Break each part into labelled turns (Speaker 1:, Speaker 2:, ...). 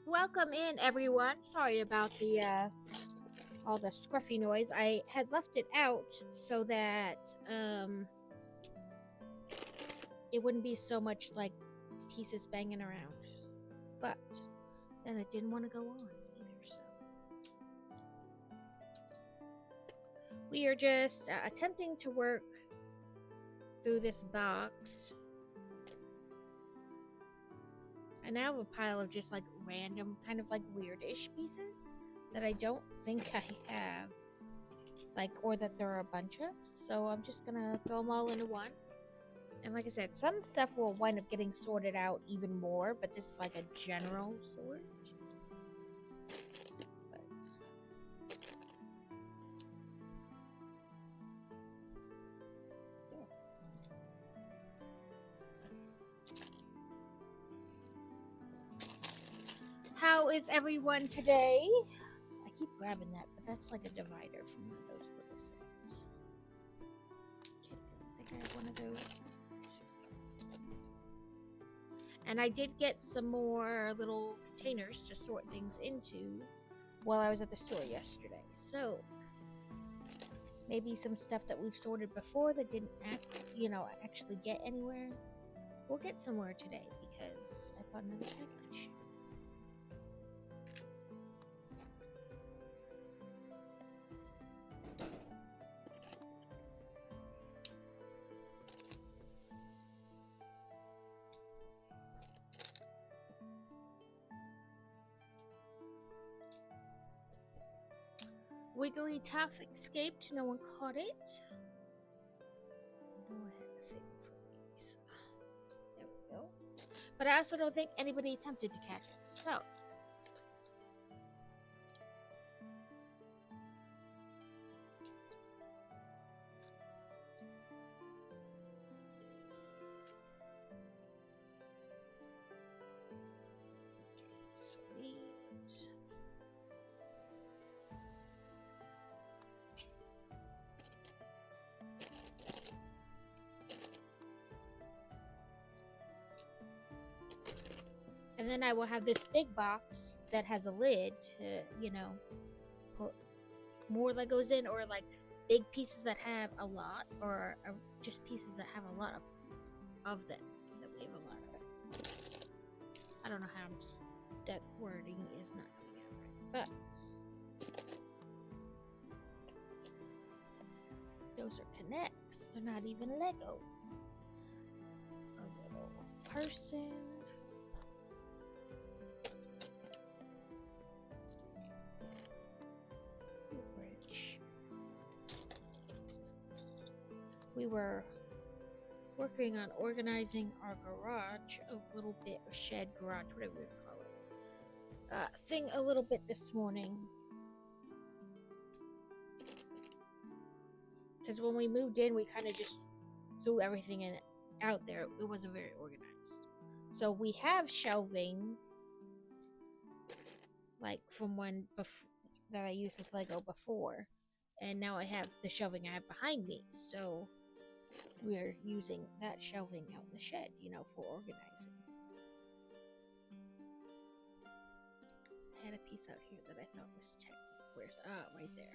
Speaker 1: Welcome in, everyone. Sorry about the all the scruffy noise. I had left it out so that it wouldn't be so much like pieces banging around. But then it didn't want to go on either. So we are just attempting to work through this box. I now have a pile of just like random, kind of like weirdish pieces that I don't think I have, like, or that there are a bunch of. So I'm just gonna throw them all into one. And like I said, some stuff will wind up getting sorted out even more, but this is like a general sort. But how is everyone today? I keep grabbing that, but that's like a divider from one of those little sets. Okay, I think I have one of those. And I did get some more little containers to sort things into while I was at the store yesterday. So maybe some stuff that we've sorted before that didn't actually get anywhere, we'll get somewhere today because I bought another package. Wiggly Tough escaped. No one caught it. I had a thing for these. There we go. But I also don't think anybody attempted to catch it. So these. And then I will have this big box that has a lid to, put more Legos in, or like big pieces that have a lot, or just pieces that have a lot of them, that we have a lot of. I don't know how that wording is not coming out right, but those are connects. They're not even Lego. A little person. We were working on organizing our garage a little bit, or shed, garage, whatever you call it, thing a little bit this morning. Because when we moved in, we kind of just threw everything out there. It wasn't very organized. So we have shelving, like from one that I used with Lego before, and now I have the shelving I have behind me. So we're using that shelving out in the shed, for organizing. I had a piece out here that I thought was where's right there.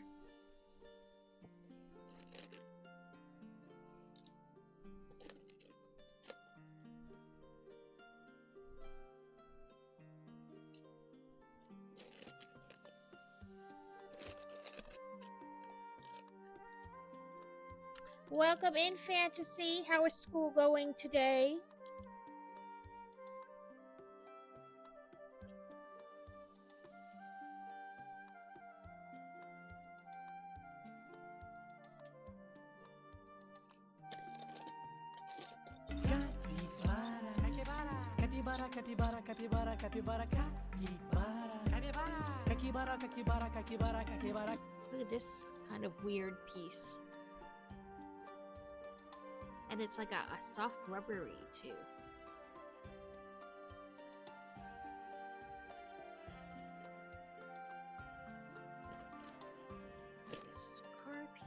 Speaker 1: Welcome in, Fantasy. How is school going today?
Speaker 2: Capybara, capybara, capybara, capybara, capybara, capybara, capybara.
Speaker 1: Look at this kind of weird piece. And it's like a soft rubbery too. This is car piece.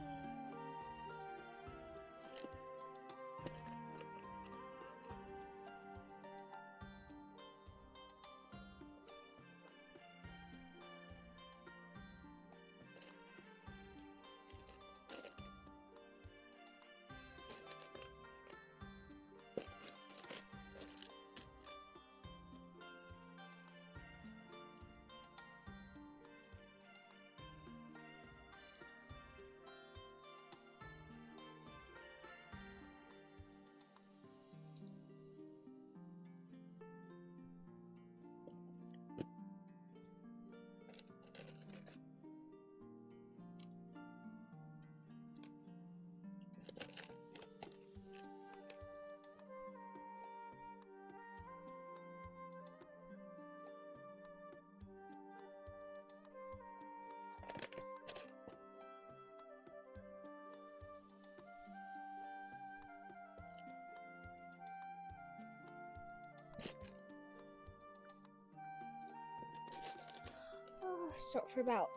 Speaker 1: so for about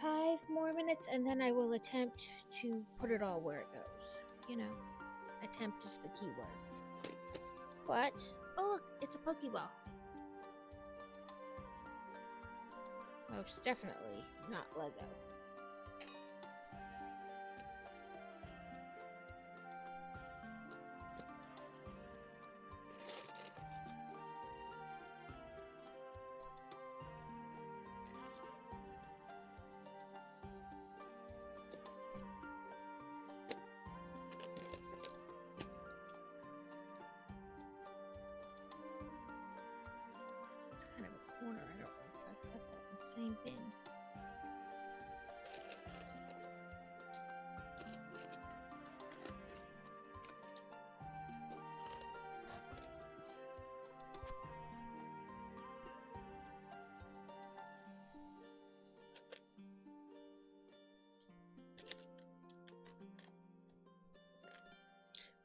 Speaker 1: 5 more minutes, and then I will attempt to put it all where it goes. You know, attempt is the key word. But, oh look, it's a Pokeball. Most definitely not Lego. Corner. I don't know if I put that in the same bin.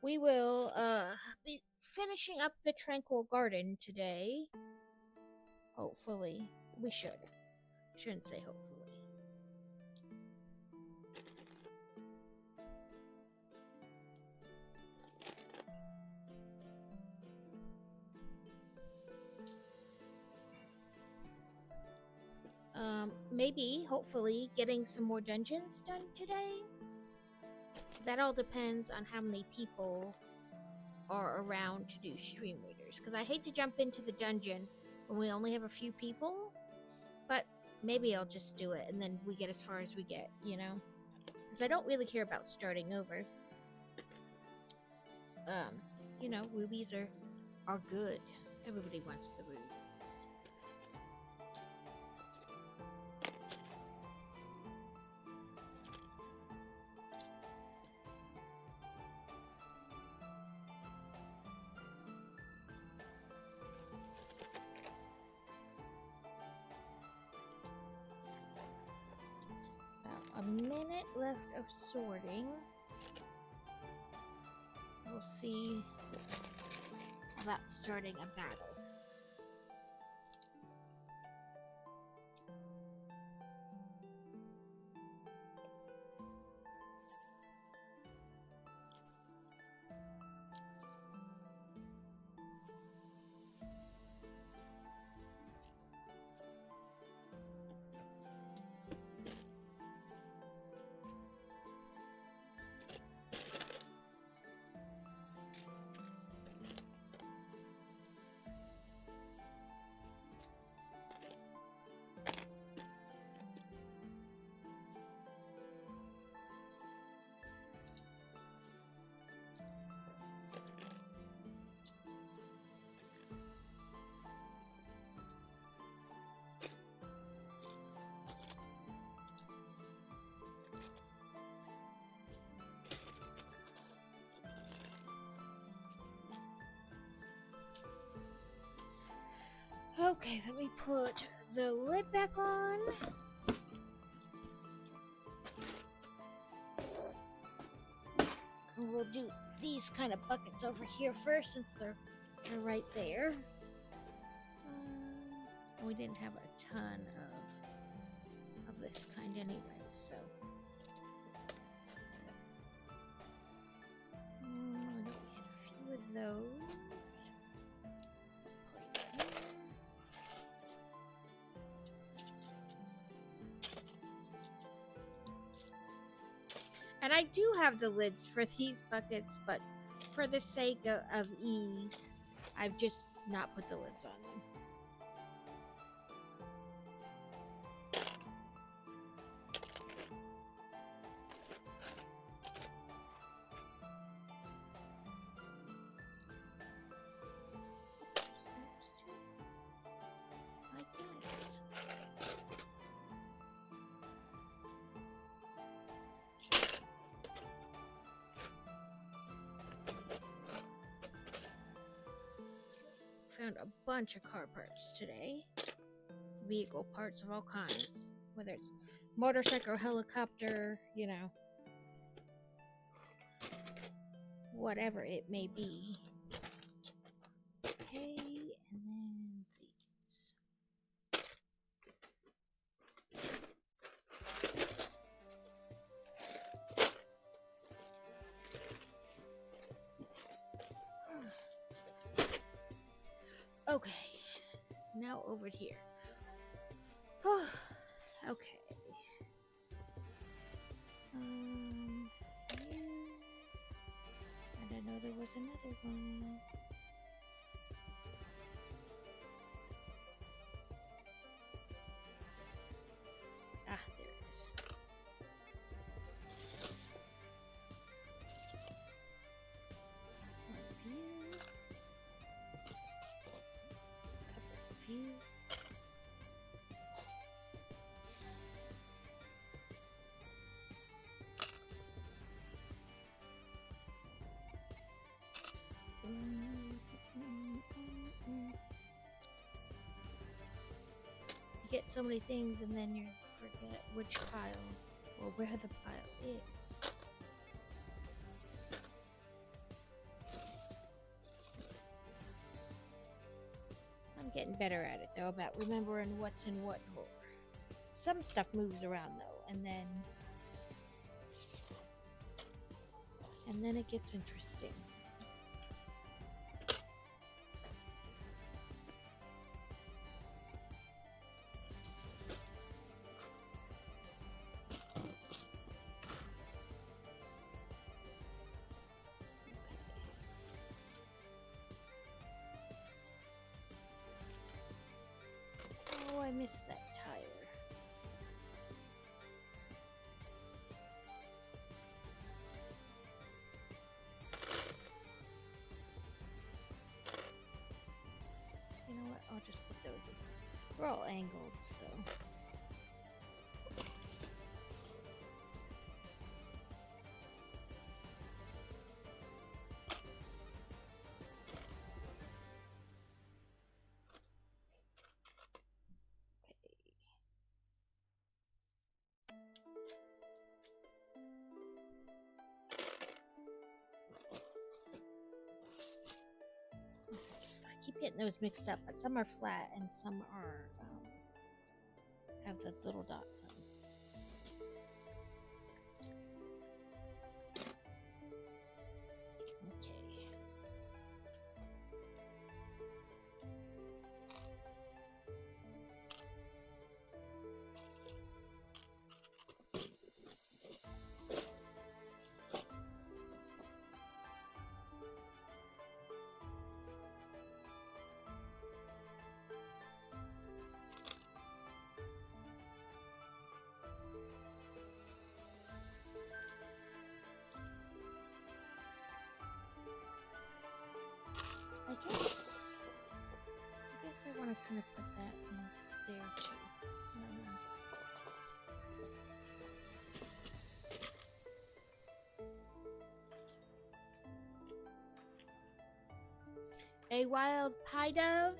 Speaker 1: We will be finishing up the Tranquil Garden today. Hopefully. We should. Shouldn't say hopefully. Maybe, hopefully, getting some more dungeons done today. That all depends on how many people are around to do stream readers. Because I hate to jump into the dungeon when we only have a few people. But maybe I'll just do it and then we get as far as we get, you know? Because I don't really care about starting over. You know, rubies are good. Everybody wants the rubies. A minute left of sorting. We'll see about starting a battle. Okay, let me put the lid back on. And we'll do these kind of buckets over here first since they're right there. We didn't have a ton of this kind anyway, so. I know we had a few of those. And I do have the lids for these buckets, but for the sake of ease, I've just not put the lids on them. Found a bunch of car parts today. Vehicle parts of all kinds. Whether it's motorcycle, helicopter, you know. Whatever it may be. Okay, and then these. Okay, now over here. Okay. You. And I know there was another one. Ah, there it is. One of you. A couple of you. You get so many things and then you forget which pile or where the pile is. I'm getting better at it though, about remembering what's in what drawer. Some stuff moves around though, and then it gets interesting. Oh, I missed that tire. You know what? I'll just put those in. We're all angled, so. I keep getting those mixed up, but some are flat and some are have the little dots on them. Okay. I guess I want to kind of put that in there too. A wild pie dove.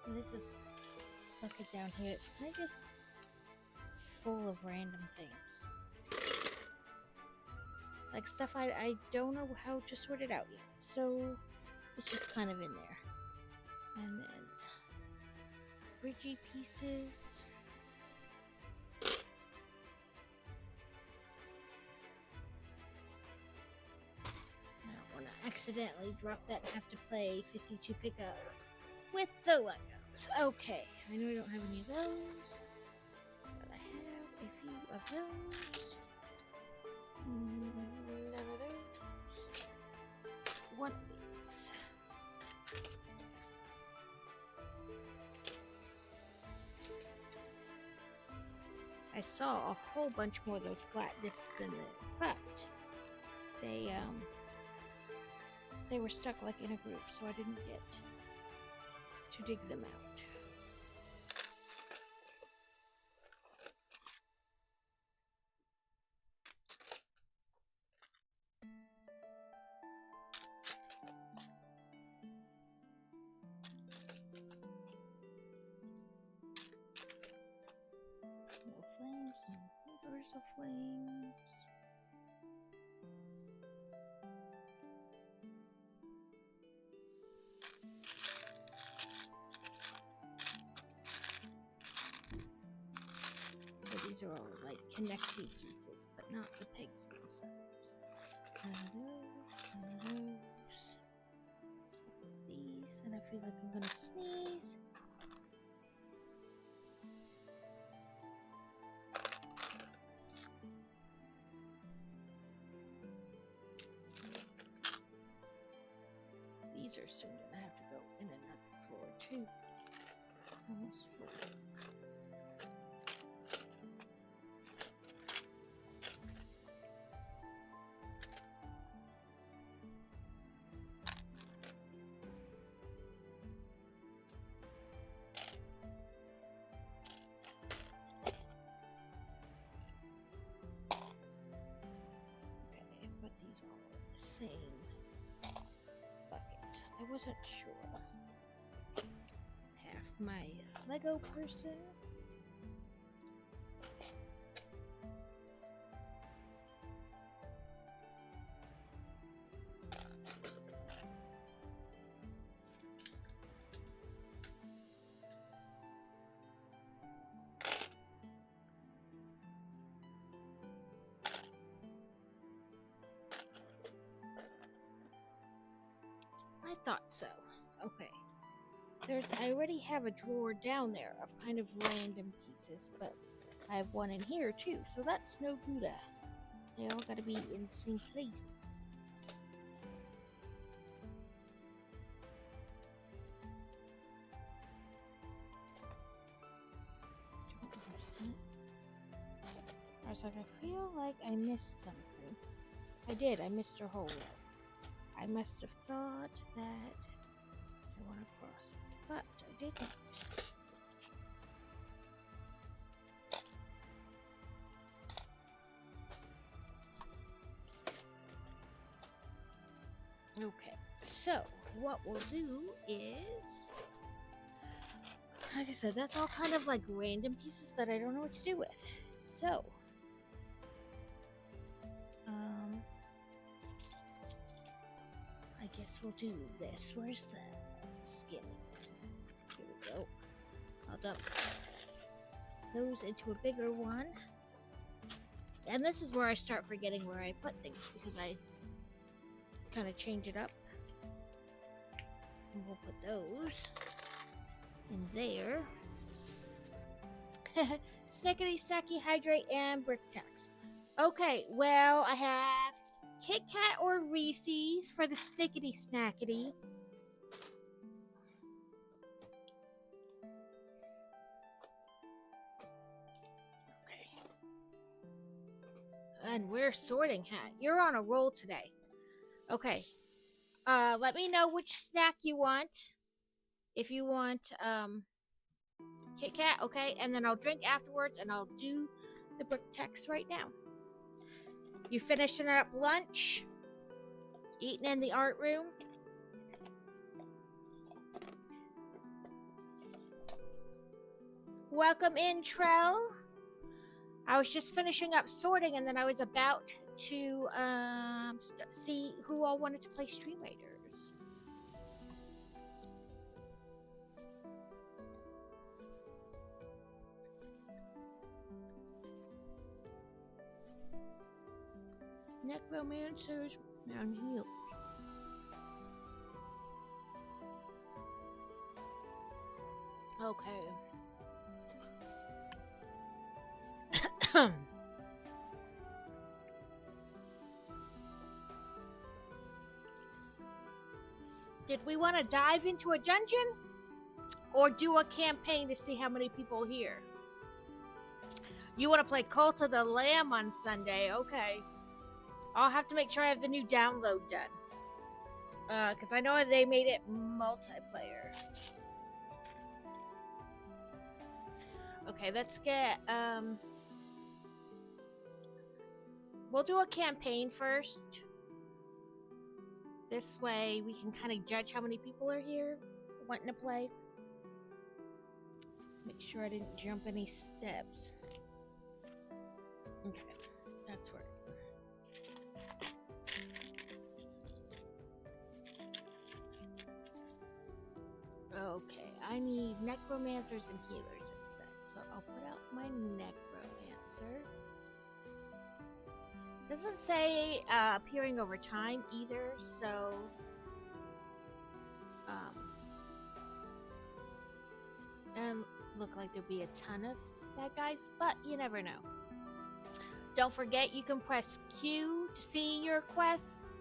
Speaker 1: And this is bucket down here. It's kind of just full of random things. Like stuff I don't know how to sort it out yet. So it's just kind of in there. And then bridgey pieces. I don't want to accidentally drop that and have to play 52 pickup with the Legos. Okay, I know I don't have any of those, but I have a few of those. None of those. One of these. I saw a whole bunch more of those flat discs in there, but they were stuck like in a groove, so I didn't get to dig them out. No flames, no whimpers of flames. These are all like connecting pieces, but not the pegs themselves. One of those, one of those. Couple of these, and I feel like I'm gonna sneeze. These are soon gonna have to go in another drawer too. Almost full. These are all in the same bucket. I wasn't sure. Half my Lego person. I thought so. Okay. I already have a drawer down there of kind of random pieces, but I have one in here too, so that's no good. They all gotta be in the same place. I was like, I feel like I missed something. I did. I missed a whole lot. I must have thought that I want to cross it, but I didn't. Okay, so what we'll do is, like I said, that's all kind of like random pieces that I don't know what to do with. So, I guess we'll do this. Where's the skin? Here we go. I'll dump those into a bigger one. And this is where I start forgetting where I put things because I kind of change it up. And we'll put those in there. Snackety, Snacky, Hydrate, and Brick Tax. Okay, well, I have Kit Kat or Reese's for the Snickety Snackety. Okay. And we're Sorting Hat. You're on a roll today. Okay. Let me know which snack you want. If you want Kit Kat, okay, and then I'll drink afterwards, and I'll do the brick text right now. You finishing up lunch? Eating in the art room? Welcome in, Trell. I was just finishing up sorting, and then I was about to see who all wanted to play Stream Raiders. Necromancers, Mount Hill. Okay. Did we want to dive into a dungeon or do a campaign to see how many people are here? You want to play Cult of the Lamb on Sunday? Okay. I'll have to make sure I have the new download done. Because I know they made it multiplayer. Okay, let's get, we'll do a campaign first. This way we can kind of judge how many people are here wanting to play. Make sure I didn't jump any steps. Okay, that's where. Okay, I need necromancers and healers, it said. So I'll put out my necromancer. Doesn't say appearing over time either, so and look like there'll be a ton of bad guys, but you never know. Don't forget you can press Q to see your quests.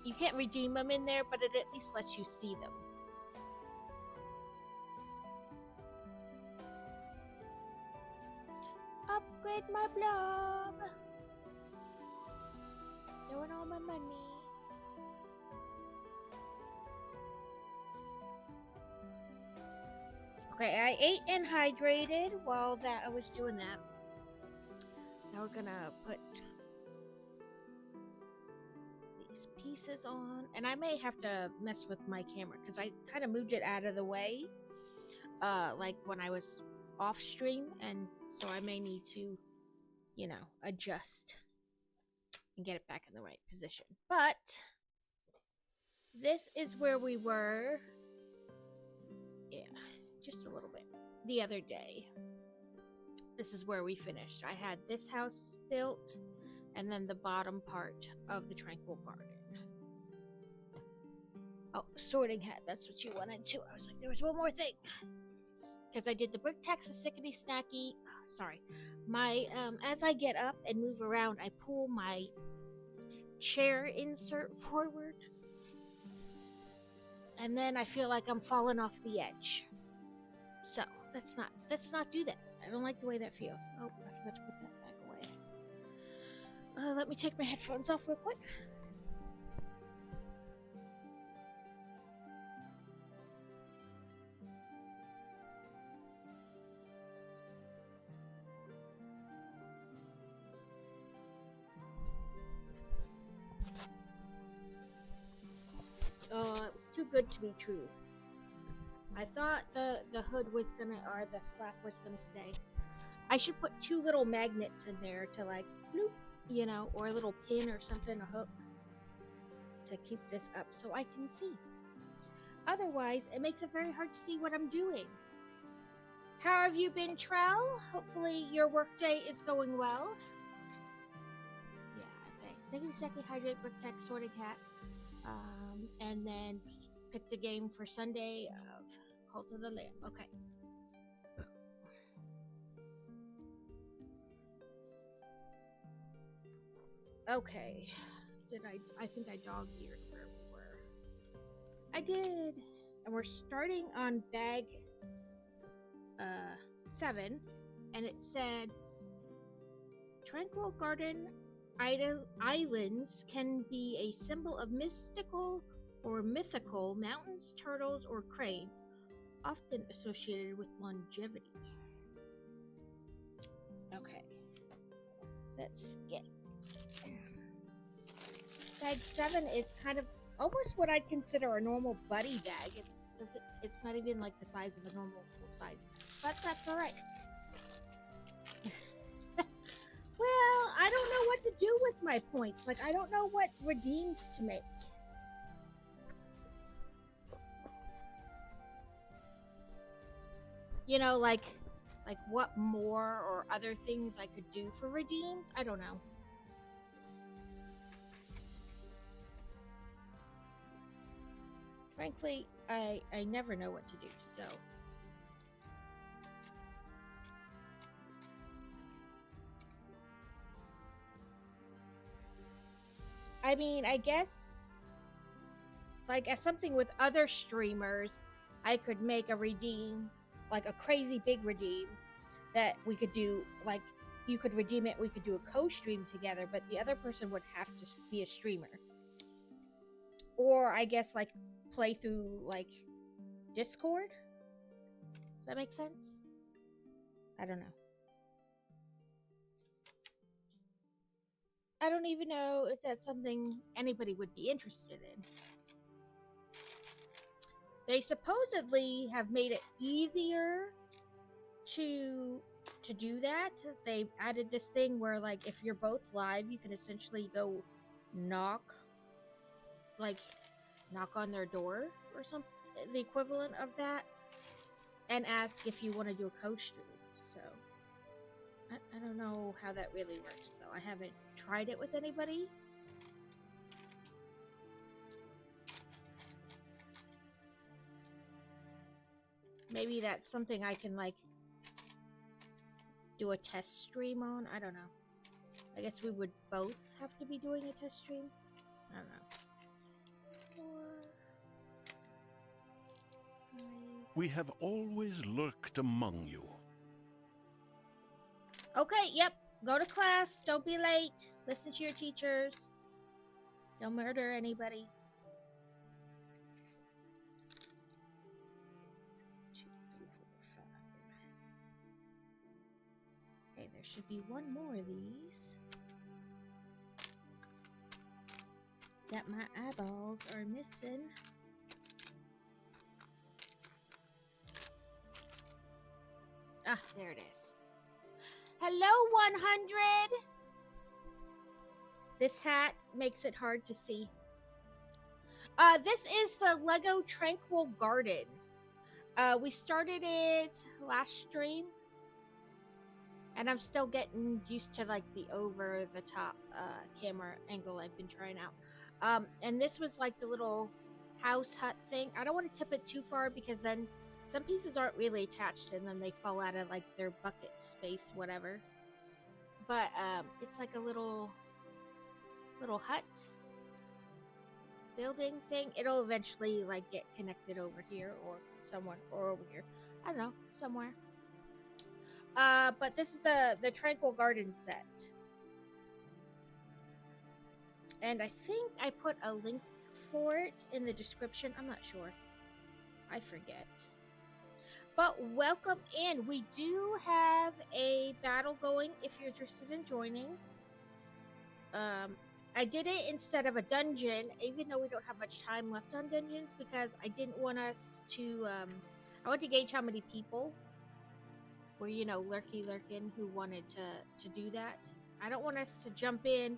Speaker 1: You can't redeem them in there, but it at least lets you see them. Upgrade my blob. Doing all my money. Okay, I ate and hydrated while I was doing that. Now we're gonna put these pieces on, and I may have to mess with my camera because I kind of moved it out of the way, like when I was off stream, and so I may need to, you know, adjust and get it back in the right position. But this is where we were, yeah, just a little bit, the other day. This is where we finished. I had this house built, and then the bottom part of the Tranquil Garden. Oh, sorting hat, that's what you wanted to. I was like, there was one more thing. Because I did the brick Texas sickety snacky. Oh, sorry. My, as I get up and move around, I pull my chair insert forward. And then I feel like I'm falling off the edge. So, let's not do that. I don't like the way that feels. Oh, I forgot to put that back away. Let me take my headphones off real quick. Oh, it was too good to be true. I thought the hood was gonna, or the flap was gonna stay. I should put 2 little magnets in there to like, bloop, you know, or a little pin or something, a hook, to keep this up so I can see. Otherwise, it makes it very hard to see what I'm doing. How have you been, Trell? Hopefully your workday is going well. Yeah, okay. Sticky, Seki, Hydrate, Brick Tech, Sorting Hat. And then pick the game for Sunday of Cult of the Lamb. Okay. Okay. I think I dog-eared where we were. I did. And we're starting on bag 7. And it said, Tranquil Garden islands can be a symbol of mystical or mythical mountains, turtles, or cranes, often associated with longevity. Okay. Let's get bag 7 is kind of almost what I'd consider a normal buddy bag. It's not even like the size of a normal full size, but that's all right. Well, I don't know what to do with my points. Like, I don't know what redeems to make. You know, like what more or other things I could do for redeems? I don't know. Frankly, I never know what to do, so. I mean, I guess, like, as something with other streamers, I could make a redeem, like a crazy big redeem, that we could do, like, you could redeem it, we could do a co-stream together, but the other person would have to be a streamer. Or I guess like play through like Discord. Does that make sense? I don't know. I don't even know if that's something anybody would be interested in. They supposedly have made it easier to do that. They added this thing where, like, if you're both live, you can essentially go knock on their door or something, the equivalent of that, and ask if you want to do a co-stream. So I don't know how that really works, though. I haven't tried it with anybody. Maybe that's something I can, like, do a test stream on. I don't know. I guess we would both have to be doing a test stream. I don't know.
Speaker 3: We have always lurked among you.
Speaker 1: Okay, yep. Go to class. Don't be late. Listen to your teachers. Don't murder anybody. 2, 3, 4, 5. Okay, there should be one more of these that my eyeballs are missing. Ah, there it is. Hello, 100! This hat makes it hard to see. This is the Lego Tranquil Garden. We started it last stream, and I'm still getting used to, like, the over-the-top camera angle I've been trying out. And this was like the little house hut thing. I don't want to tip it too far because then some pieces aren't really attached and then they fall out of, like, their bucket space, whatever. But it's like a little hut building thing. It'll eventually, like, get connected over here or somewhere, or over here. I don't know, somewhere. But this is the Tranquil Garden set. And I think I put a link for it in the description. I'm not sure. I forget. But welcome in. We do have a battle going if you're interested in joining. I did it instead of a dungeon, even though we don't have much time left on dungeons, because I didn't want us to, I want to gauge how many people were, you know, lurking who wanted to do that. I don't want us to jump in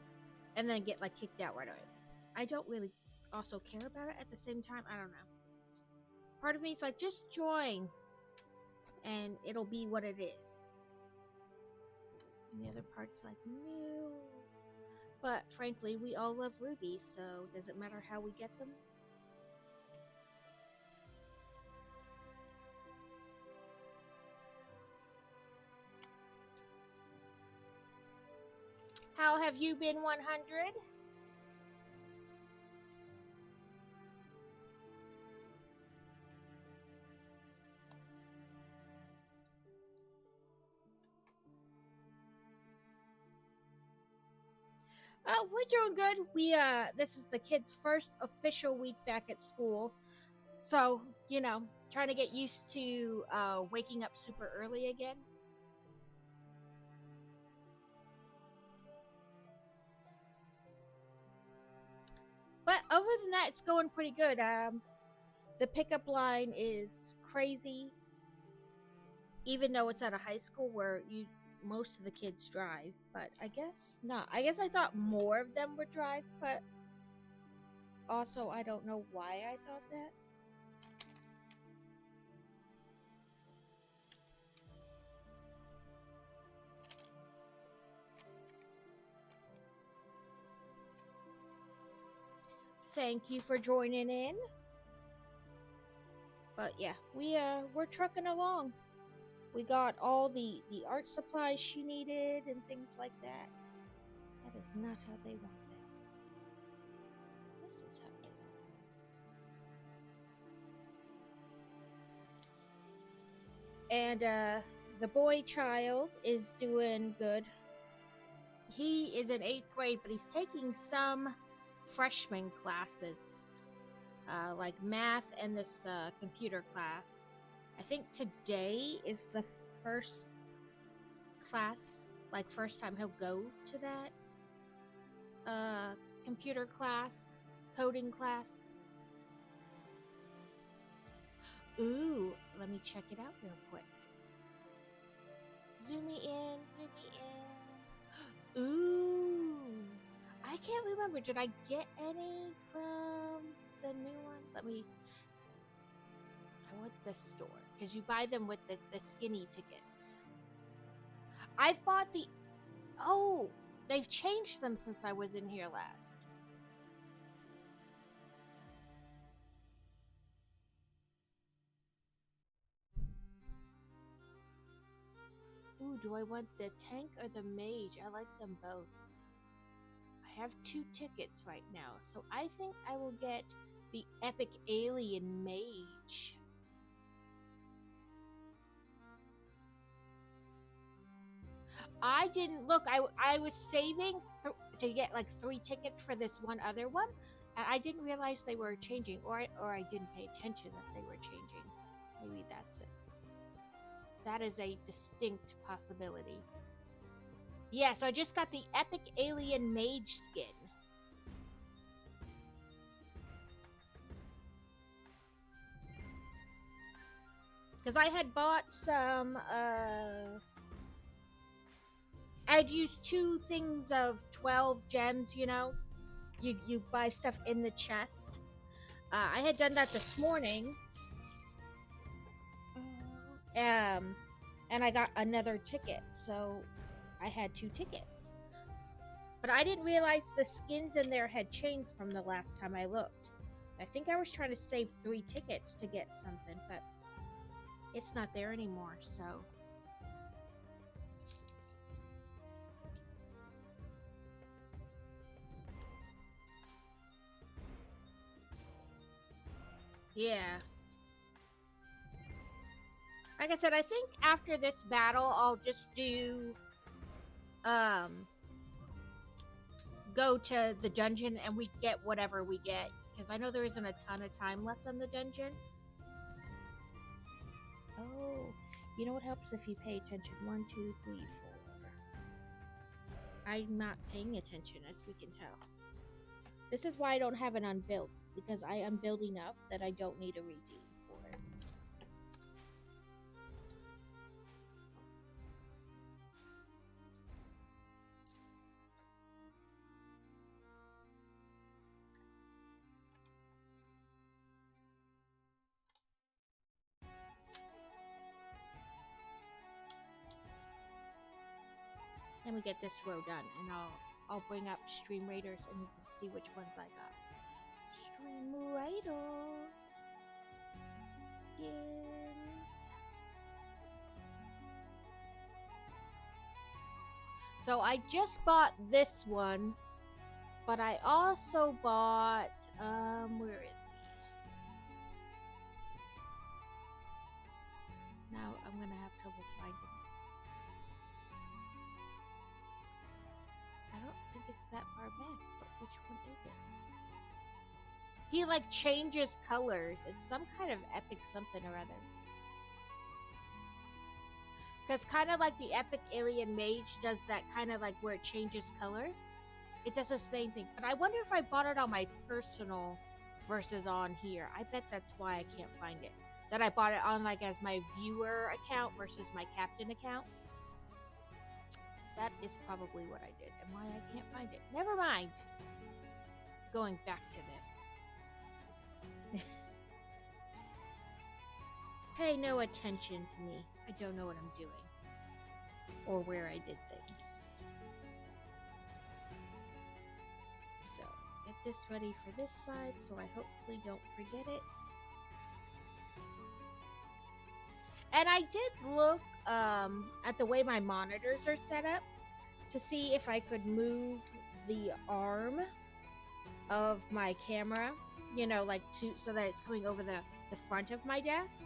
Speaker 1: and then get, like, kicked out right away. I don't really also care about it at the same time. I don't know. Part of me is like, just join and it'll be what it is. And the other part's like, no. But frankly, we all love rubies, so does it matter how we get them? How have you been, 100? Oh, we're doing good. This is the kids' first official week back at school. So, you know, trying to get used to waking up super early again. But other than that, it's going pretty good. The pickup line is crazy. Even though it's at a high school where most of the kids drive, but I guess not. I guess I thought more of them would drive, but also I don't know why I thought that. Thank you for joining in. But yeah, we're trucking along. We got all the art supplies she needed and things like that. That is not how they want that. This is how they want. And the boy child is doing good. He is in 8th grade, but he's taking some freshman classes, like math and this computer class. I think today is the first class, like first time he'll go to that computer class, coding class. Ooh, let me check it out real quick. Zoom me in, zoom me in. Ooh, I can't remember. Did I get any from the new one? I want the store, because you buy them with the skinny tickets. I've bought the, oh, they've changed them since I was in here last. Ooh, do I want the tank or the mage? I like them both. I have 2 tickets right now, so I think I will get the epic alien mage. I didn't look. I was saving to get like 3 tickets for this one other one, and I didn't realize they were changing, or I didn't pay attention that they were changing. Maybe that's it. That is a distinct possibility. Yeah, so I just got the epic alien mage skin. Because I had bought some, I'd used 2 things of 12 gems, you know? You buy stuff in the chest. I had done that this morning. And I got another ticket, so I had 2 tickets. But I didn't realize the skins in there had changed from the last time I looked. I think I was trying to save 3 tickets to get something, but it's not there anymore, so. Yeah. Like I said, I think after this battle, I'll just do, go to the dungeon and we get whatever we get. Because I know there isn't a ton of time left on the dungeon. Oh, you know what helps if you pay attention? 1, 2, 3, 4. I'm not paying attention, as we can tell. This is why I don't have an unbuilt, because I unbuild enough that I don't need a redeem for it. And we get this row done, and I'll bring up Stream Raiders and you can see which ones I got. Stream Raiders skins. So I just bought this one, but I also bought where is he? Now I'm gonna have trouble finding him. I don't think it's that far back, but which one is it? He like changes colors. It's some kind of epic something or other. Because kind of like the epic alien mage does that kind of like where it changes color. It does the same thing. But I wonder if I bought it on my personal versus on here. I bet that's why I can't find it. That I bought it on like as my viewer account versus my captain account. That is probably what I did and why I can't find it. Never mind. Going back to this. Pay no attention to me. I don't know what I'm doing. Or where I did things. So, get this ready for this side so I hopefully don't forget it. And I did look at the way my monitors are set up to see if I could move the arm of my camera, you know, like so that it's coming over the front of my desk.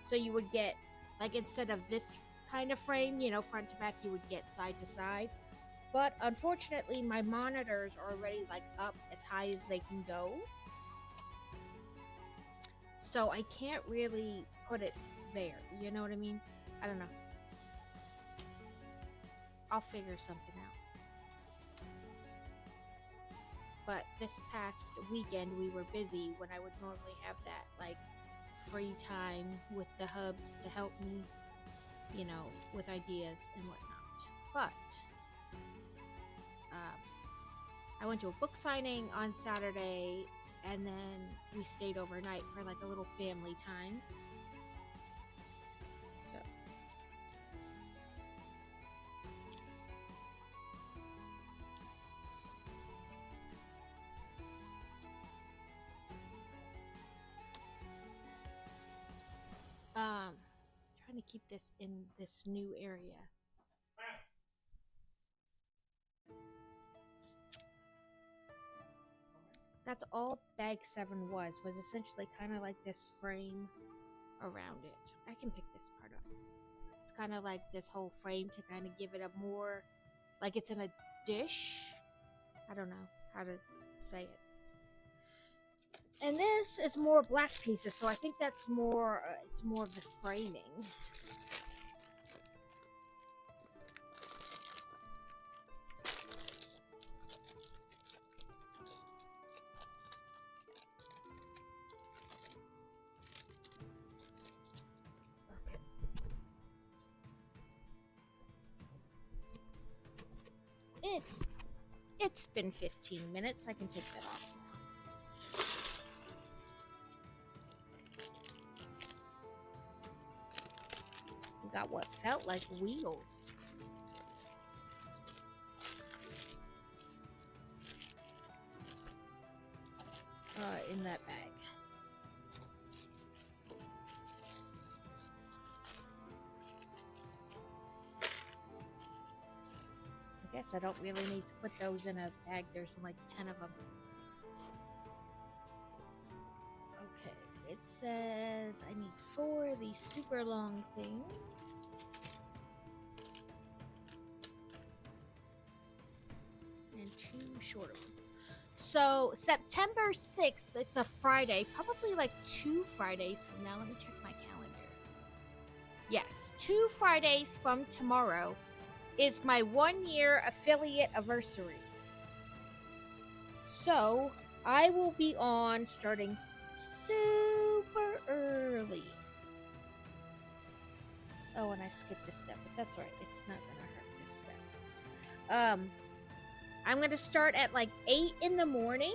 Speaker 1: So you would get, like, instead of this kind of frame, you know, front to back, you would get side to side. But unfortunately, my monitors are already like up as high as they can go. So I can't really put it there. You know what I mean? I don't know. I'll figure something out. But this past weekend we were busy when I would normally have that like free time with the hubs to help me, you know, with ideas and whatnot. But I went to a book signing on Saturday, and then we stayed overnight for like a little family time. So trying to keep this in this new area. That's all bag 7 was essentially kind of like this frame around it. I can pick this part up. It's kind of like this whole frame to kind of give it a more, like it's in a dish. I don't know how to say it. And this is more black pieces, so I think that's more, it's more of the framing. It's been 15 minutes. I can take that off now. We got what felt like wheels. In that bag. I guess I don't really need to put those in a bag. There's like 10 of them. Okay, it says I need 4 of these super long things. And 2 shorter ones. So, September 6th, it's a Friday. Probably like 2 Fridays from now. Let me check my calendar. Yes, 2 Fridays from tomorrow is my 1-year affiliate anniversary. So, I will be on starting super early. Oh, and I skipped a step, but that's alright. It's not gonna hurt this step. I'm gonna start at like 8 in the morning,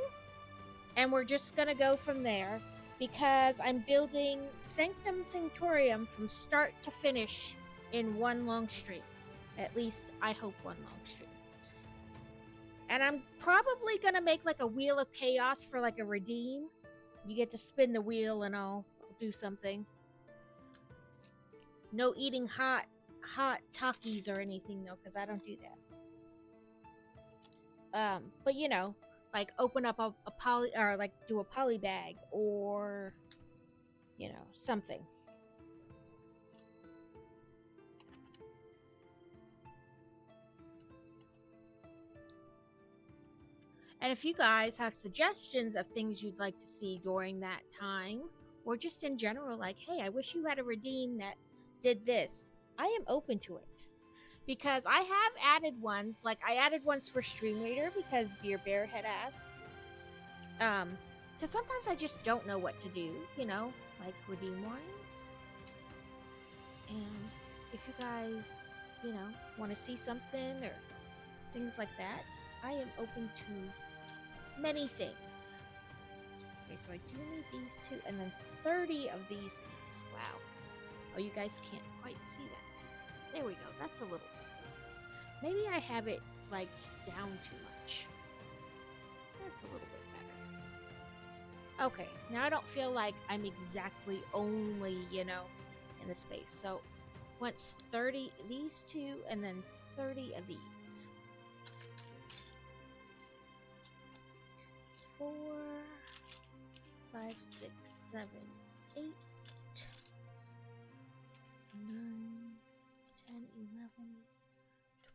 Speaker 1: and we're just gonna go from there because I'm building Sanctum Sanctorium from start to finish in one long stream. At least I hope one long stream. And I'm probably gonna make like a wheel of chaos for like a redeem. You get to spin the wheel and I'll do something. No eating hot Takis or anything though, because I don't do that. But you know, like open up a poly, or like do a poly bag, or you know, something. And if you guys have suggestions of things you'd like to see during that time, or just in general, like, hey, I wish you had a redeem that did this, I am open to it. Because I have added ones, like I added ones for Stream Reader because Beer Bear had asked. Because sometimes I just don't know what to do, you know, like redeem ones. And if you guys, you know, want to see something or things like that, I am open to many things. Okay, so I do need these 2, and then 30 of these pieces. Wow. Oh, you guys can't quite see that piece. There we go. That's a little bit. Maybe I have it, like, down too much. That's a little bit better. Okay, now I don't feel like I'm exactly only, you know, in the space. So, once 30 these 2, and then 30 of these. 4, 5, 6, 7, 8, 9, 10, 10, 11,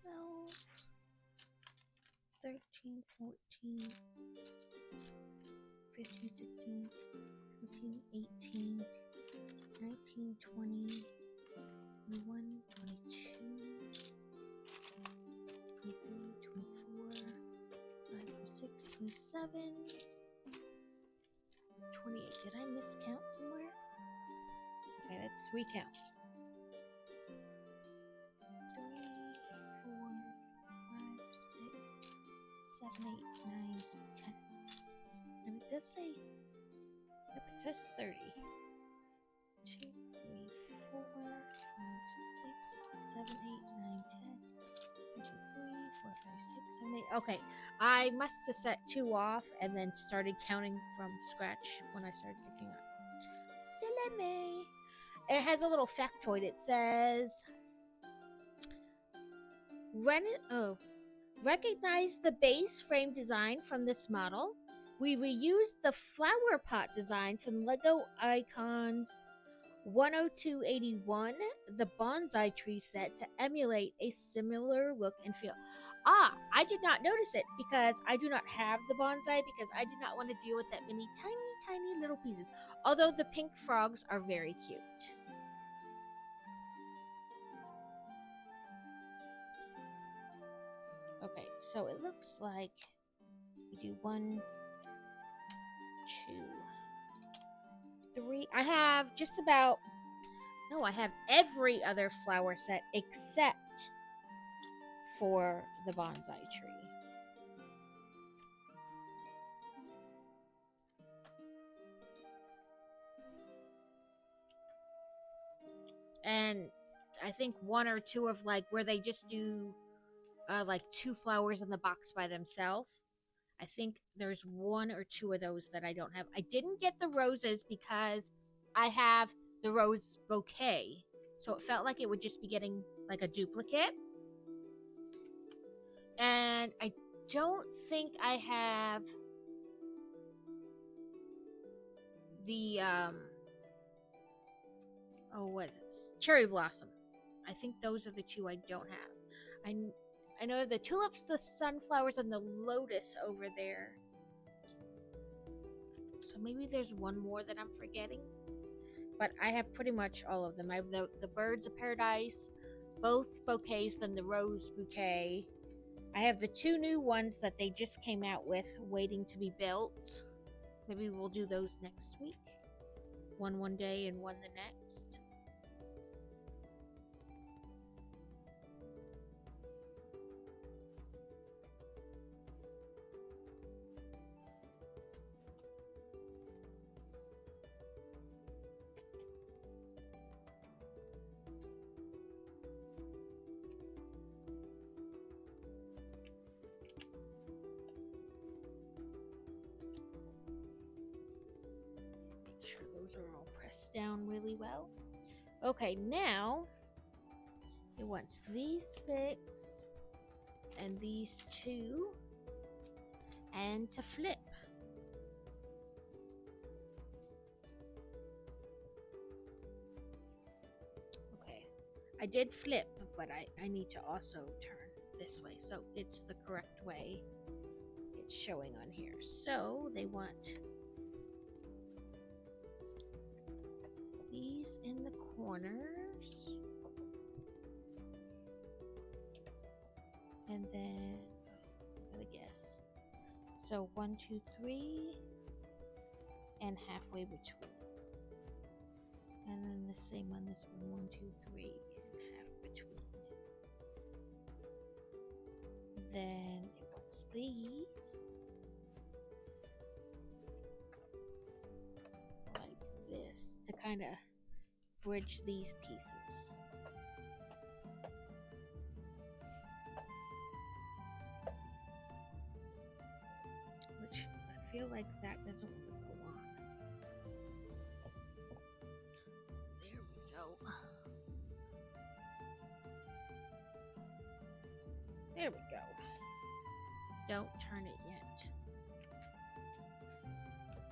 Speaker 1: 12, 13, 14, 15, 16, 17, 18, 19, 20, 21, 22, 23, 24, 25, 26, 27, 28. Did I miscount somewhere? Okay, let's recount. 3, 4, 5, 6, 7, 8, 9, 10. And it does say, yep, it says 30. 2, 3, 4, 5, 6, 7, 8, 9, 10. 1, 2, 3, 4, 5, 6, 7, 8. Okay, I must have set 2 off and then started counting from scratch when I started picking up. Silly me. It has a little factoid. It says, recognize the base frame design from this model. We reused the flower pot design from Lego Icons 10281, the bonsai tree set, to emulate a similar look and feel. I did not notice it because I do not have the bonsai, because I did not want to deal with that many tiny little pieces. Although the pink frogs are very cute. Okay, so it looks like we do 1, 2, 3. I have just about, no, I have every other flower set except for the bonsai tree. And I think 1 or 2 of like where they just do like 2 flowers in the box by themselves. I think there's 1 or 2 of those that I don't have. I didn't get the roses because I have the rose bouquet, so it felt like it would just be getting like a duplicate. And I don't think I have the what is this? Cherry blossom. I think those are the 2 I don't have. I know the tulips, the sunflowers, and the lotus over there. So maybe there's 1 more that I'm forgetting. But I have pretty much all of them. I have the birds of paradise, both bouquets, then the rose bouquet. I have the 2 new ones that they just came out with waiting to be built. Maybe we'll do those next week. One day and 1 the next. Are all pressed down really well. Okay, now it wants these 6 and these 2 and to flip. Okay, I did flip, but I need to also turn this way, so it's the correct way it's showing on here. So they want these in the corners, and then I gotta guess. So 1, 2, 3, and halfway between, and then the same on this one. 1, 2, 3, and half between. Then it wants these this to kind of bridge these pieces. Which I feel like that doesn't want to go on. There we go. There we go. Don't turn it yet.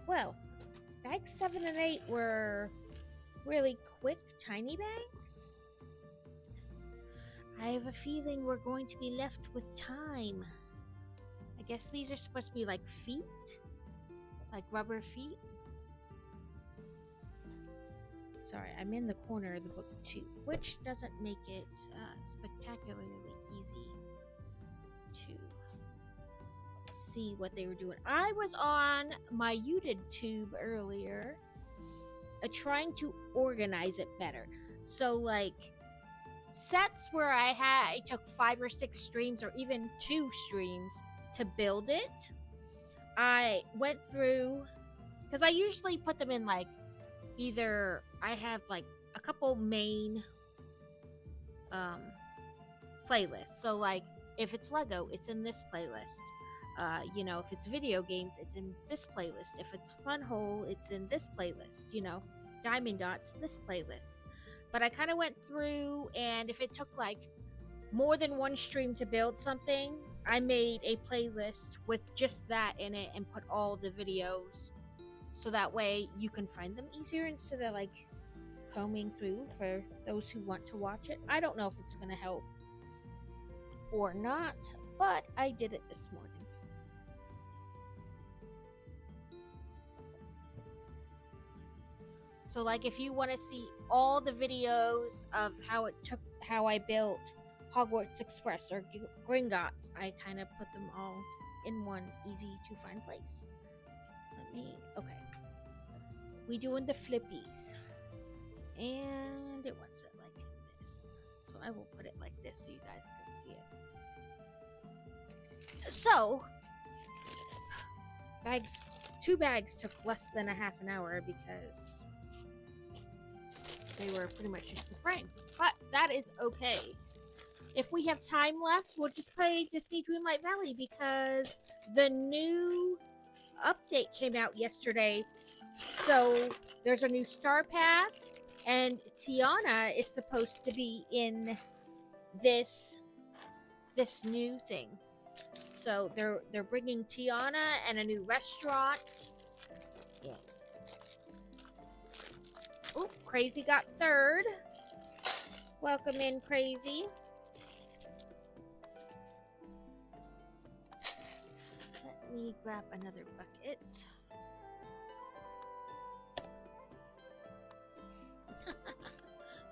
Speaker 1: Well, bags 7 and 8 were really quick, tiny bags. I have a feeling we're going to be left with time. I guess these are supposed to be like feet? Like rubber feet? Sorry, I'm in the corner of the book too, which doesn't make it spectacularly easy to see what they were doing. I was on my YouTube earlier trying to organize it better. So like sets where I took 5 or 6 streams or even 2 streams to build it. I went through, because I usually put them in like either I have like a couple main playlists. So like if it's Lego, it's in this playlist. You know, if it's video games, it's in this playlist. If it's Fun Hole, it's in this playlist. You know, Diamond Dots, this playlist. But I kind of went through, and if it took like more than one stream to build something, I made a playlist with just that in it and put all the videos, so that way you can find them easier instead of like combing through for those who want to watch it. I don't know if it's going to help or not, but I did it this morning. So like if you want to see all the videos of how I built Hogwarts Express or Gringotts, I kind of put them all in one easy to find place. Okay. We doing the flippies. And it wants it like this. So I will put it like this so you guys can see it. So, 2 bags took less than a half an hour because they were pretty much just the frame. But that is okay. If we have time left, we'll just play Disney Dreamlight Valley because the new update came out yesterday. So there's a new Star Pass, and Tiana is supposed to be in this new thing. So they're bringing Tiana and a new restaurant. Yeah. Oh, Crazy got 3rd. Welcome in, Crazy. Let me grab another bucket.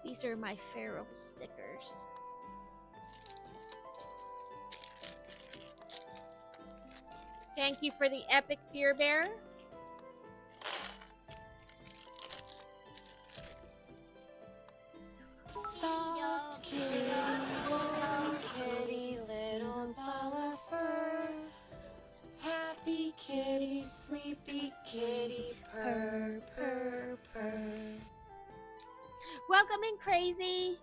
Speaker 1: These are my feral stickers. Thank you for the epic Fear Bear.
Speaker 4: Soft kitty, warm kitty, little ball of fur. Happy kitty, sleepy kitty, purr, purr, purr.
Speaker 1: Welcome in, Crazy.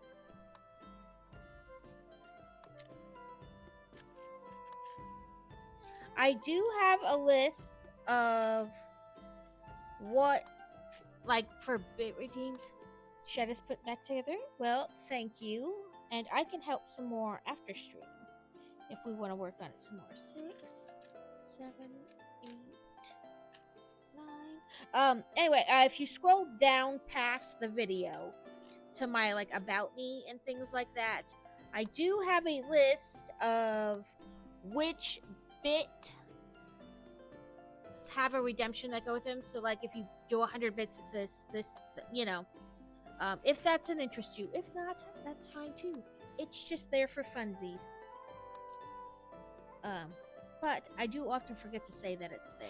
Speaker 1: I do have a list of what, like, for bit redeems should us put back together. Well, thank you. And I can help some more after stream if we want to work on it some more. 6, 7, 8, 9. Anyway, if you scroll down past the video to my like about me and things like that, I do have a list of which bit have a redemption that go with them. So like if you do 100 bits, it's this, you know, if that's an interest to you. If not, that's fine too. It's just there for funsies. But I do often forget to say that it's there.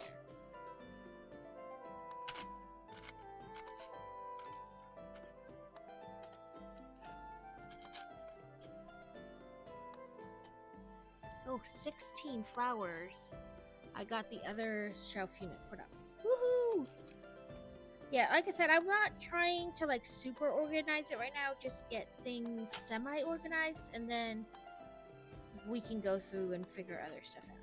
Speaker 1: Oh, 16 flowers. I got the other shelf unit put up. Woohoo! Yeah, like I said, I'm not trying to like super organize it right now. Just get things semi-organized, and then we can go through and figure other stuff out.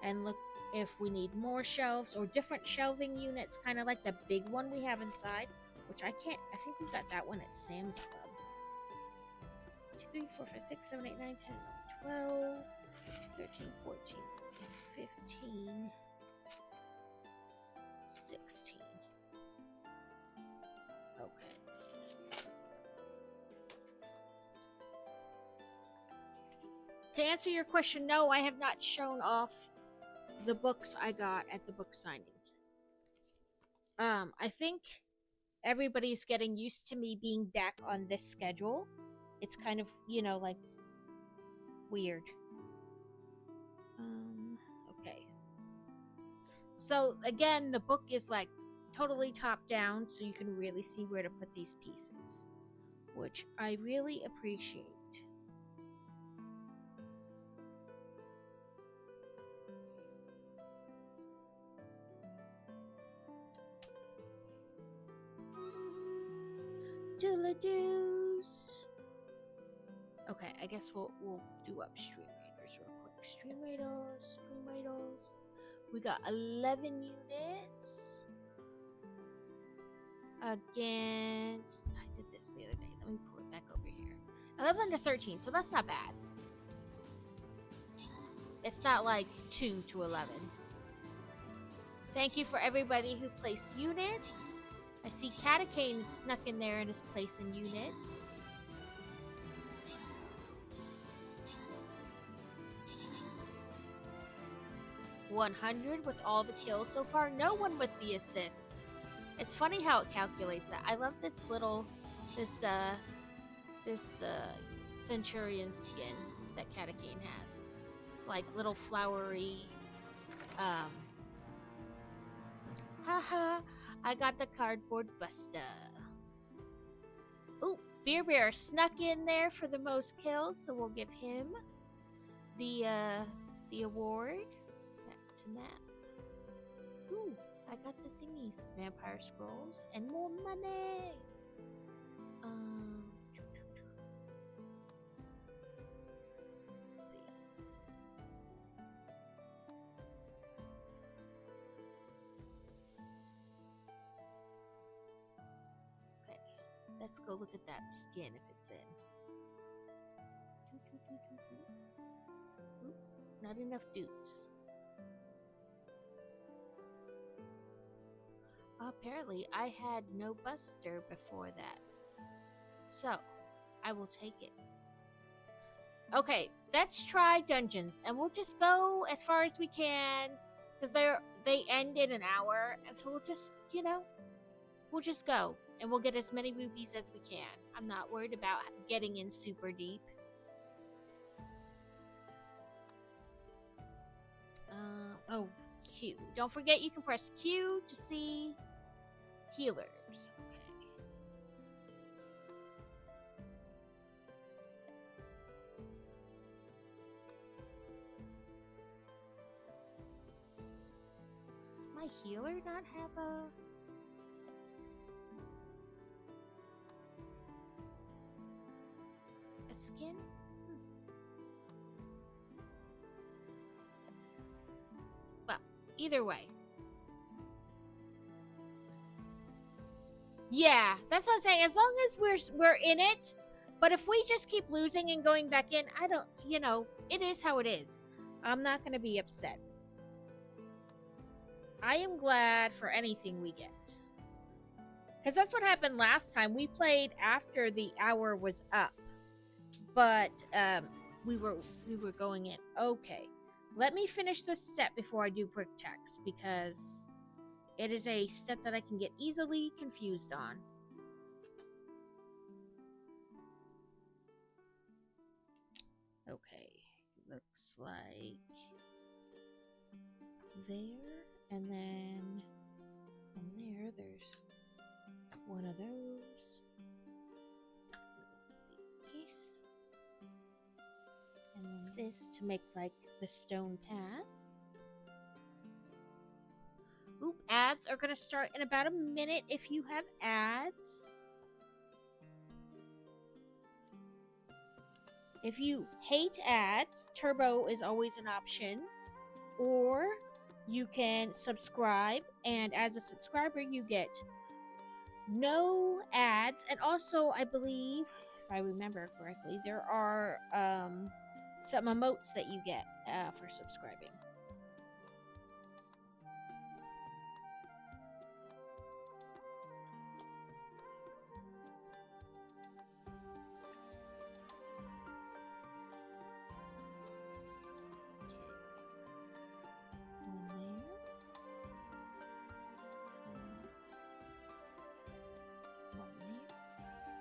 Speaker 1: And look if we need more shelves or different shelving units, kind of like the big one we have inside, which I think we got that one at Sam's Club. 2, 3, 4, 5, 6, 7, 8, 9, 10, 12, 13, 14, 15, 16. Okay. To answer your question, no, I have not shown off the books I got at the book signing. I think everybody's getting used to me being back on this schedule. It's kind of, like weird. Okay. So again, the book is like totally top down, so you can really see where to put these pieces, which I really appreciate. Doodle-doos. Okay, I guess we'll do up Stream Raiders real quick. Stream Raiders. We got 11 units against. I did this the other day. Let me pull it back over here. 11 to 13, so that's not bad. It's not like 2 to 11. Thank you for everybody who placed units. I see Catacane snuck in there and is placing units. $100 with all the kills so far. No one with the assists. It's funny how it calculates that. I love this Centurion skin that Catacane has. Like little flowery. Haha. I got the cardboard buster. Ooh, Beer Bear snuck in there for the most kills, so we'll give him the award. Back to map. Ooh, I got the thingies. Vampire scrolls and more money. Let's see. Let's go look at that skin if it's in. Oop, not enough dupes. Apparently, I had no buster before that. So, I will take it. Okay, let's try dungeons. And we'll just go as far as we can. Because they end in an hour. And so we'll just, we'll just go. And we'll get as many rubies as we can. I'm not worried about getting in super deep. Oh, Q. Don't forget you can press Q to see healers. Okay. Does my healer not have a... skin? Well, either way. Yeah, that's what I'm saying. As long as we're in it, but if we just keep losing and going back in, I don't, it is how it is. I'm not going to be upset. I am glad for anything we get. Because that's what happened last time. We played after the hour was up. But we were going in. Okay, let me finish this step before I do brick checks because it is a step that I can get easily confused on. Okay, looks like there, and then from there, there's one of those. And then this to make like the stone path. Oop, ads are gonna start in about a minute if you have ads. If you hate ads, turbo is always an option. Or you can subscribe, and as a subscriber you get no ads, and also I believe, if I remember correctly, there are some emotes that you get for subscribing.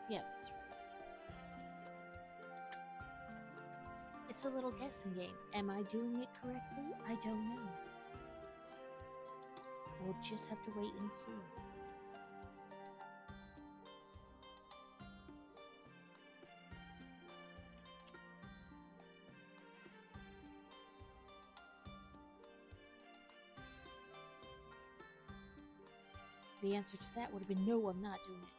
Speaker 1: Yeah, that's right. It's a little guessing game. Am I doing it correctly? I don't know. We'll just have to wait and see. The answer to that would have been no, I'm not doing it.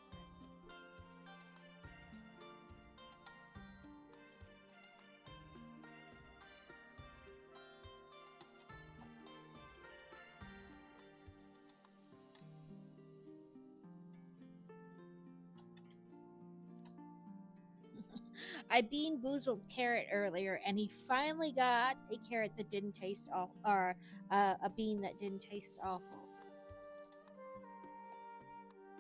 Speaker 1: I bean boozled Carrot earlier, and he finally got a carrot that didn't taste awful, or a bean that didn't taste awful.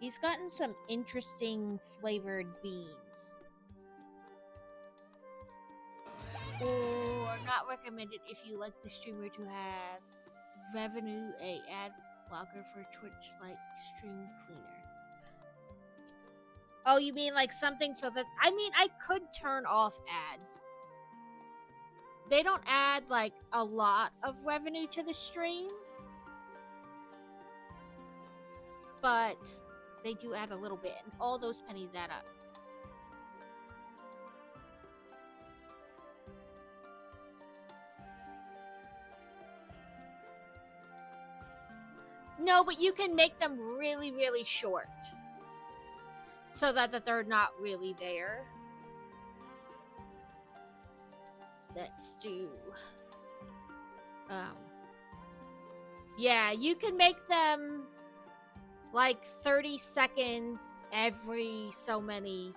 Speaker 1: He's gotten some interesting flavored beans. Or not recommended if you like the streamer to have revenue a ad blocker for Twitch like Stream Cleaner. Oh, you mean like something so that I could turn off ads. They don't add like a lot of revenue to the stream, but they do add a little bit, and all those pennies add up. No, but you can make them really, really short so that they're not really there. Let's do... yeah, you can make them like 30 seconds every so many.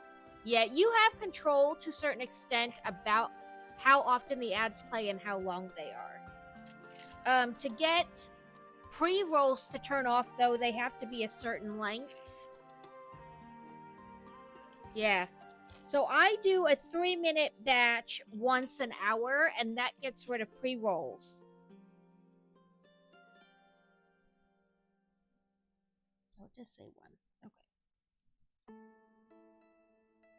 Speaker 1: Yeah, you have control to a certain extent about how often the ads play and how long they are. To get pre-rolls to turn off, though, they have to be a certain length. Yeah. So I do a 3-minute batch once an hour, and that gets rid of pre-rolls. Oh, just say one. Okay.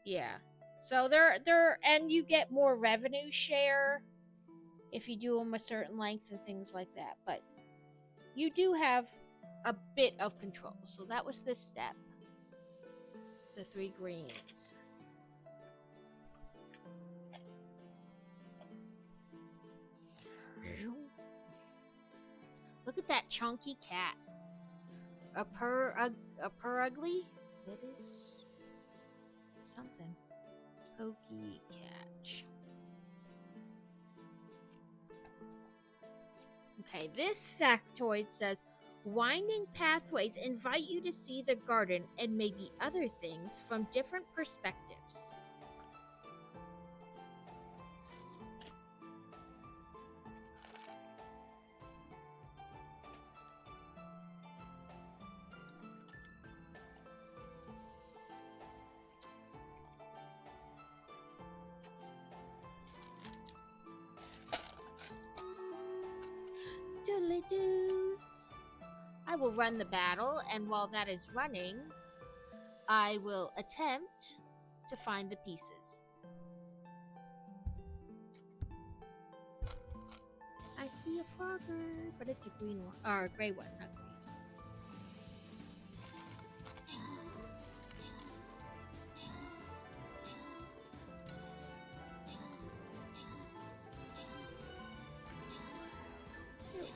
Speaker 1: Yeah. So they're and you get more revenue share if you do them a certain length and things like that. But you do have a bit of control. So that was this step. The 3 greens. Look at that chunky cat. A purr ugly? That is something. Pokey catch. Okay, this factoid says winding pathways invite you to see the garden and maybe other things from different perspectives. Doodly-doos. I will run the battle, and while that is running, I will attempt to find the pieces. I see a frogger, but it's a green one, or a gray one, not green. Here we go.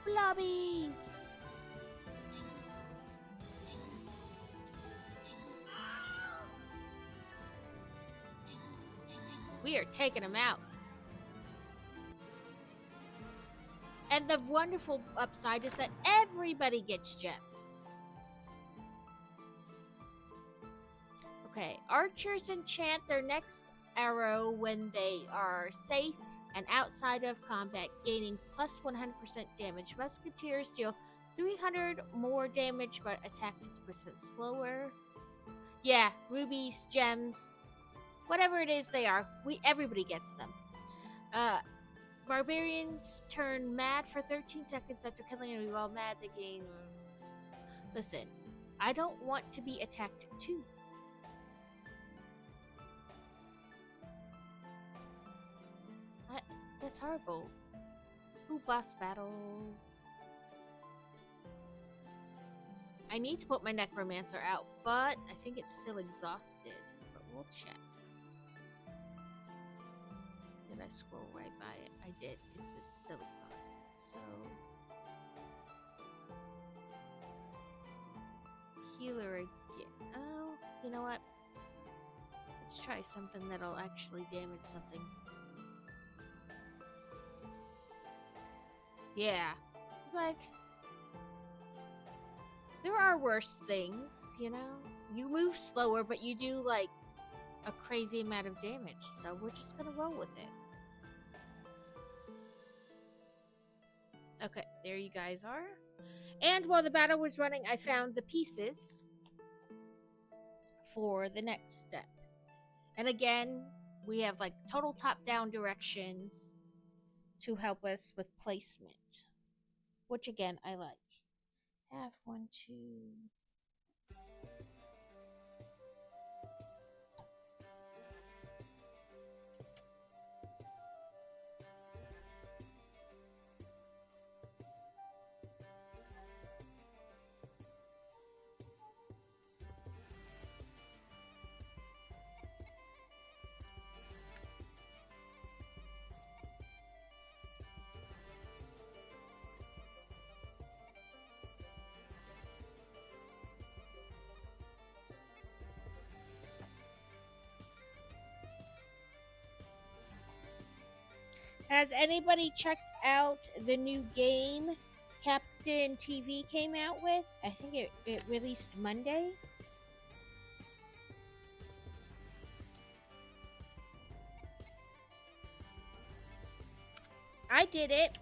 Speaker 1: Blobbies! We are taking them out. And the wonderful upside is that everybody gets gems. Okay, archers enchant their next arrow when they are safe and outside of combat, gaining plus 100% damage. Musketeers deal 300 more damage but attack 50% slower. Yeah, rubies, gems, whatever it is they are, everybody gets them. Barbarians turn mad for 13 seconds after killing an enemy. While mad, the game. Listen, I don't want to be attacked too. That's horrible. Ooh, boss battle. I need to put my necromancer out, but I think it's still exhausted. But we'll check. Did I scroll right by it? I did, because it's still exhausted. So healer again. Oh, you know what? Let's try something that'll actually damage something. Yeah. It's like, there are worse things, you know? You move slower, but you do, like, a crazy amount of damage. So we're just gonna roll with it. Okay, there you guys are. And while the battle was running, I found the pieces for the next step. And again, we have, like, total top-down directions to help us with placement, which again I like. Have 1, 2. Has anybody checked out the new game Captain TV came out with? I think it released Monday. I did it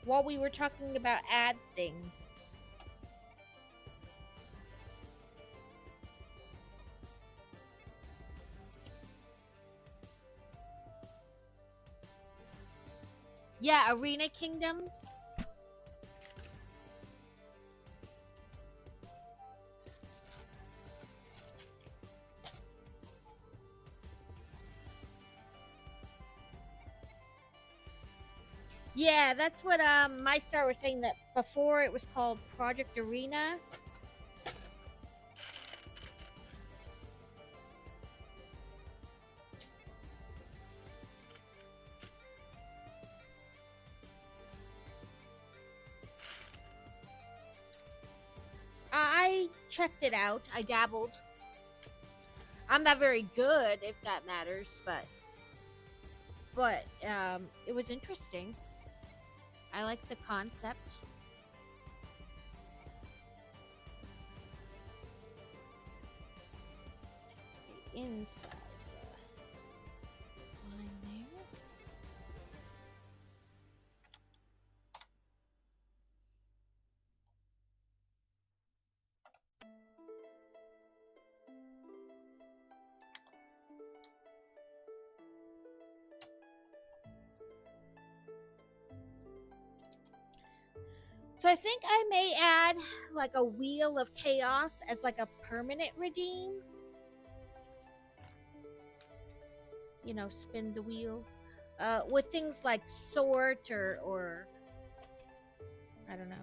Speaker 1: while we were talking about ad things. Yeah, Arena Kingdoms. Yeah, that's what my star was saying, that before it was called Project Arena. I checked it out. I dabbled. I'm not very good, if that matters, but it was interesting. I like the concept. The inside the line there. So I think I may add like a wheel of chaos as like a permanent redeem. You know, spin the wheel. With things like sort or I don't know.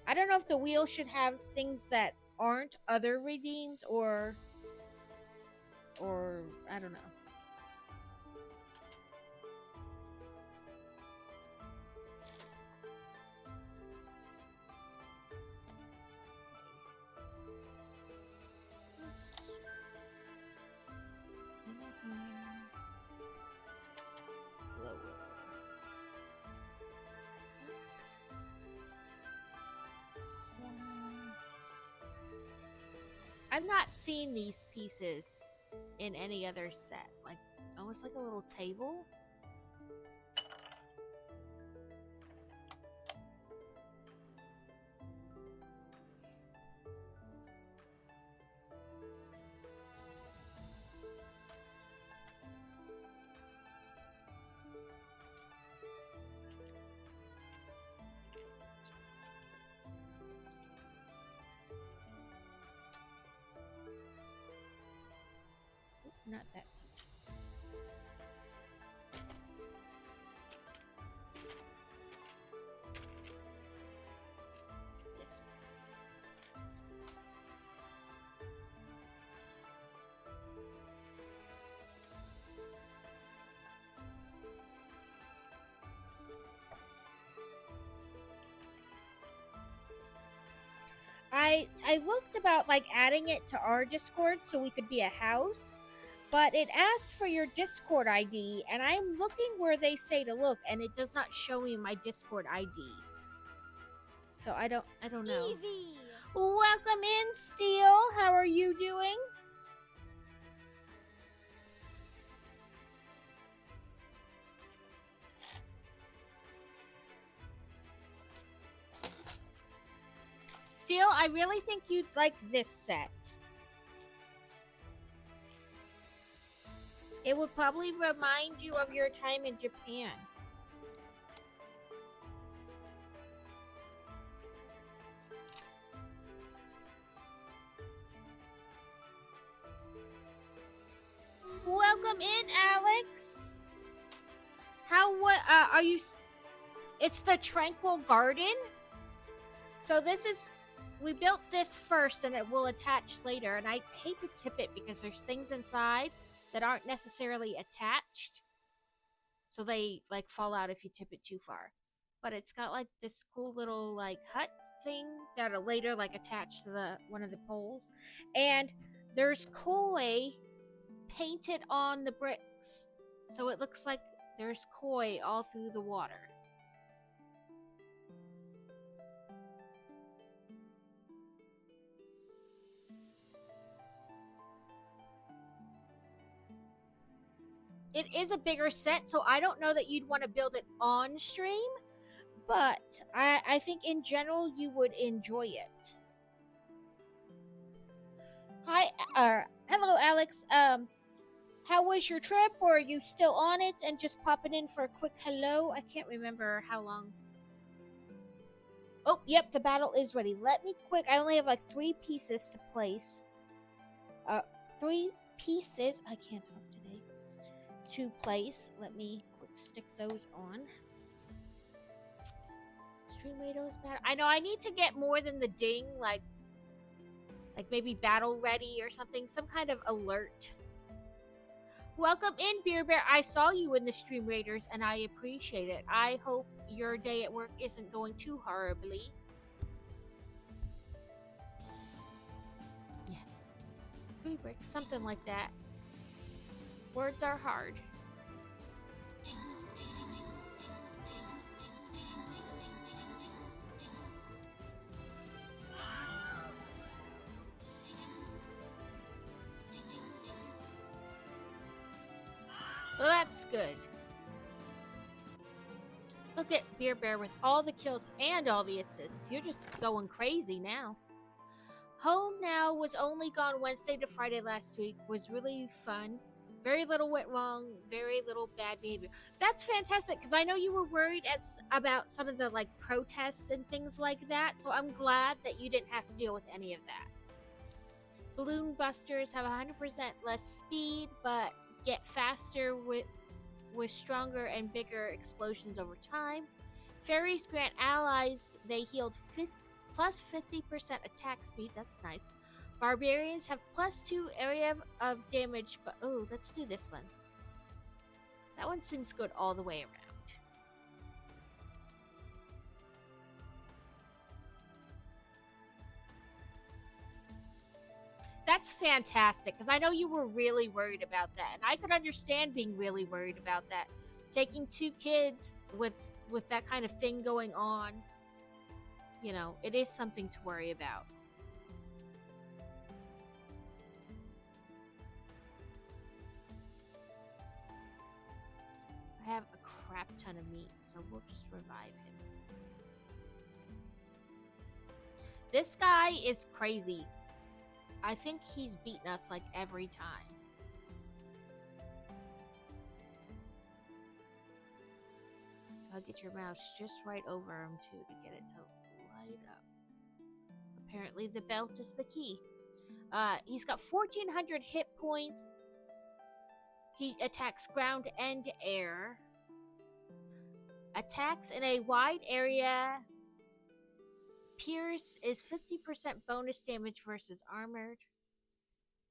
Speaker 1: I don't know if the wheel should have things that aren't other redeems or I don't know. I've not seen these pieces in any other set. Like, almost like a little table. Not that piece. This piece. I looked about like adding it to our Discord so we could be a house, but it asks for your Discord ID, and I'm looking where they say to look, and it does not show me my Discord ID. So I don't know.
Speaker 5: Evie!
Speaker 1: Welcome in, Steel. How are you doing? Steel, I really think you'd like this set. It would probably remind you of your time in Japan. Welcome in, Alex. What are you? It's the Tranquil Garden. So we built this first, and it will attach later. And I hate to tip it because there's things inside that aren't necessarily attached, so they like fall out if you tip it too far. But it's got like this cool little like hut thing that'll later like attach to one of the poles, and there's koi painted on the bricks, so it looks like there's koi all through the water. It is a bigger set, so I don't know that you'd want to build it on stream, but I think in general you would enjoy it. Hi, hello, Alex. How was your trip, or are you still on it and just popping in for a quick hello? I can't remember how long. Oh, yep, the battle is ready. Let me quick. I only have like 3 pieces to place. 3 pieces. I can't talk today. To place. Let me quick stick those on. Stream Rados battle. I know I need to get more than the ding, like maybe battle ready or something, some kind of alert. Welcome in, Beer Bear. I saw you in the Stream Raiders, and I appreciate it. I hope your day at work isn't going too horribly. Yeah. 3 bricks, something like that. Words are hard. Well, that's good. Look at Beer Bear with all the kills and all the assists. You're just going crazy now. Home Now was only gone Wednesday to Friday last week. Was really fun. Very little went wrong. Very little bad behavior. That's fantastic, because I know you were worried about some of the like protests and things like that. So I'm glad that you didn't have to deal with any of that. Balloon Busters have 100% less speed, but get faster with stronger and bigger explosions over time. Fairies grant allies they healed plus 50% attack speed. That's nice. Barbarians have plus 2 area of damage, but oh, let's do this one. That one seems good all the way around. That's fantastic, because I know you were really worried about that, and I could understand being really worried about that. Taking 2 kids with that kind of thing going on, you know, it is something to worry about. I have a crap ton of meat, so we'll just revive him. This guy is crazy. I think he's beaten us like every time. Gotta get your mouse just right over him too to get it to light up. Apparently the belt is the key. He's got 1,400 hit points, He attacks ground and air. Attacks in a wide area. Pierce is 50% bonus damage versus armored.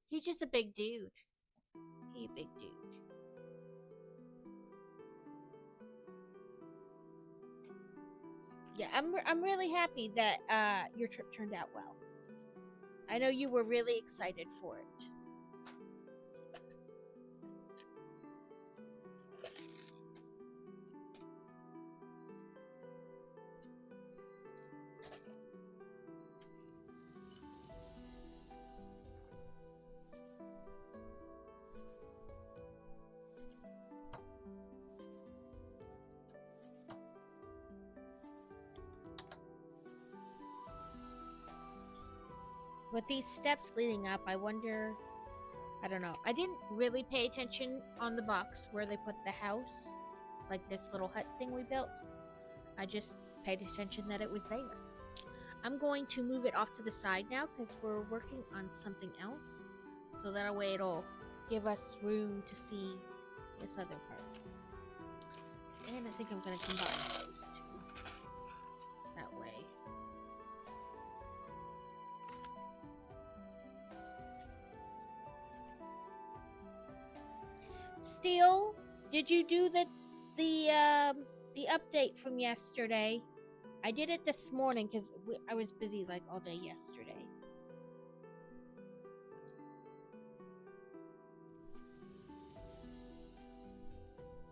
Speaker 1: He's just a big dude. He a big dude. Yeah, I'm really happy that your trip turned out well. I know you were really excited for it. With these steps leading up, I wonder... I don't know. I didn't really pay attention on the box where they put the house. Like this little hut thing we built. I just paid attention that it was there. I'm going to move it off to the side now because we're working on something else. So that way it'll give us room to see this other part. And I think I'm going to combine those two. That way. Steel, did you do the update from yesterday? I did it this morning because I was busy like all day yesterday.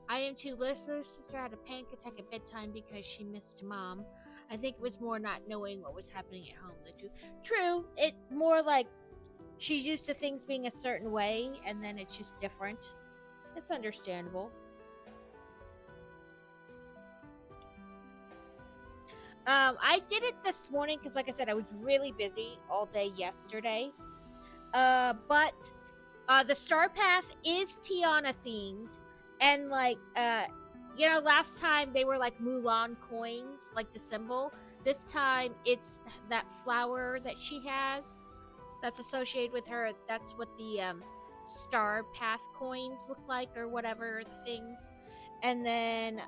Speaker 1: I am too. Listener's sister had a panic attack at bedtime because she missed mom. I think it was more not knowing what was happening at home than two. True, it's more like she's used to things being a certain way and then it's just different. It's understandable. I did it this morning because, like I said, I was really busy all day yesterday. But the Star Path is Tiana themed, and like, last time they were like Mulan coins, like the symbol. This time it's that flower that she has that's associated with her. That's what the Star Path coins look like, or whatever the things. And then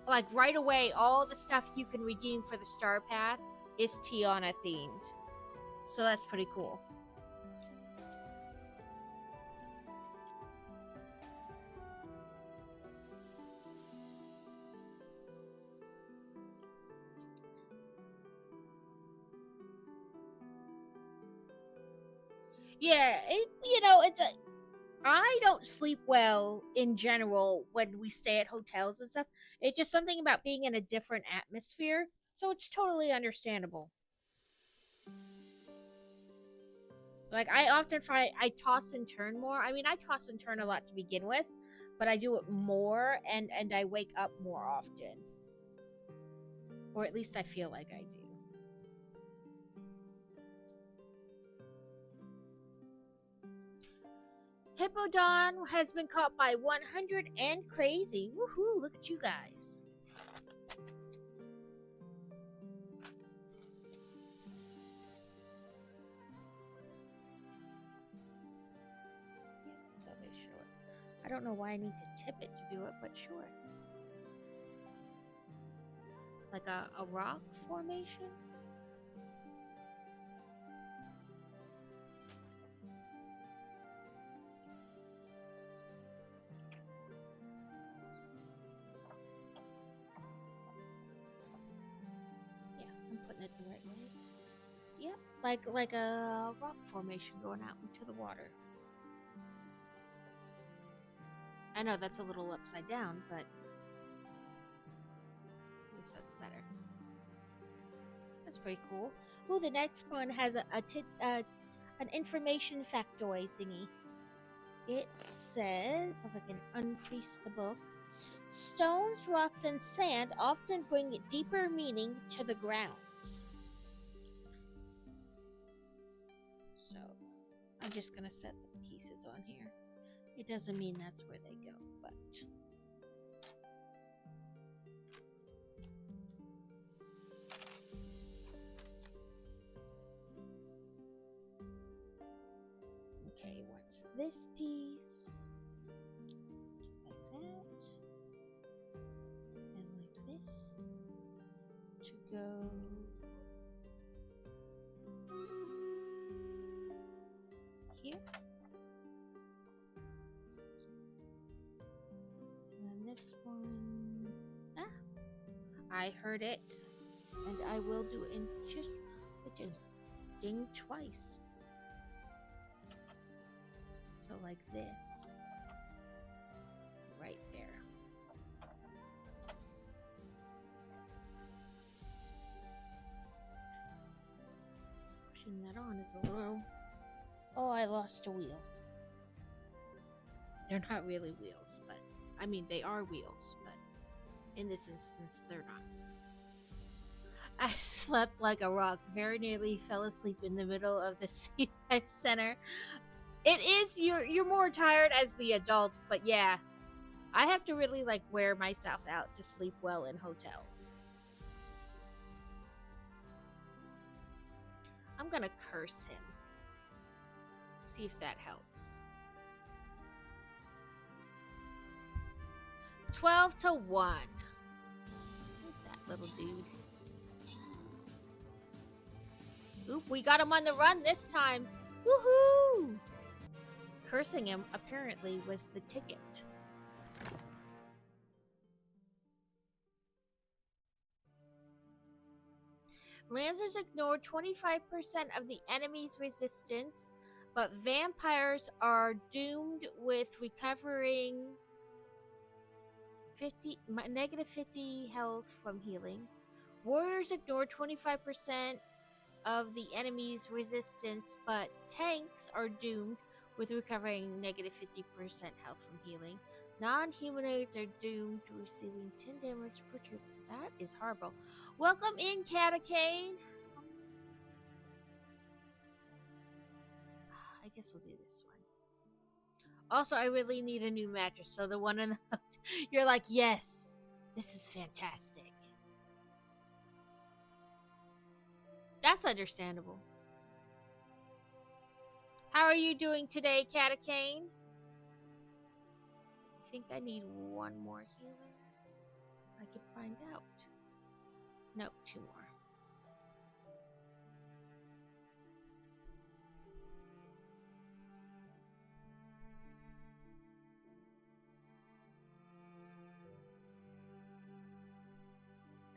Speaker 1: like right away, all the stuff you can redeem for the Star Path is Tiana themed. So that's pretty cool. Yeah, it's a... I don't sleep well in general when we stay at hotels and stuff. It's just something about being in a different atmosphere. So it's totally understandable. Like, I often find I toss and turn more. I mean, I toss and turn a lot to begin with, but I do it more and I wake up more often. Or at least I feel like I do. Hippodon has been caught by 100 and crazy. Woohoo, look at you guys. Yeah, that's how they show it. I don't know why I need to tip it to do it, but sure. Like a rock formation? Putting it the right way. Yep, like a rock formation going out into the water. I know that's a little upside down, but I guess that's better. That's pretty cool. Ooh, the next one has an information factoid thingy. It says, if I can uncrease the book, stones, rocks, and sand often bring deeper meaning to the ground. So, I'm just gonna set the pieces on here. It doesn't mean that's where they go, but... Okay, what's this piece? Like that. And like this. To go here. And then this one. Ah! I heard it. And I will do it in just ding twice. So like this. Right there. Pushing that on is a little... Oh, I lost a wheel. They're not really wheels, but... I mean, they are wheels, but... In this instance, they're not. I slept like a rock. Very nearly fell asleep in the middle of the CI center. It is, you're more tired as the adult, but yeah. I have to really like wear myself out to sleep well in hotels. I'm gonna curse him. See if that helps. 12-1. That little dude. Oop, we got him on the run this time. Woohoo! Cursing him apparently was the ticket. Lancers ignore 25% of the enemy's resistance, but vampires are doomed with recovering negative 50 health from healing. Warriors ignore 25% of the enemy's resistance, but tanks are doomed with recovering negative 50% health from healing. Non-humanoids are doomed to receiving 10 damage per turn. That is horrible. Welcome in, Catacane. I guess I'll do this one. Also, I really need a new mattress, so the one in the you're like, yes, this is fantastic. That's understandable. How are you doing today, Catacane? I think I need one more healer. I could find out. No, 2 more.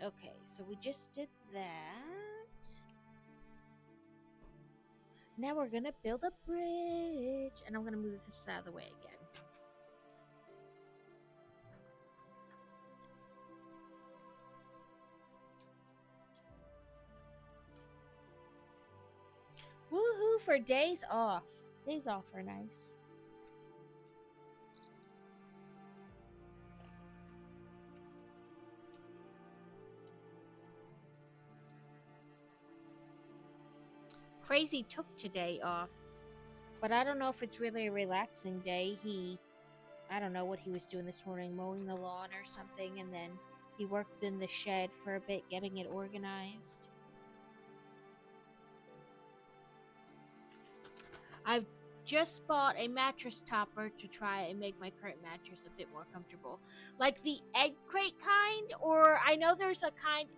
Speaker 1: Okay, so we just did that. Now we're gonna build a bridge, and I'm gonna move this out of the way again. Woohoo for days off. Days off are nice. Crazy took today off, but I don't know if it's really a relaxing day. I don't know what he was doing this morning, mowing the lawn or something, and then he worked in the shed for a bit, getting it organized. I've just bought a mattress topper to try and make my current mattress a bit more comfortable. Like the egg crate kind, or I know there's a kind,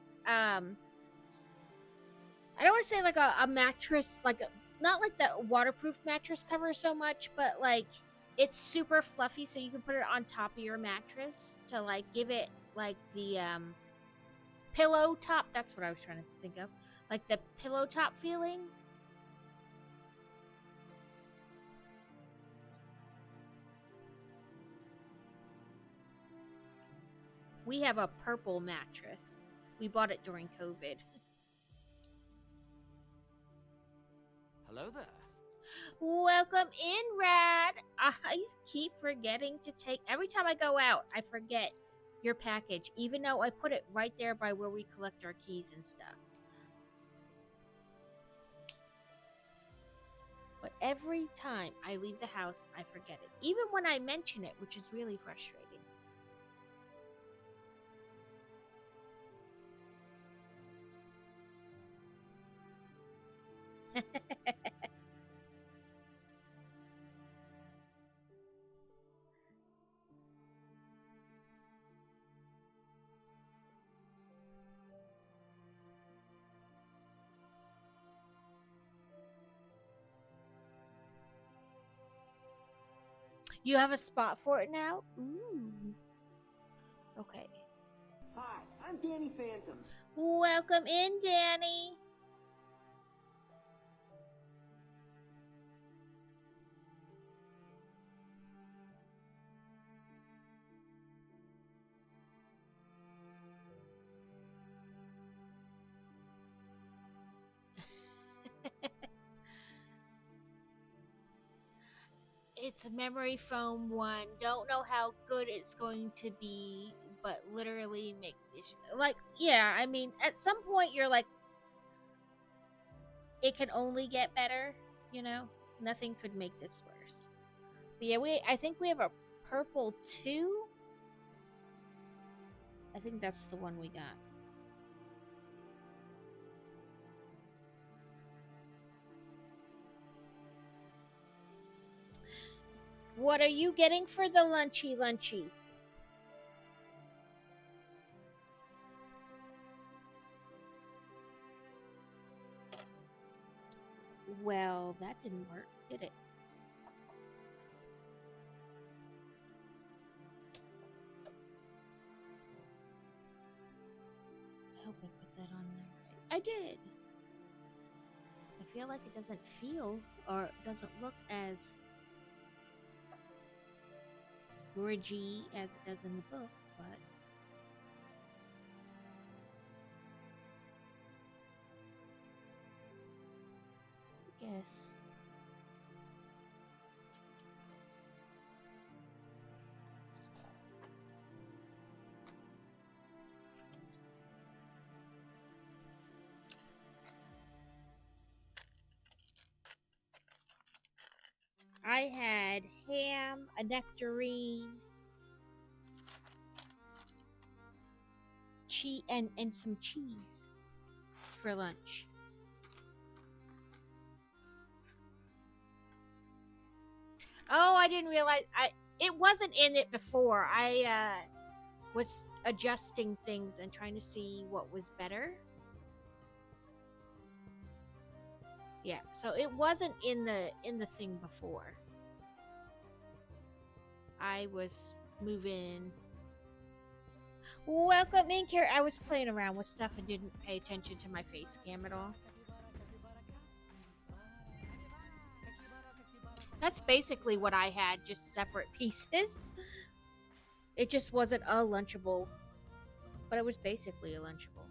Speaker 1: I don't want to say like a mattress, like not like the waterproof mattress cover so much, but like it's super fluffy, so you can put it on top of your mattress to like give it like the pillow top. That's what I was trying to think of, like the pillow top feeling. We have a purple mattress. We bought it during COVID.
Speaker 2: Hello there.
Speaker 1: Welcome in, Rad. I keep forgetting to take... Every time I go out, I forget your package, even though I put it right there by where we collect our keys and stuff. But every time I leave the house, I forget it. Even when I mention it, which is really frustrating. You have a spot for it now? Ooh. Okay.
Speaker 5: Hi, I'm Danny Phantom.
Speaker 1: Welcome in, Danny. It's a memory foam one. Don't know how good it's going to be, but literally make this like, yeah, I mean, at some point you're like, it can only get better, you know? Nothing could make this worse. But yeah, I think we have a purple 2. I think that's the one we got. What are you getting for the lunchy? Well, that didn't work, did it? I hope I put that on there right. I did. I feel like it doesn't feel or doesn't look as bridgy as it does in the book, but I guess. I had ham, a nectarine, cheese, and some cheese for lunch. Oh, I didn't realize it wasn't in it before. I was adjusting things and trying to see what was better. Yeah, so it wasn't in the thing before. I was moving. Welcome in, Kara. I was playing around with stuff and didn't pay attention to my face cam at all. That's basically what I had, just separate pieces. It just wasn't a Lunchable, but it was basically a Lunchable.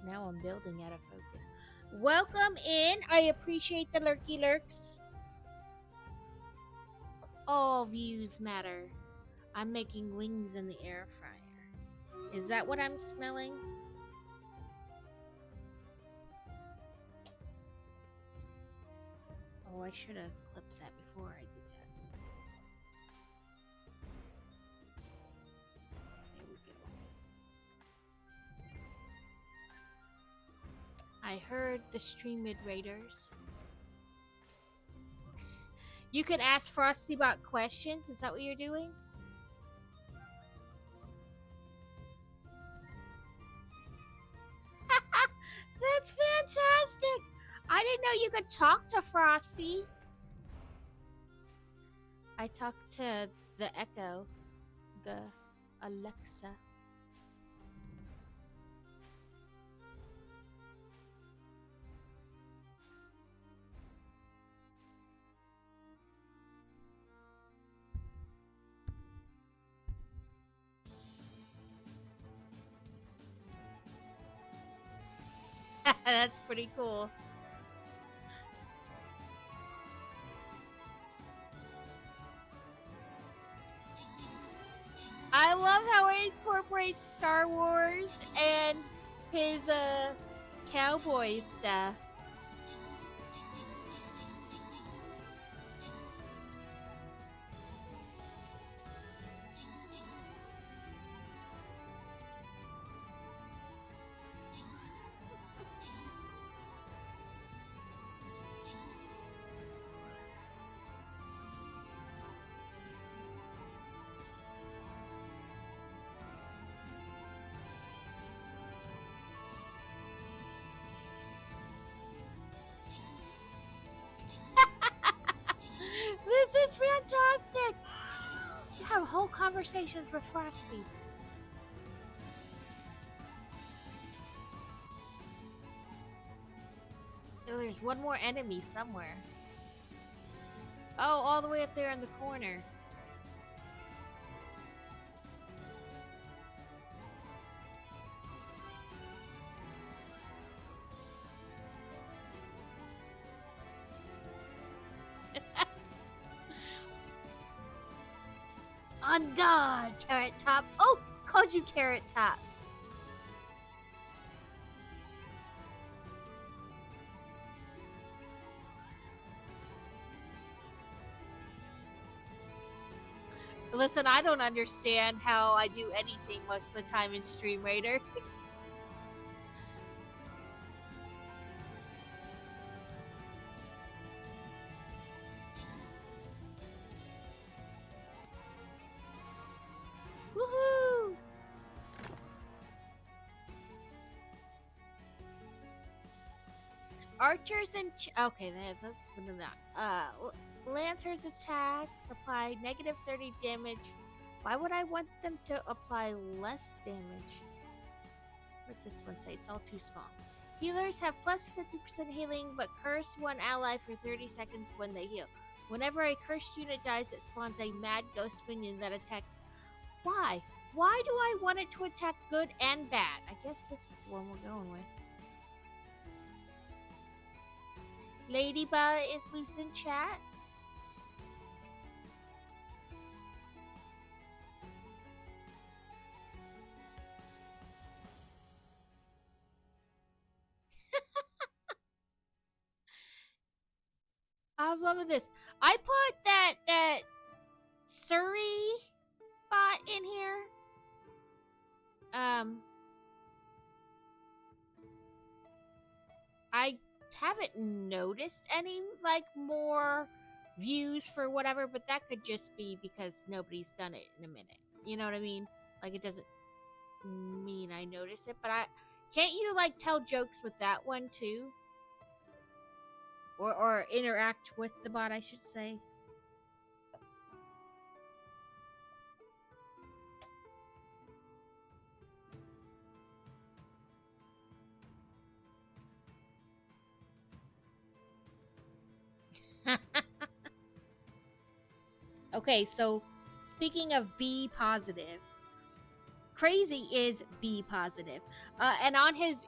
Speaker 1: Now I'm building out of focus. Welcome in. I appreciate the lurky lurks. All views matter. I'm making wings in the air fryer. Is that what I'm smelling? Oh, I should have clipped that before I did that. There we go. I heard the Streamid Raiders. You could ask Frosty about questions. Is that what you're doing? That's fantastic! I didn't know you could talk to Frosty. I talked to the Echo, the Alexa. That's pretty cool. I love how it incorporates Star Wars and his cowboy stuff. fantastic! You have whole conversations with Frosty. Oh, there's one more enemy somewhere. Oh, all the way up there in the corner. On God, Carrot Top. Oh, called you Carrot Top. Listen, I don't understand how I do anything most of the time in Stream Raider. Woohoo! Archers and okay, that's been that. Lancers attack, supply negative 30 damage. Why would I want them to apply less damage? What's this one say? It's all too small. Healers have plus 50% healing, but curse one ally for 30 seconds when they heal. Whenever a cursed unit dies, it spawns a mad ghost minion that attacks. Why? Why do I want it to attack good and bad? I guess this is the one we're going with. Ladybug is loose in chat. I'm loving this. I put that Surrey bot in here. I haven't noticed any like more views for whatever, but that could just be because nobody's done it in a minute. You know what I mean? Like it doesn't mean I notice it, but can't you like tell jokes with that one too? Or interact with the bot, I should say. Okay, so speaking of B positive, Crazy is B positive. And on his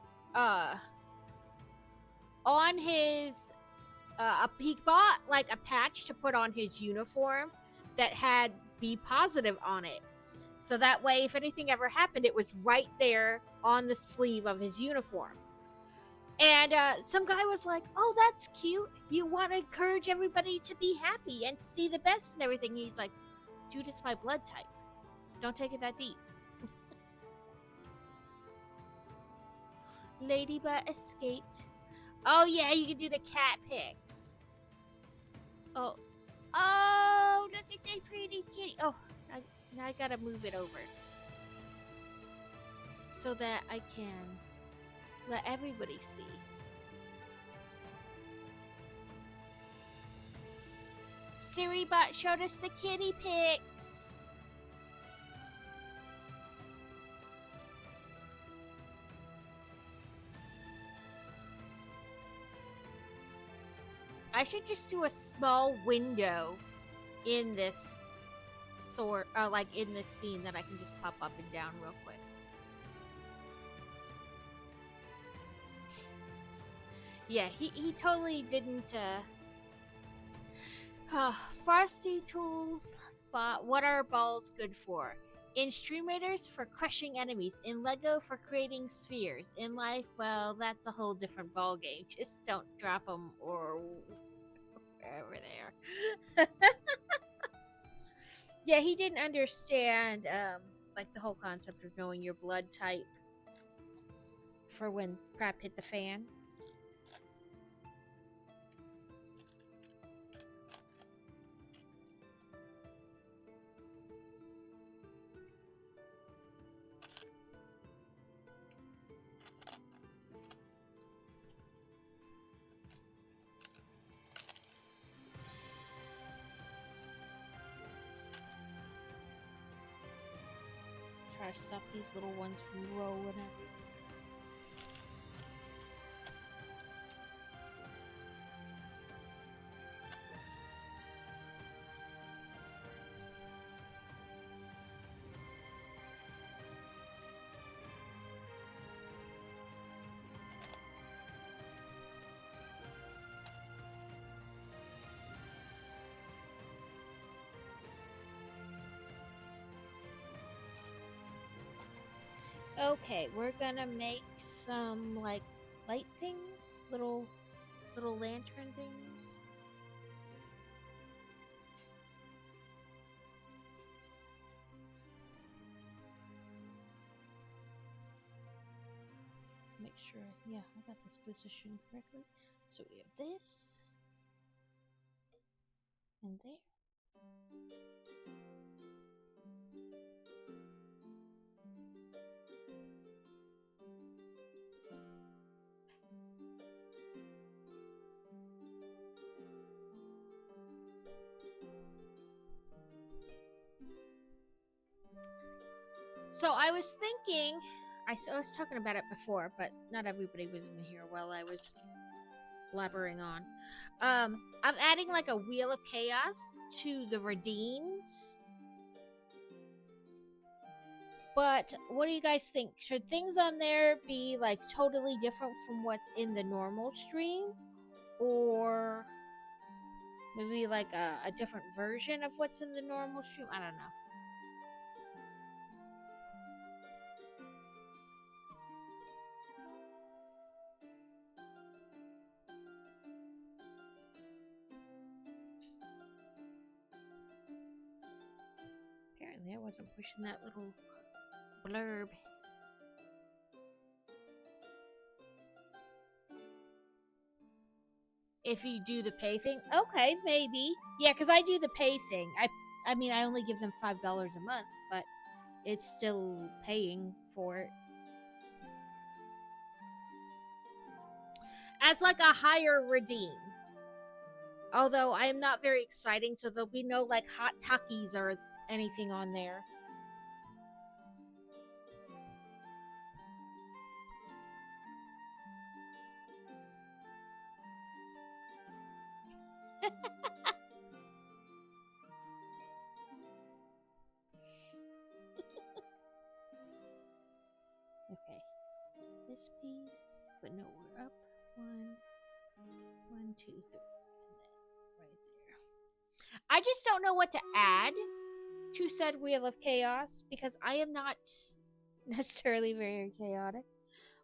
Speaker 1: he bought like a patch to put on his uniform that had B positive on it. So that way, if anything ever happened, it was right there on the sleeve of his uniform. And some guy was like, "Oh, that's cute. You want to encourage everybody to be happy and see the best and everything." And he's like, "Dude, it's my blood type. Don't take it that deep." Ladybug escaped. Oh yeah, you can do the cat pics. Oh, look at that pretty kitty. Oh, now I gotta move it over so that I can let everybody see. SiriBot showed us the kitty pics. I should just do a small window in this like in this scene that I can just pop up and down real quick. Yeah, he totally didn't Frosty tools, but what are balls good for? In Stream Raiders, for crushing enemies. In Lego, for creating spheres. In life, well, that's a whole different ball game. Just don't drop them or wherever they are. Yeah, he didn't understand like the whole concept of knowing your blood type for when crap hit the fan. gotta stop these little ones from rolling everywhere. Okay, we're gonna make some like light things, little lantern things. Make sure, yeah, I got this positioned correctly. So we have this and there. So I was thinking, I was talking about it before, but not everybody was in here while I was blabbering on. I'm adding like a wheel of chaos to the redeems. But what do you guys think? Should things on there be like totally different from what's in the normal stream? Or maybe like a different version of what's in the normal stream? I don't know. Apparently I wasn't pushing that little blurb. If you do the pay thing, okay, maybe. Yeah, because I do the pay thing. I mean, I only give them $5 a month, but it's still paying for it. As like a higher redeem. Although I am not very exciting, so there'll be no like hot Takis or anything on there. Okay. This piece, but no, we're up. One, two, three. And then right there. I just don't know what to add to said Wheel of Chaos because I am not necessarily very chaotic.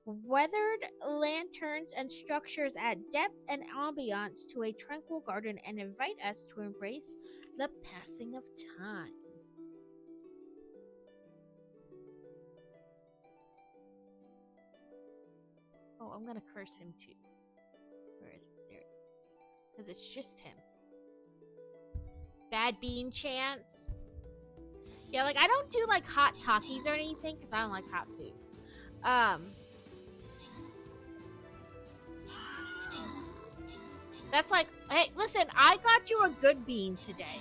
Speaker 1: Weathered lanterns and structures add depth and ambiance to a tranquil garden and invite us to embrace the passing of time. Oh, I'm gonna curse him too. Where is it? There it is. Because it's just him. Bad bean chance. Yeah, like I don't do like hot Takis or anything because I don't like hot food. That's like, hey, listen, I got you a good bean today.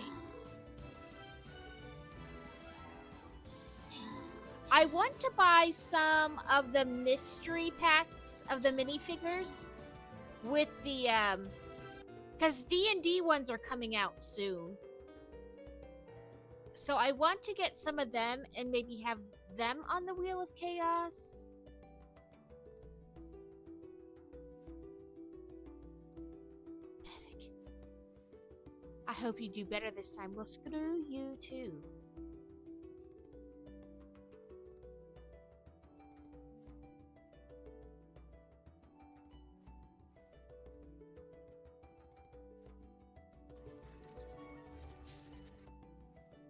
Speaker 1: I want to buy some of the mystery packs of the minifigures with the because D&D ones are coming out soon. So I want to get some of them and maybe have them on the Wheel of Chaos. I hope you do better this time. Well, screw you too.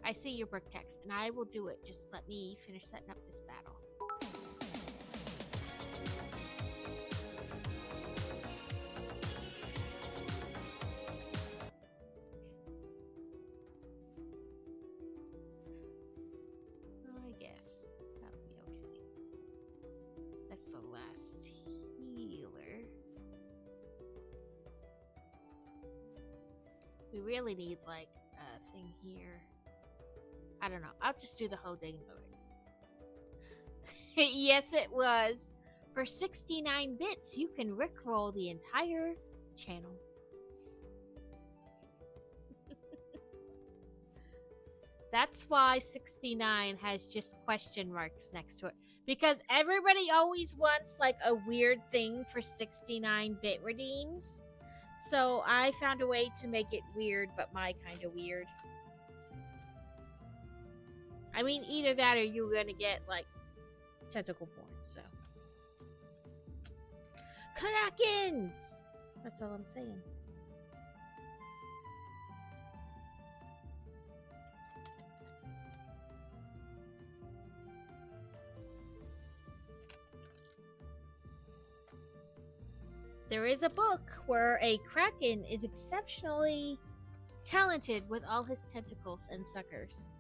Speaker 1: I see your brick text, and I will do it. Just let me finish setting up this battle. I guess that'll be okay. That's the last healer. We really need, like, a thing here. I don't know. I'll just do the whole dang mode. Yes, it was. For 69 bits, you can rickroll the entire channel. That's why 69 has just question marks next to it. Because everybody always wants like a weird thing for 69-bit redeems. So I found a way to make it weird, but my kind of weird. I mean, either that or you're gonna get like tentacle porn, so. Krakens! That's all I'm saying. There is a book where a kraken is exceptionally talented with all his tentacles and suckers.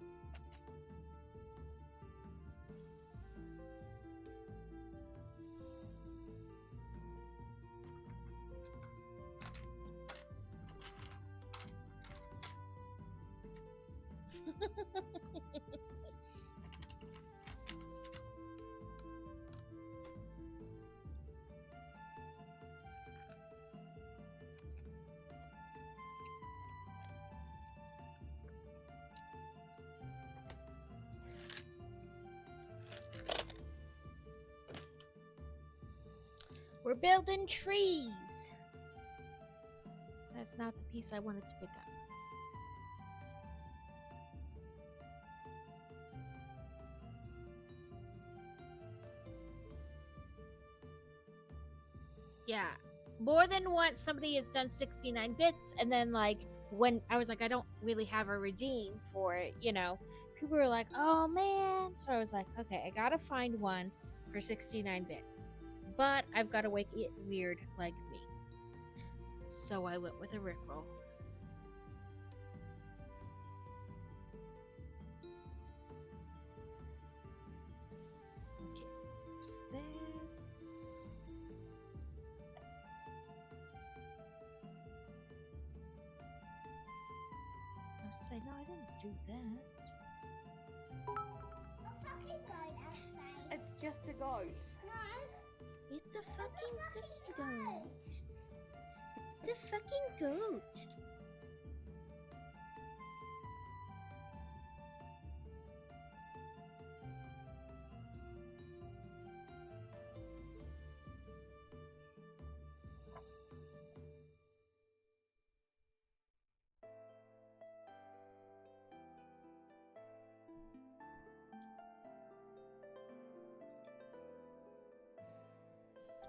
Speaker 1: We're building trees. That's not the piece I wanted to pick up. Yeah. More than once somebody has done 69 bits and then like when I was like I don't really have a redeem for it, you know. People were like, "Oh man." So I was like, "Okay, I got to find one for 69 bits." But I've got to make it weird like me. So I went with a rickroll. Okay, there's this. I was like, no, I didn't do that.
Speaker 4: It's just a goat.
Speaker 1: It's a fucking goat. It's a fucking goat.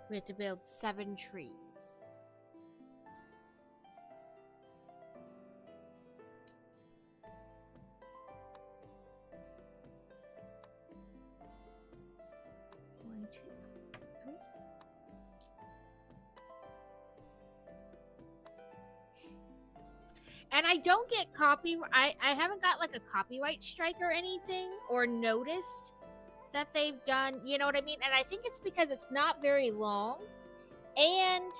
Speaker 1: We have to build 7 trees. One, two, three. And I don't get I haven't got like a copyright strike or anything or noticed that they've done, you know what I mean? And I think it's because it's not very long and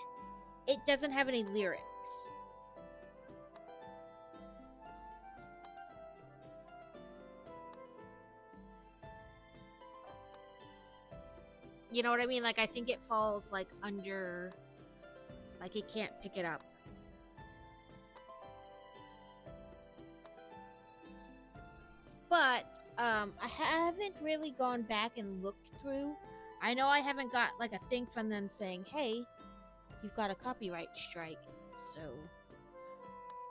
Speaker 1: it doesn't have any lyrics. You know what I mean? Like I think it falls like under, like it can't pick it up. But I haven't really gone back and looked through. I know I haven't got like a thing from them saying, hey, you've got a copyright strike. So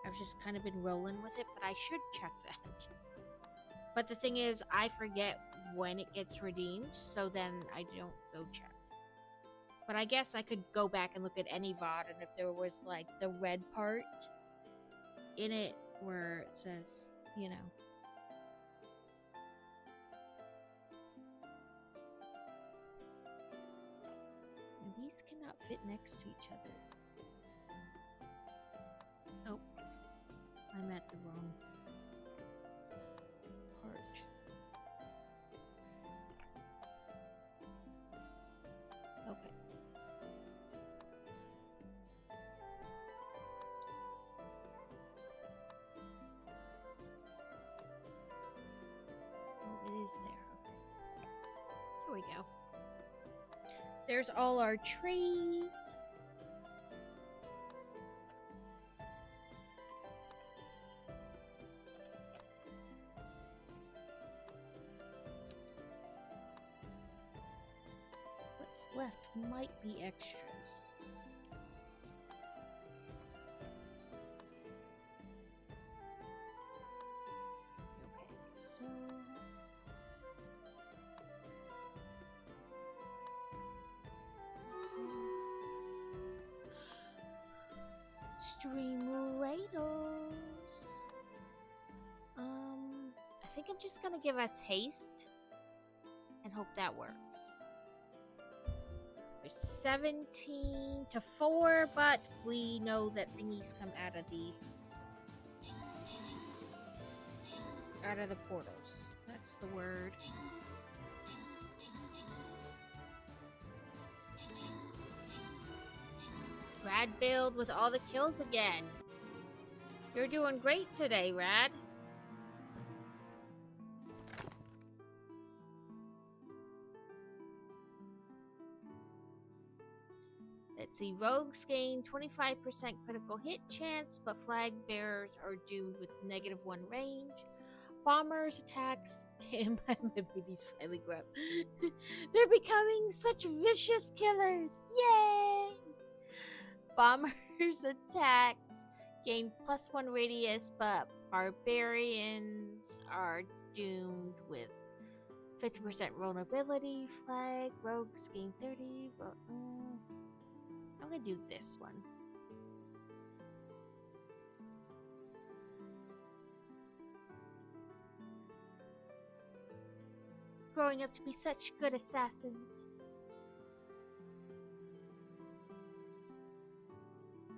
Speaker 1: I've just kind of been rolling with it, but I should check that. But the thing is, I forget when it gets redeemed, so then I don't go check. But I guess I could go back and look at any VOD, and if there was like the red part in it where it says, you know, these cannot fit next to each other. Oh, I'm at the wrong part. Okay. Oh, it is there. Okay. Here we go. There's all our trees. What's left might be extras. Okay, so stream rados. I think I'm just gonna give us haste and hope that works. There's 17 to 4, but we know that thingies come out of the portals. That's the word. Rad build with all the kills again. You're doing great today, Rad. Let's see. Rogues gain 25% critical hit chance, but flag bearers are doomed with -1 range. Bombers attacks. My babies finally grew up. They're becoming such vicious killers. Yay! Bombers attacks gain +1 radius, but barbarians are doomed with 50% vulnerability. Flag rogues gain 30. But, I'm gonna do this one. Growing up to be such good assassins.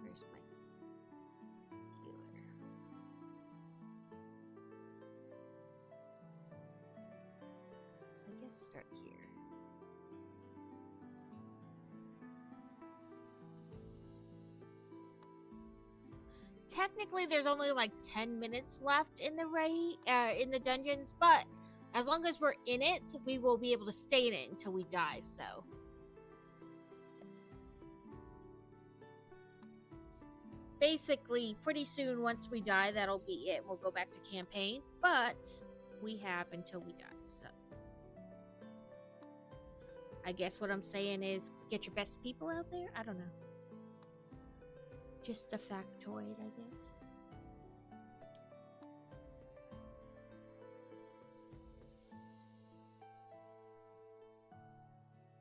Speaker 1: Where's my healer? I guess start here. Technically, there's only like 10 minutes left in the in the dungeons, but as long as we're in it, we will be able to stay in it until we die, so. Basically, pretty soon, once we die, that'll be it. We'll go back to campaign, but we have until we die, so. I guess what I'm saying is, get your best people out there? I don't know. Just a factoid, I guess.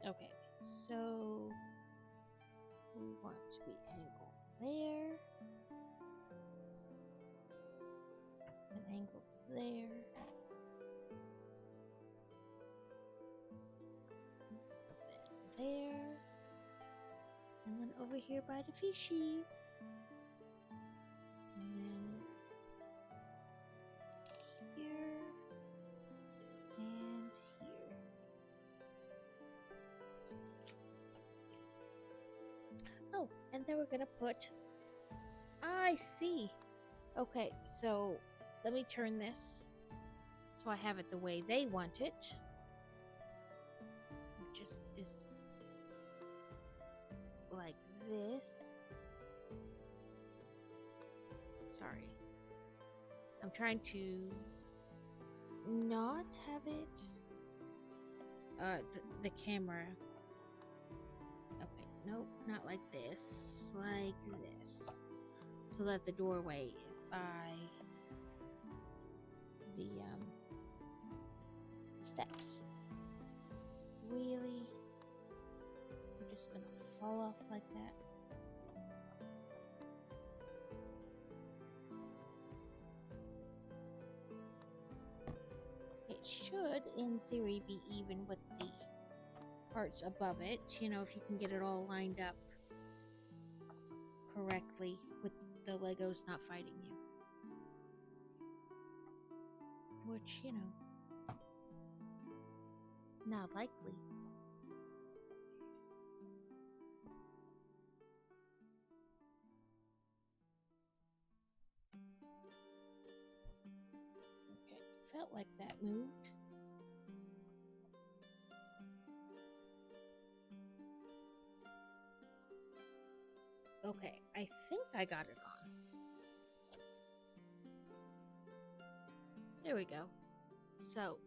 Speaker 1: Okay, so we want to be angled there, and angled there, then there, and then over here by the fishy. And then here and here. Oh, and then we're gonna put. I see. Okay, so let me turn this so I have it the way they want it, which is like this. Sorry. I'm trying to not have it. The camera. Okay, nope, not like this. Like this. So that the doorway is by the steps. Really? I'm just gonna fall off like that. It should, in theory, be even with the parts above it. You know, if you can get it all lined up correctly with the Legos not fighting you. Which, you know, not likely. Okay, felt like that moved. Okay, I think I got it on. There we go. So,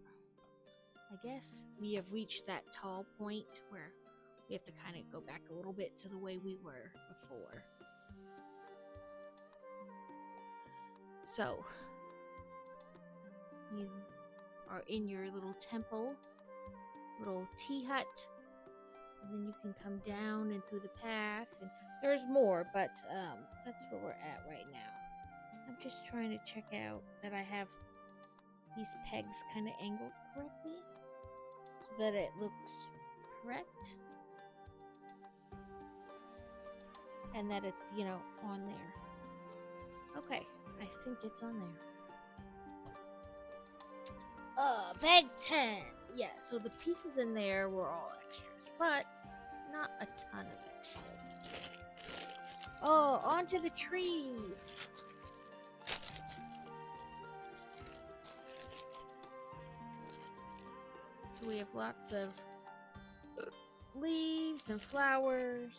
Speaker 1: I guess we have reached that tall point where we have to kind of go back a little bit to the way we were before. So, you are in your little temple, little tea hut, and then you can come down and through the path, and there's more, but that's where we're at right now. I'm just trying to check out that I have these pegs kind of angled correctly, so that it looks correct, and that it's, on there. Okay, I think it's on there. Bag 10. Yeah, so the pieces in there were all extras, but not a ton of extras. Oh, onto the tree. So we have lots of leaves and flowers.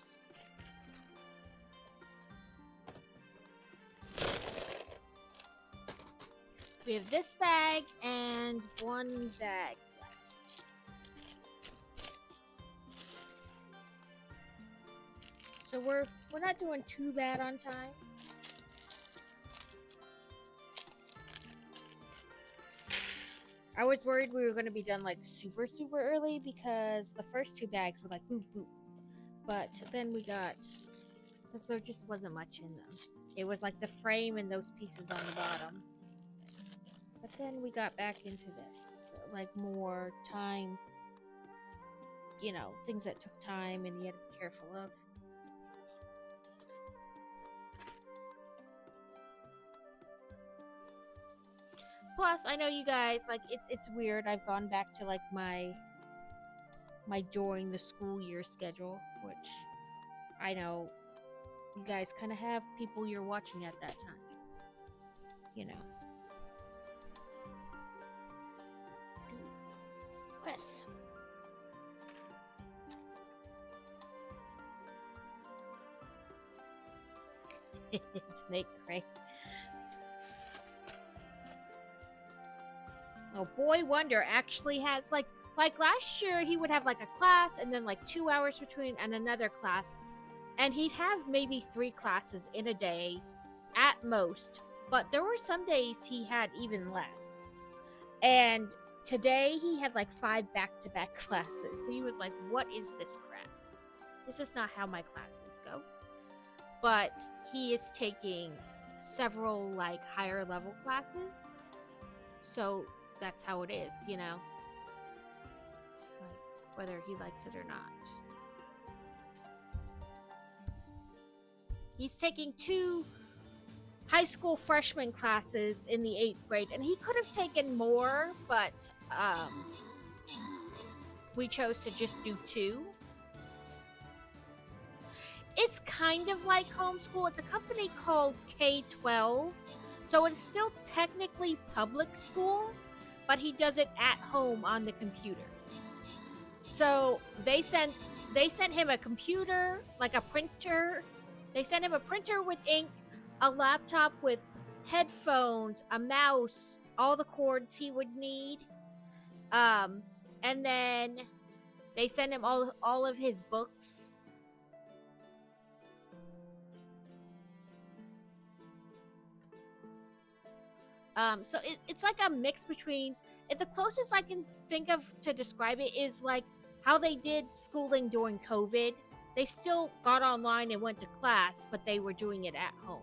Speaker 1: We have this bag and one bag left. So we're not doing too bad on time. I was worried we were going to be done like super early because the first two bags were like boop boop. But then we got, because there just wasn't much in them. It was like the frame and those pieces on the bottom. But then we got back into this, like more time, things that took time and you had to be careful of. Plus, I know you guys, like, it's weird. I've gone back to, like, my during the school year schedule, which I know you guys kind of have people you're watching at that time. Quest. Isn't it great? Oh, Boy Wonder actually has like last year he would have like a class and then like 2 hours between and another class, and he'd have maybe 3 classes in a day at most, but there were some days he had even less. And today he had like 5 back-to-back classes. So he was like, what is this crap? This is not how my classes go. But he is taking several like higher level classes, so that's how it is, like, whether he likes it or not. He's taking 2 high school freshman classes in the 8th grade, and he could have taken more, but we chose to just do 2. It's kind of like homeschool. It's a company called K-12, so it's still technically public school, but he does it at home on the computer. So they sent him a computer, like a printer. They sent him a printer with ink, a laptop with headphones, a mouse, all the cords he would need, and then they sent him all of his books. So it's like a mix between, the closest I can think of to describe it is like how they did schooling during COVID. They still got online and went to class, but they were doing it at home.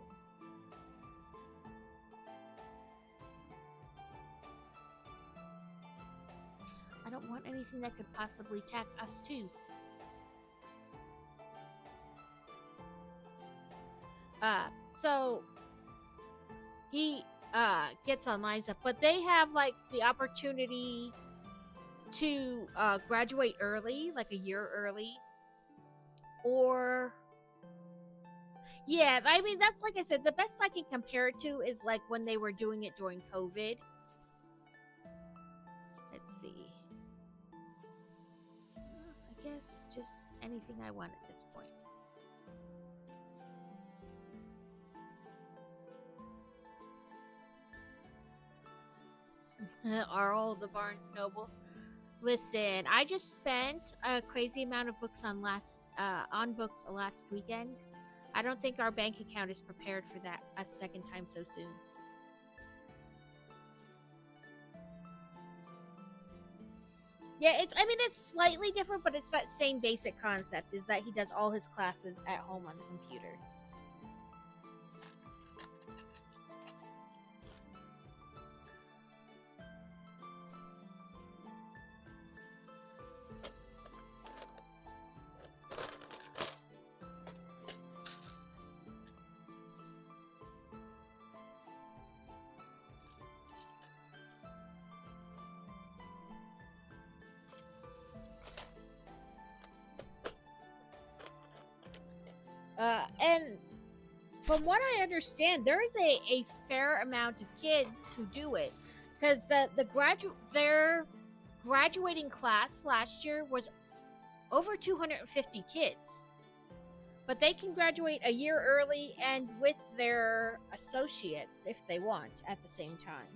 Speaker 1: I don't want anything that could possibly attack us too. So he gets online stuff, but they have like the opportunity to graduate early, like a year early, or yeah, I mean, that's, like I said, the best I can compare it to is like when they were doing it during COVID. Let's see, I guess just anything I want at this point. Are all the Barnes Noble? Listen, I just spent a crazy amount of books on books last weekend. I don't think our bank account is prepared for that a second time so soon. Yeah, it's slightly different, but it's that same basic concept, is that he does all his classes at home on the computer. And from what I understand, there is a fair amount of kids who do it, because their graduating class last year was over 250 kids, but they can graduate a year early and with their associates if they want at the same time.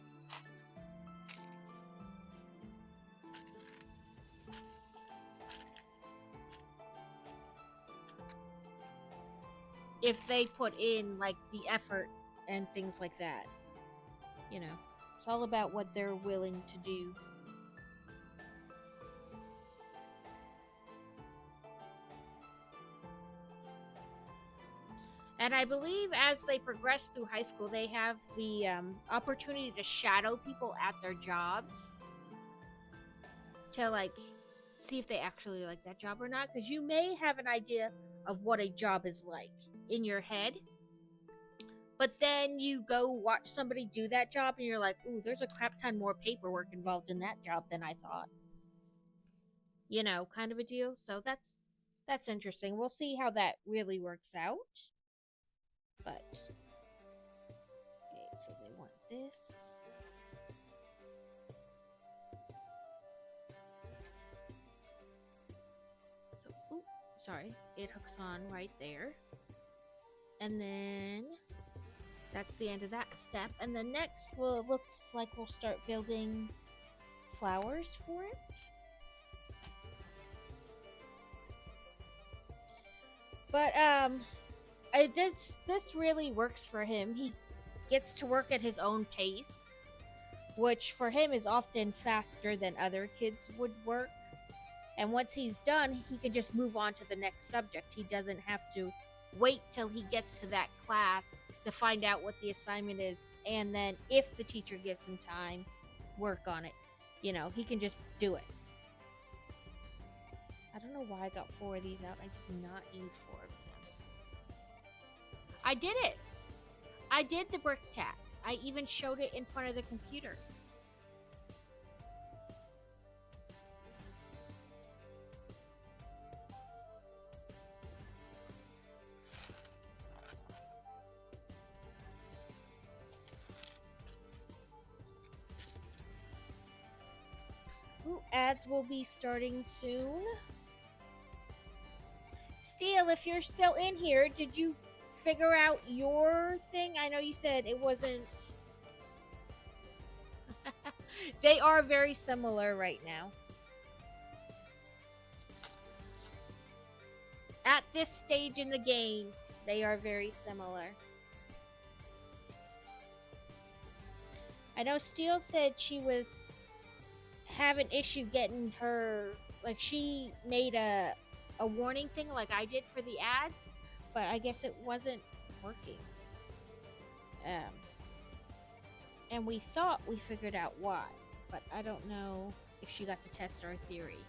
Speaker 1: If they put in like the effort and things like that. It's all about what they're willing to do. And I believe as they progress through high school, they have the opportunity to shadow people at their jobs to like see if they actually like that job or not, because you may have an idea of what a job is like in your head, but then you go watch somebody do that job and you're like, ooh, there's a crap ton more paperwork involved in that job than I thought. Kind of a deal. So that's interesting. We'll see how that really works out. But okay, so they want this. So, sorry, it hooks on right there. And then that's the end of that step. And then next, it looks like we'll start building flowers for it. But this really works for him. He gets to work at his own pace, which for him is often faster than other kids would work. And once he's done, he can just move on to the next subject. He doesn't have to wait till he gets to that class to find out what the assignment is, and then if the teacher gives him time, work on it. He can just do it. I don't know why I got 4 of these out. I did not need 4 of them. I did it! I did the brick tax. I even showed it in front of the computer. Ads will be starting soon. Steel, if you're still in here, did you figure out your thing? I know you said it wasn't... They are very similar right now. At this stage in the game, they are very similar. I know Steel said she was have an issue getting her, like, she made a warning thing like I did for the ads, but I guess it wasn't working. And we thought we figured out why, but I don't know if she got to test our theory.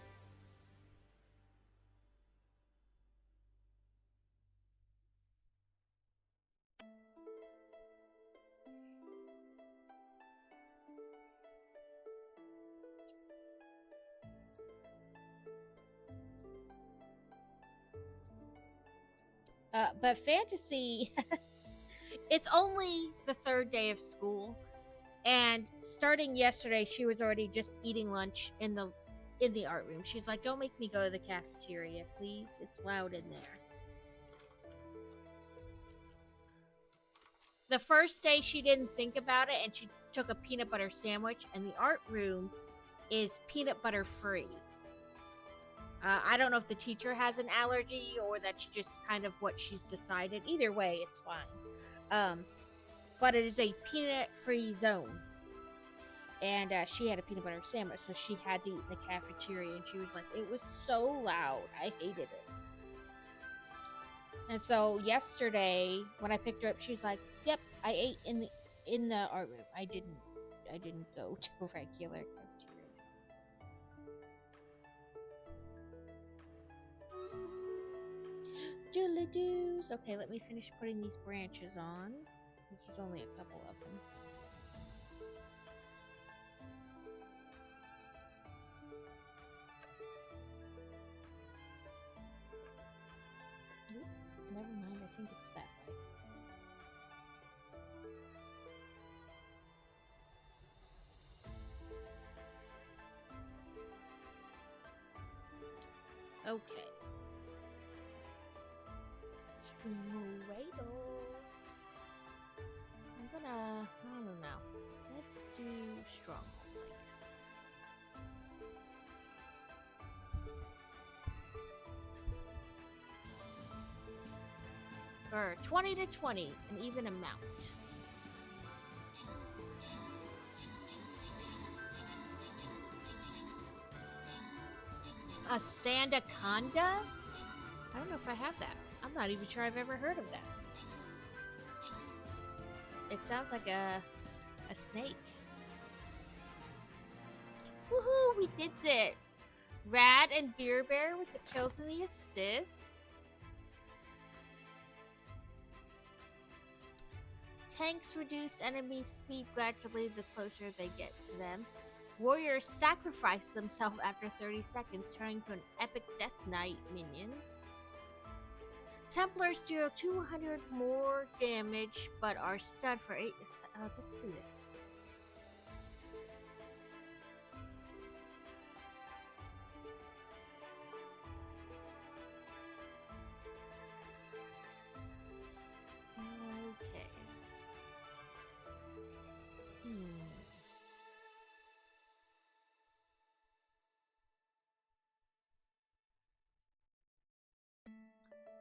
Speaker 1: But fantasy, it's only the 3rd day of school, and starting yesterday, she was already just eating lunch in the art room. She's like, "Don't make me go to the cafeteria, please. It's loud in there." the first day she didn't think about it and she took a peanut butter sandwich, and the art room is peanut butter free. I don't know if the teacher has an allergy or that's just kind of what she's decided. Either way, it's fine. But it is a peanut free zone. And she had a peanut butter sandwich, so she had to eat in the cafeteria, and she was like, it was so loud. I hated it. And so yesterday, when I picked her up, she was like, yep, I ate in the art room. I didn't go to a regular cafeteria. Doodly-doos. Okay, let me finish putting these branches on. There's only a couple of them. Oop, never mind, I think it's that way. Okay. Tomatoes. I don't know. Let's do stronghold, I guess. Or 20 to 20, an even amount. A sandaconda? I don't know if I have that. I'm not even sure I've ever heard of that. It sounds like a snake. Woohoo! We did it! Rad and Beer Bear with the kills and the assists. Tanks reduce enemy speed gradually the closer they get to them. Warriors sacrifice themselves after 30 seconds, turning to an epic death knight minions. Templars deal 200 more damage, but are stunned for 8. Let's do this. Okay.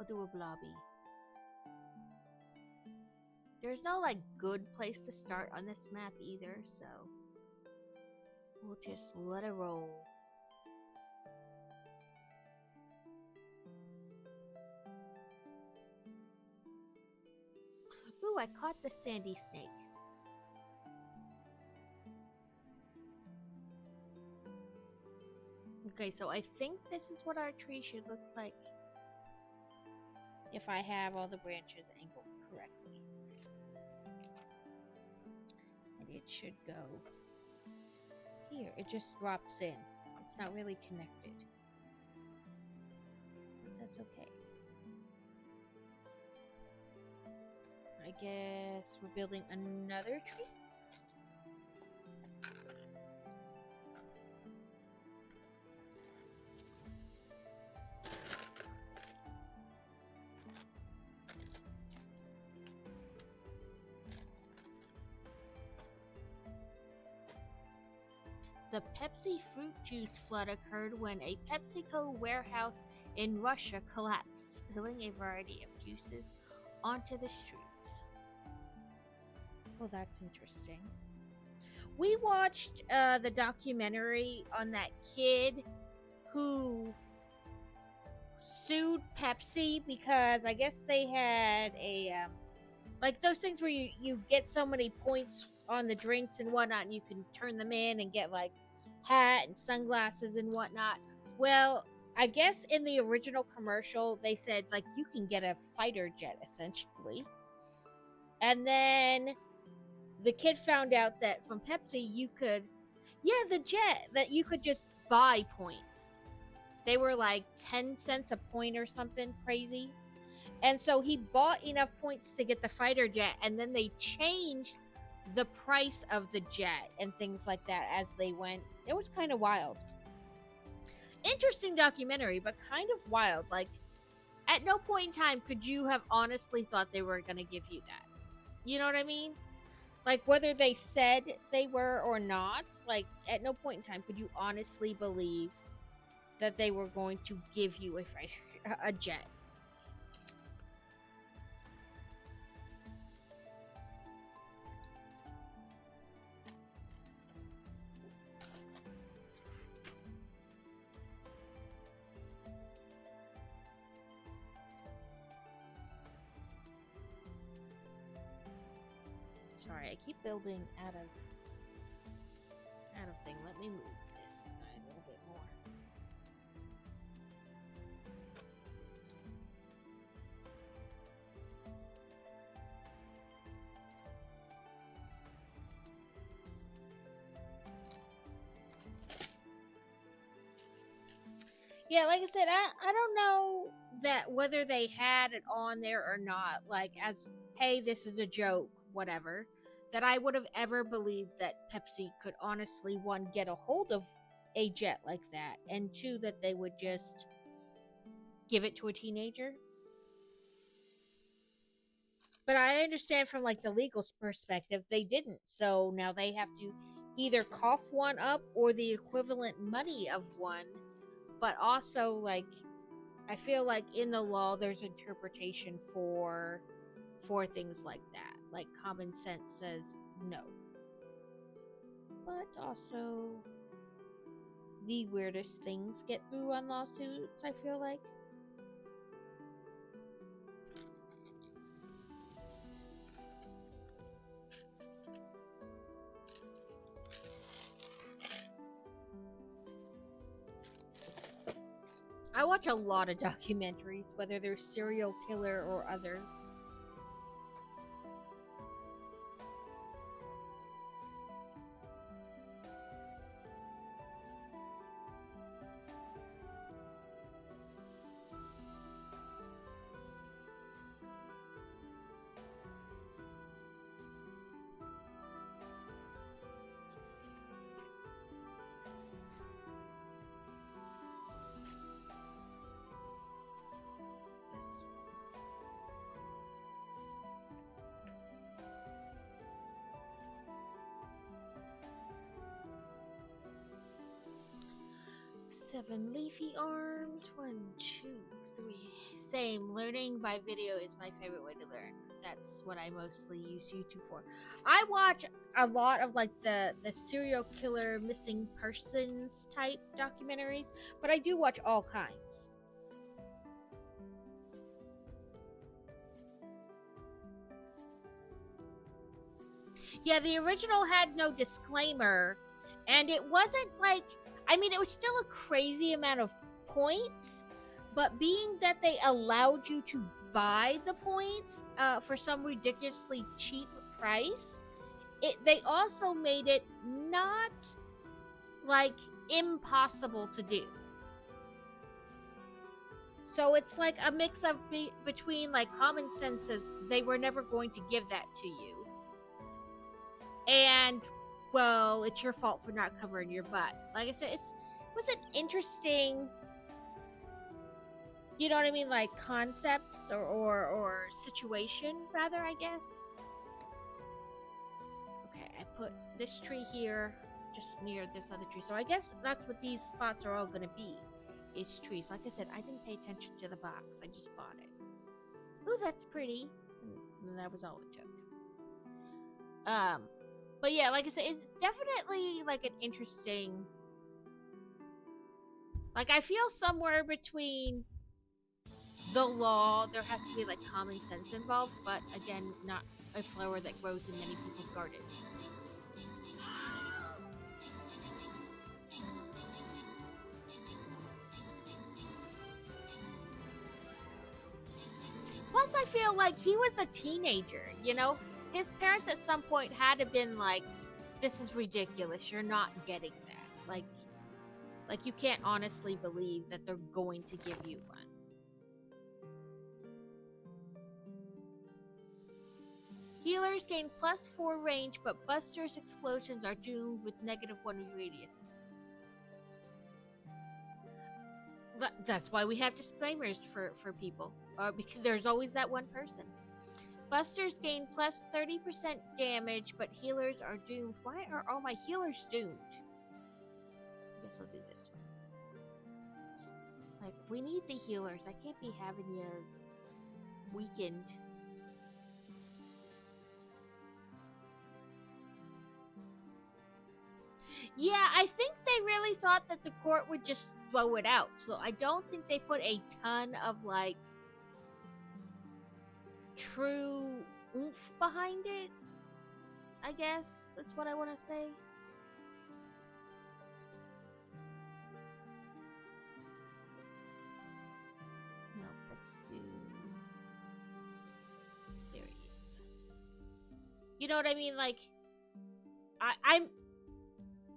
Speaker 1: I'll do a blobby. There's no like good place to start on this map either, so we'll just let it roll. Ooh, I caught the sandy snake. Okay, so I think this is what our tree should look like if I have all the branches angled correctly. And it should go here. It just drops in. It's not really connected. But that's okay. I guess we're building another tree. The Pepsi fruit juice flood occurred when a PepsiCo warehouse in Russia collapsed, spilling a variety of juices onto the streets. Well, that's interesting. We watched the documentary on that kid who sued Pepsi because I guess they had a like those things where you get so many points on the drinks and whatnot, and you can turn them in and get like hat and sunglasses and whatnot. Well, I guess in the original commercial they said like you can get a fighter jet essentially, and then the kid found out that from Pepsi you could, the jet, that you could just buy points. They were like 10 cents a point or something crazy. And so he bought enough points to get the fighter jet, and then they changed the price of the jet and things like that as they went. It was kind of wild. Interesting documentary, but kind of wild. Like, at no point in time could you have honestly thought they were going to give you that. You know what I mean? Like, whether they said they were or not, like, at no point in time could you honestly believe that they were going to give you a fighter, a jet. Sorry, I keep building out of thing. Let me move this guy a little bit more. Yeah, like I said, I don't know that whether they had it on there or not, like, as, hey, this is a joke, whatever, that I would have ever believed that Pepsi could honestly, one, get a hold of a jet like that, and two, that they would just give it to a teenager. But I understand from, like, the legal perspective, they didn't, so now they have to either cough one up or the equivalent money of one. But also, like, I feel like in the law there's interpretation for things like that. Like, common sense says no. But also the weirdest things get through on lawsuits, I feel like. I watch a lot of documentaries, whether they're serial killer or other. This 7 leafy arms. 1, 2, 3. Same. Learning by video is my favorite way to learn. That's what I mostly use YouTube for. I watch a lot of, like, the serial killer missing persons type documentaries, but I do watch all kinds. Yeah, the original had no disclaimer, and it wasn't like, I mean, it was still a crazy amount of points, but being that they allowed you to buy the points for some ridiculously cheap price, they also made it not, like, impossible to do. So it's like a mix of between, like, common sense says they were never going to give that to you, and, well, it's your fault for not covering your butt. Like I said, it was an interesting, you know what I mean, like, concepts or situation, rather, I guess. Okay, I put this tree here, just near this other tree. So I guess that's what these spots are all gonna be, is trees. Like I said, I didn't pay attention to the box. I just bought it. Ooh, that's pretty. And that was all it took. But yeah, like I said, it's definitely, like, an interesting, like, I feel somewhere between the law, there has to be, like, common sense involved, but again, not a flower that grows in many people's gardens. Plus, I feel like he was a teenager, you know? His parents at some point had to been like, this is ridiculous, you're not getting that. Like, you can't honestly believe that they're going to give you one. Healers gain +4 range, but Buster's explosions are doomed with -1 radius. That's why we have disclaimers for people, because there's always that one person. Busters gain plus 30% damage, but healers are doomed. Why are all my healers doomed? I guess I'll do this one. Like, we need the healers. I can't be having you weakened. Yeah, I think they really thought that the court would just blow it out. So I don't think they put a ton of, like, true oomph behind it. I guess that's what I want to say. No, let's do... There he is. You know what I mean? Like, I'm...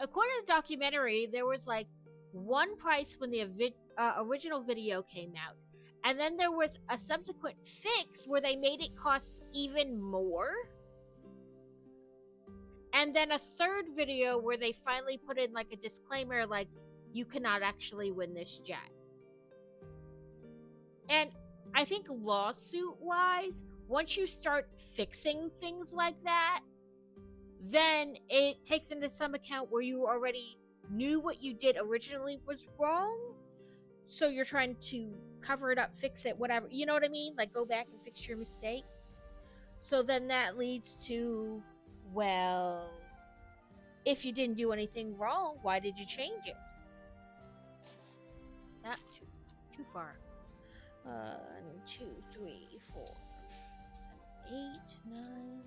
Speaker 1: According to the documentary, there was, like, one price when the original video came out. And then there was a subsequent fix where they made it cost even more. And then a third video where they finally put in, like, a disclaimer, like, you cannot actually win this jet. And I think lawsuit-wise, once you start fixing things like that, then it takes into some account where you already knew what you did originally was wrong. So you're trying to cover it up, fix it, whatever. You know what I mean? Like, go back and fix your mistake. So then that leads to, well, if you didn't do anything wrong, why did you change it? Not too far. 1, 2, 3, 4, 7, 8, 9, 10, 11,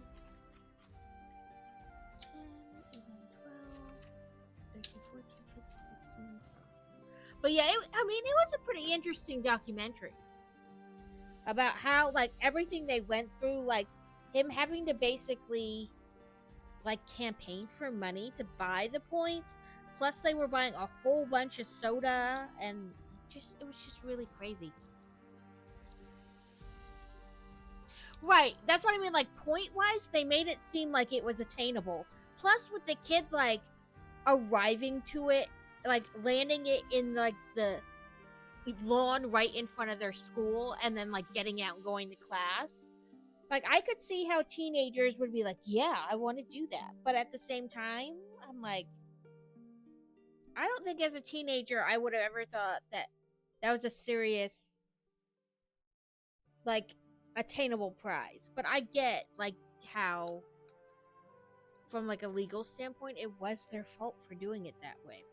Speaker 1: 12, 13, 14, 15, 16, 17. But yeah, it was a pretty interesting documentary about how, like, everything they went through, like, him having to basically, like, campaign for money to buy the points. Plus, they were buying a whole bunch of soda, and it was just really crazy. Right, that's what I mean, like, point-wise, they made it seem like it was attainable. Plus, with the kid, like, arriving to it, like, landing it in, like, the lawn right in front of their school, and then, like, getting out and going to class. Like, I could see how teenagers would be like, yeah, I want to do that. But at the same time, I'm like, I don't think as a teenager I would have ever thought that that was a serious, like, attainable prize. But I get, like, how, from, like, a legal standpoint, it was their fault for doing it that way.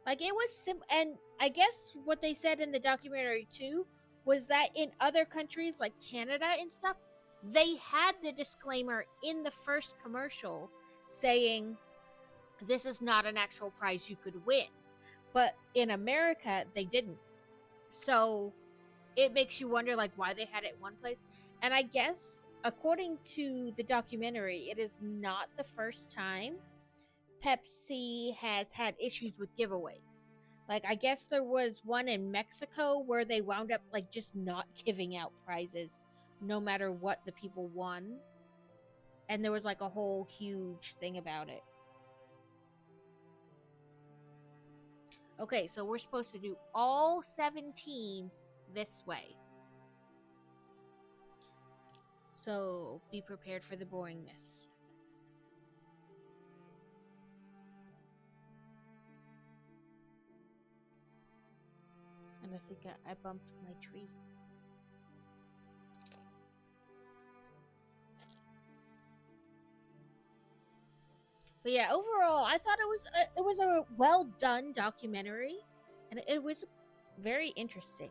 Speaker 1: Like, it was simple. And I guess what they said in the documentary, too, was that in other countries, like Canada and stuff, they had the disclaimer in the first commercial saying, this is not an actual prize you could win. But in America, they didn't. So it makes you wonder, like, why they had it in one place. And I guess, according to the documentary, it is not the first time Pepsi has had issues with giveaways. Like, I guess there was one in Mexico where they wound up, like, just not giving out prizes no matter what the people won. And there was, like, a whole huge thing about it. Okay, so we're supposed to do all 17 this way. So be prepared for the boringness. And I think I bumped my tree. But yeah, overall, I thought it was a well done documentary, and it was very interesting.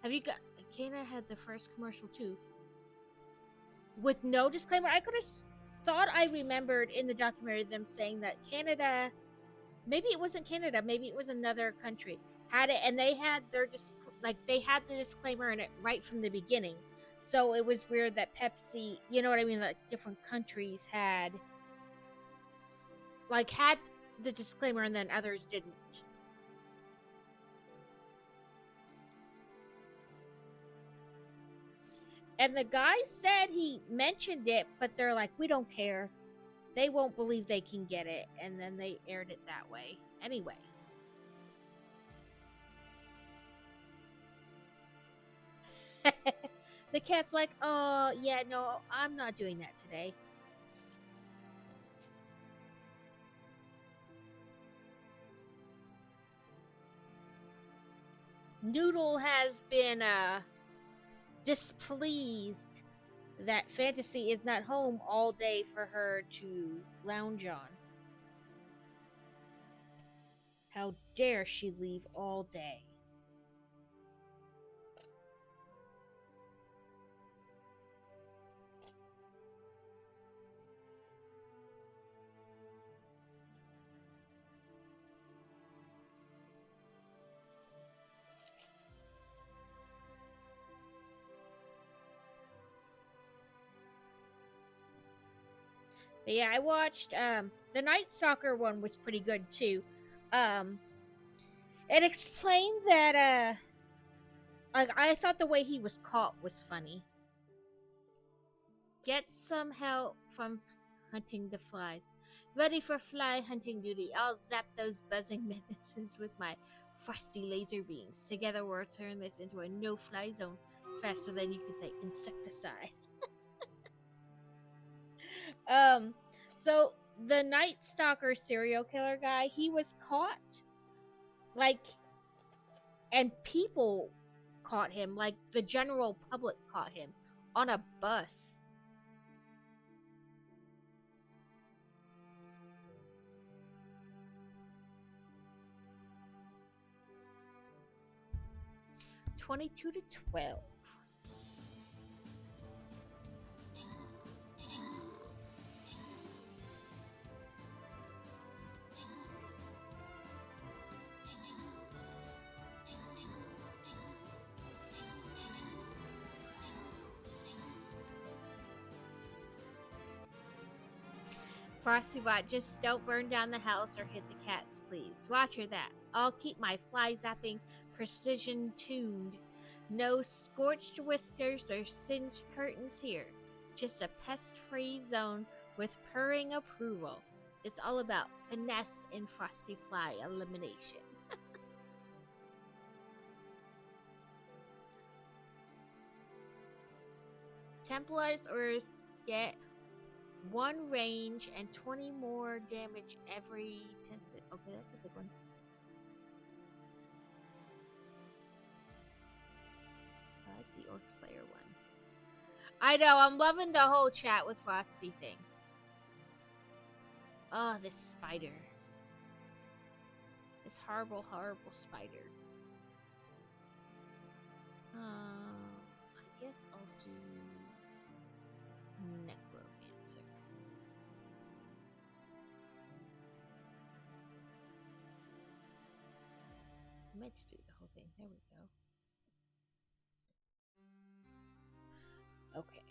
Speaker 1: Have you got? Kana had the first commercial too, with no disclaimer. I could have thought I remembered in the documentary them saying that Canada, maybe it wasn't Canada, maybe it was another country, had it, and they had their they had the disclaimer in it right from the beginning. So it was weird that Pepsi, you know what I mean, like different countries had the disclaimer and then others didn't. And the guy said he mentioned it, but they're like, we don't care. They won't believe they can get it. And then they aired it that way. Anyway. The cat's like, oh, yeah, no, I'm not doing that today. Noodle has been displeased that Fantasy is not home all day for her to lounge on. How dare she leave all day? But yeah, I watched the Night Stalker one was pretty good too. It explained that I thought the way he was caught was funny. Get some help from hunting the flies. Ready for fly hunting duty. I'll zap those buzzing menaces with my frosty laser beams. Together we'll turn this into a no-fly zone faster than you can say insecticide. So the Night Stalker serial killer guy, he was caught, like, and people caught him, like the general public caught him on a bus. $22 to $12. Frostybot, just don't burn down the house or hit the cats, please. Roger that. I'll keep my fly zapping precision tuned. No scorched whiskers or singed curtains here. Just a pest-free zone with purring approval. It's all about finesse and frosty fly elimination. Templar's orders get 1 range and 20 more damage every 10 seconds. Okay, that's a good one. I like the Orc Slayer one. I know, I'm loving the whole chat with Frosty thing. Oh, this spider. This horrible, horrible spider. I guess I'll do Necromancer. I meant to do the whole thing. There we go. Okay.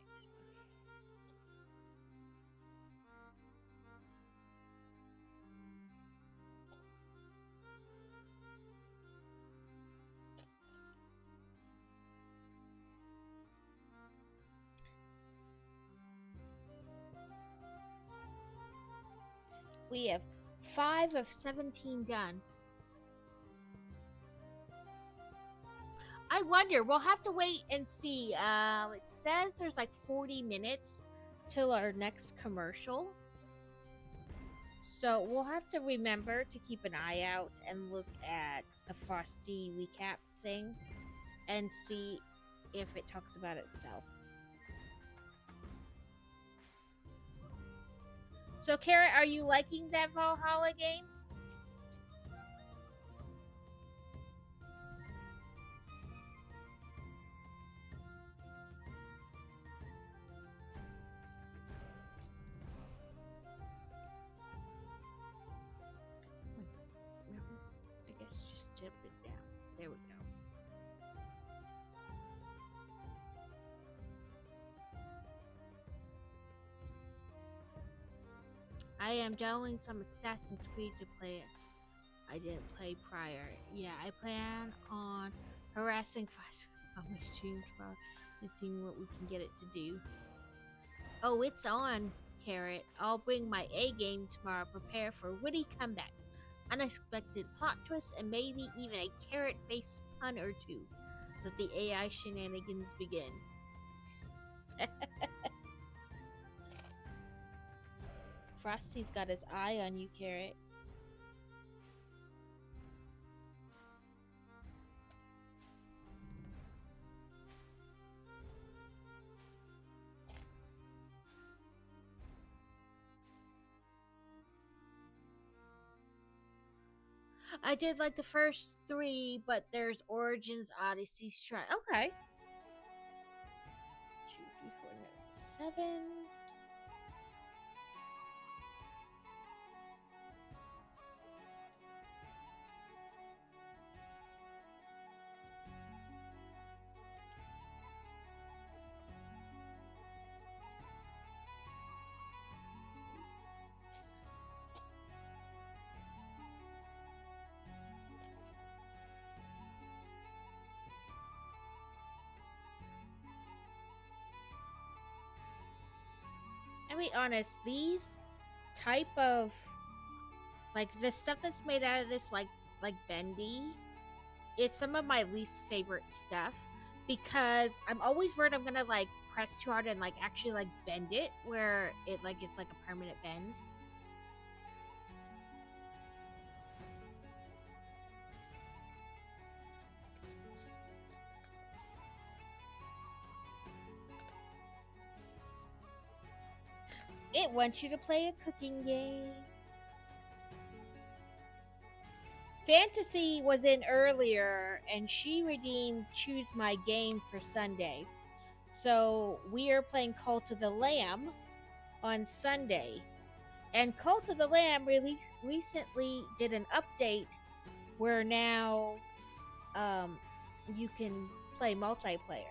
Speaker 1: We have 5 of 17 done. I wonder, we'll have to wait and see. It says there's like 40 minutes till our next commercial. So we'll have to remember to keep an eye out and look at the Frosty recap thing and see if it talks about itself. So, Kara, are you liking that Valhalla game? I guess just jump it down. There we go. I am downloading some Assassin's Creed to play it. I didn't play prior. Yeah, I plan on harassing Fox on my stream tomorrow and seeing what we can get it to do. Oh, it's on, Carrot. I'll bring my A game tomorrow. Prepare for witty comebacks, unexpected plot twists, and maybe even a carrot-based pun or two. Let the AI shenanigans begin. Frosty's got his eye on you, Carrot. I did like the first 3, but there's Origins, Odyssey, Shrine. Okay. 2, 3, 4, no, 7. I'll be honest, these type of like the stuff that's made out of this like bendy is some of my least favorite stuff because I'm always worried I'm gonna like press too hard and like actually like bend it where it like is like a permanent bend. It wants you to play a cooking game. Fantasy was in earlier and she redeemed Choose My Game for Sunday. So we are playing Cult of the Lamb on Sunday. And Cult of the Lamb recently did an update where now you can play multiplayer.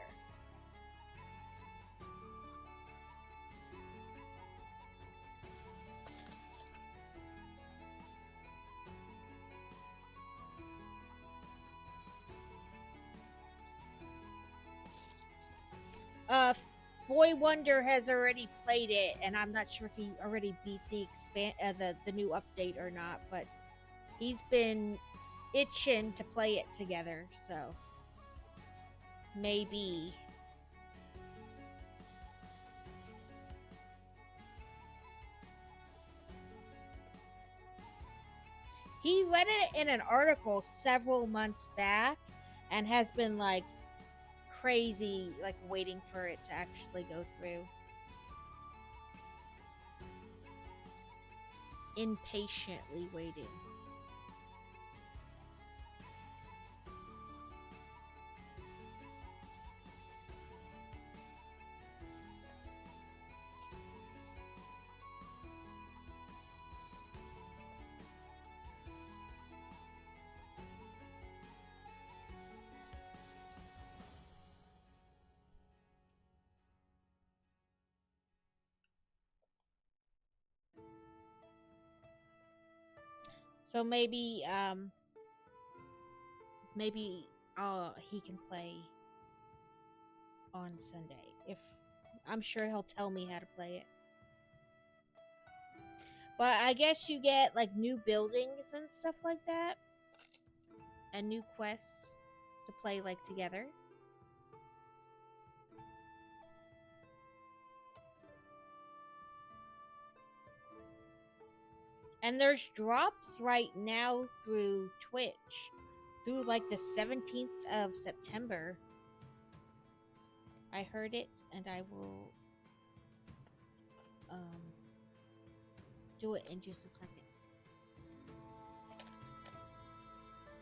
Speaker 1: Boy Wonder has already played it, and I'm not sure if he already beat the new update or not, but he's been itching to play it together, so maybe. He read it in an article several months back and has been like crazy, like waiting for it to actually go through. Impatiently waiting. So maybe he can play on Sunday. If I'm sure he'll tell me how to play it. But I guess you get like new buildings and stuff like that. And new quests to play like together. And there's drops right now through Twitch. Through like the 17th of September. I heard it and I will do it in just a second.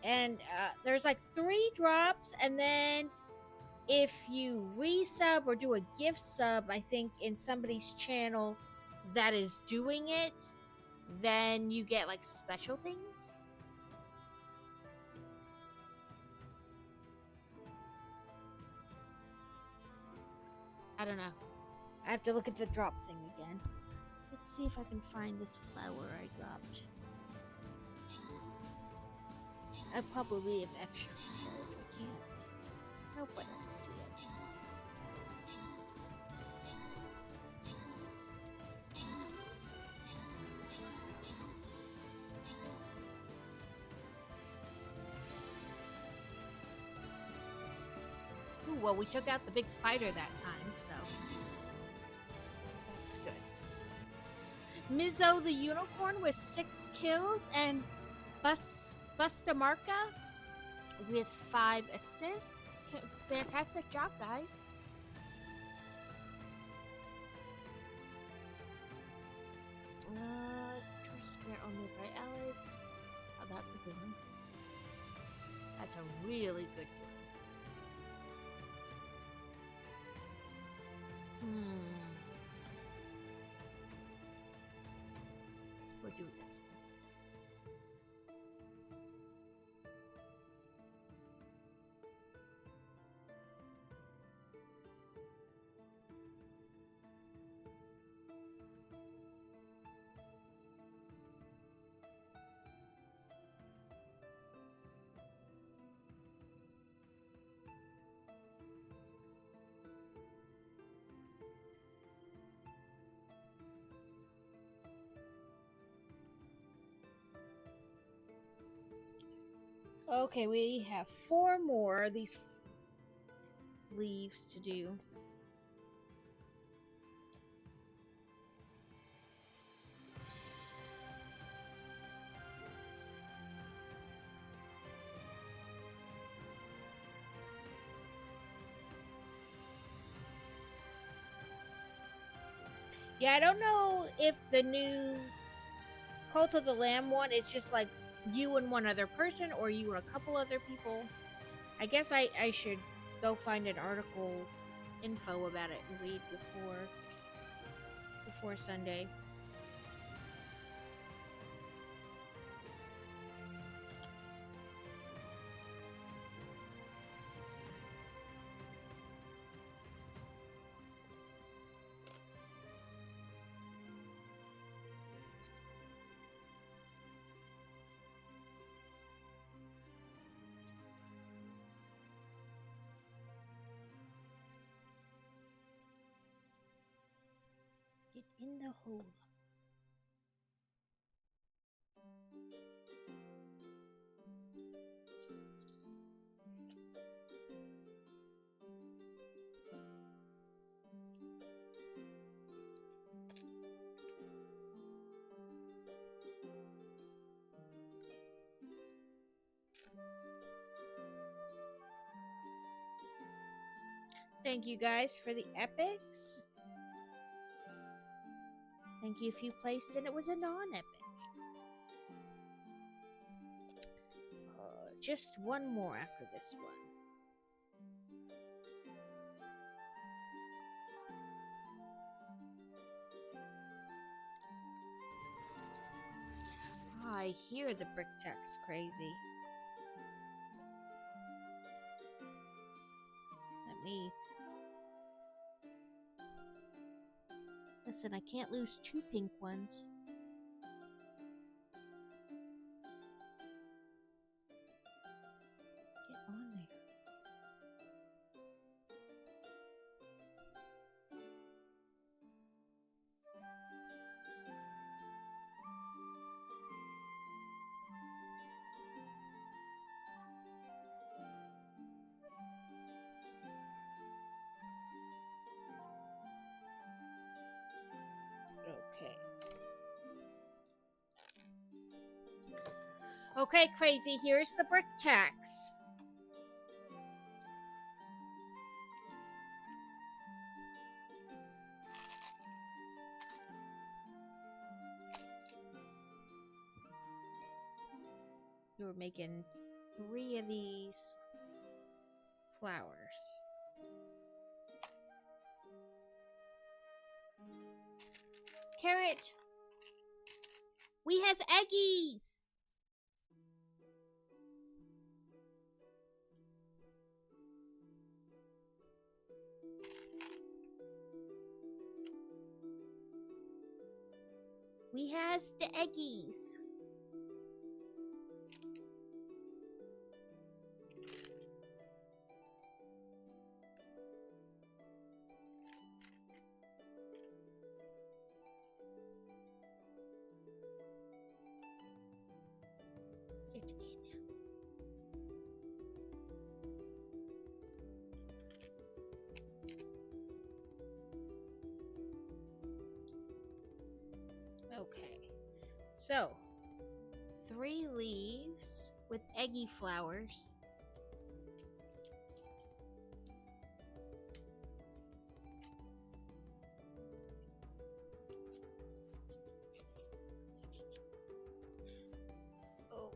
Speaker 1: And there's like 3 drops, and then if you resub or do a gift sub, I think in somebody's channel that is doing it, then you get like special things. I don't know. I have to look at the drop thing again. Let's see if I can find this flower I dropped. I probably have extras there if I can't. Nope, I don't see it. well, we took out the big spider that time, so that's good. Mizzo the Unicorn with 6 kills, and Bustamarka with 5 assists. Fantastic job, guys. Square on nearby allies. Oh, that's a good one. That's a really good one. We'll do this one. Okay, we have 4 more of these leaves to do. Yeah, I don't know if the new Cult of the Lamb one is just like you and one other person, or you and a couple other people. I guess I should go find an article info about it and read before Sunday. Get in the hole. Thank you guys for the epics. Thank you if you placed and it was a non-epic. Just one more after this one. I hear the brick tax crazy. Let me... Listen, I can't lose 2 pink ones. Get on there. Okay, crazy, here's the brick tax. We're making 3 of these flowers. Carrot! We has eggies! We has the eggies. Get in. So, 3 leaves with eggy flowers. Oh.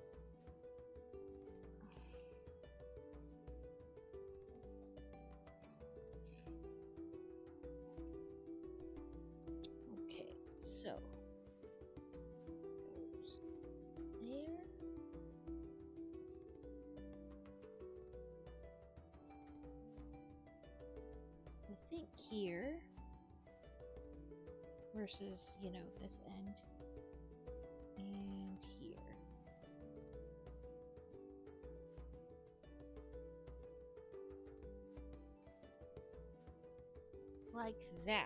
Speaker 1: Okay, so there. I think here versus, this end and here. Like that.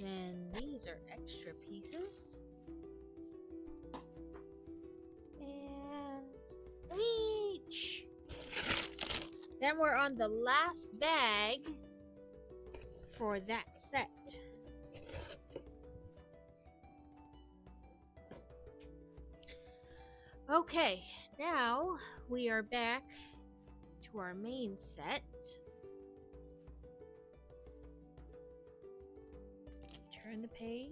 Speaker 1: And then these are extra pieces. And reach! Then we're on the last bag for that set. Okay, now we are back to our main set. Turn the page.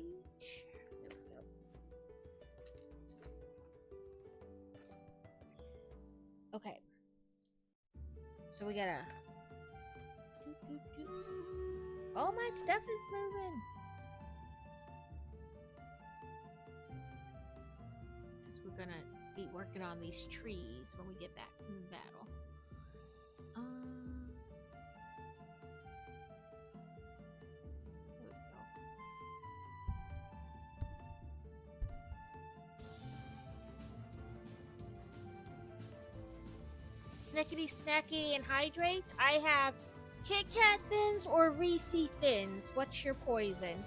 Speaker 1: There we go. Okay. So we gotta. All my stuff is moving. Because we're gonna be working on these trees when we get back from the battle. There we go. Snickety snacky and hydrate. I have Kit Kat Thins or Reese Thins. What's your poison?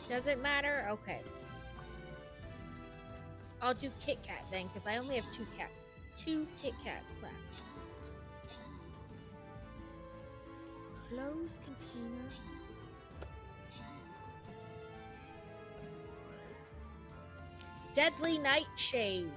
Speaker 1: Does it matter? Okay. I'll do Kit Kat then, because I only have two Kit Kats left. Close container. Deadly Nightshade.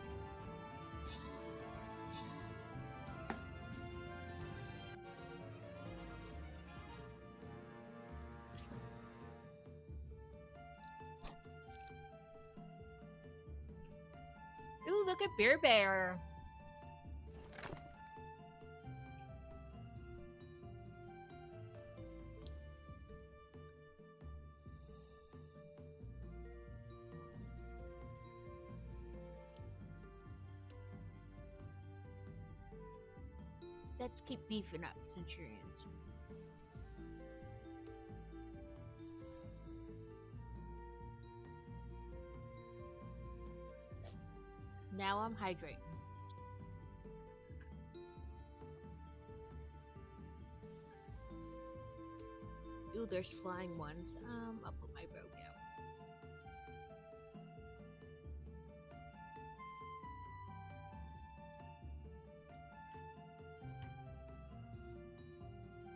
Speaker 1: Ooh, look at Beer Bear. Let's keep beefing up Centurions. Now I'm hydrating. Ooh, there's flying ones. I'll put my rogue out.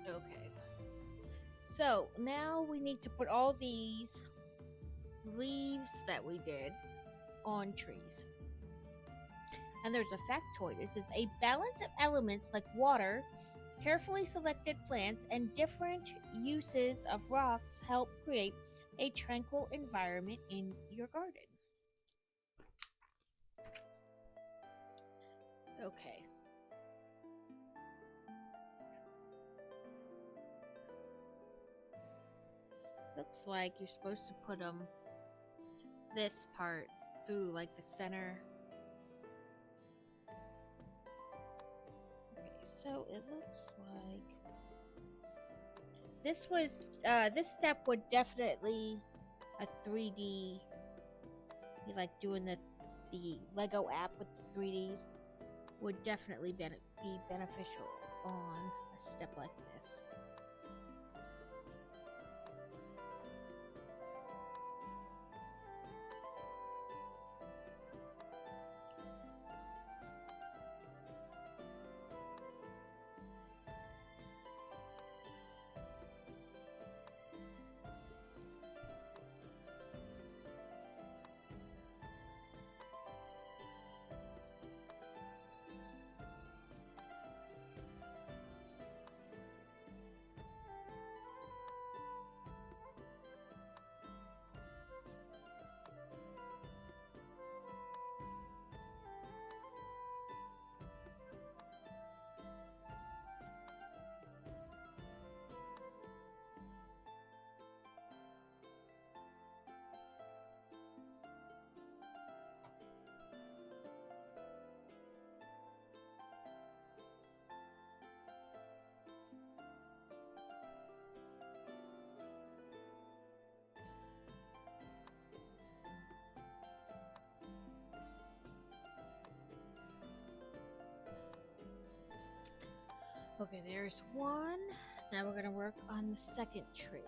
Speaker 1: Okay. So now we need to put all these leaves that we did on trees. And there's a factoid. It says a balance of elements like water, carefully selected plants, and different uses of rocks help create a tranquil environment in your garden. Okay. Looks like you're supposed to put this part through like the center. Okay, so it looks like this step would definitely a 3D. You like doing the Lego app with the 3Ds would definitely be beneficial on a step like this. Okay, there's one. Now we're gonna work on the second tree.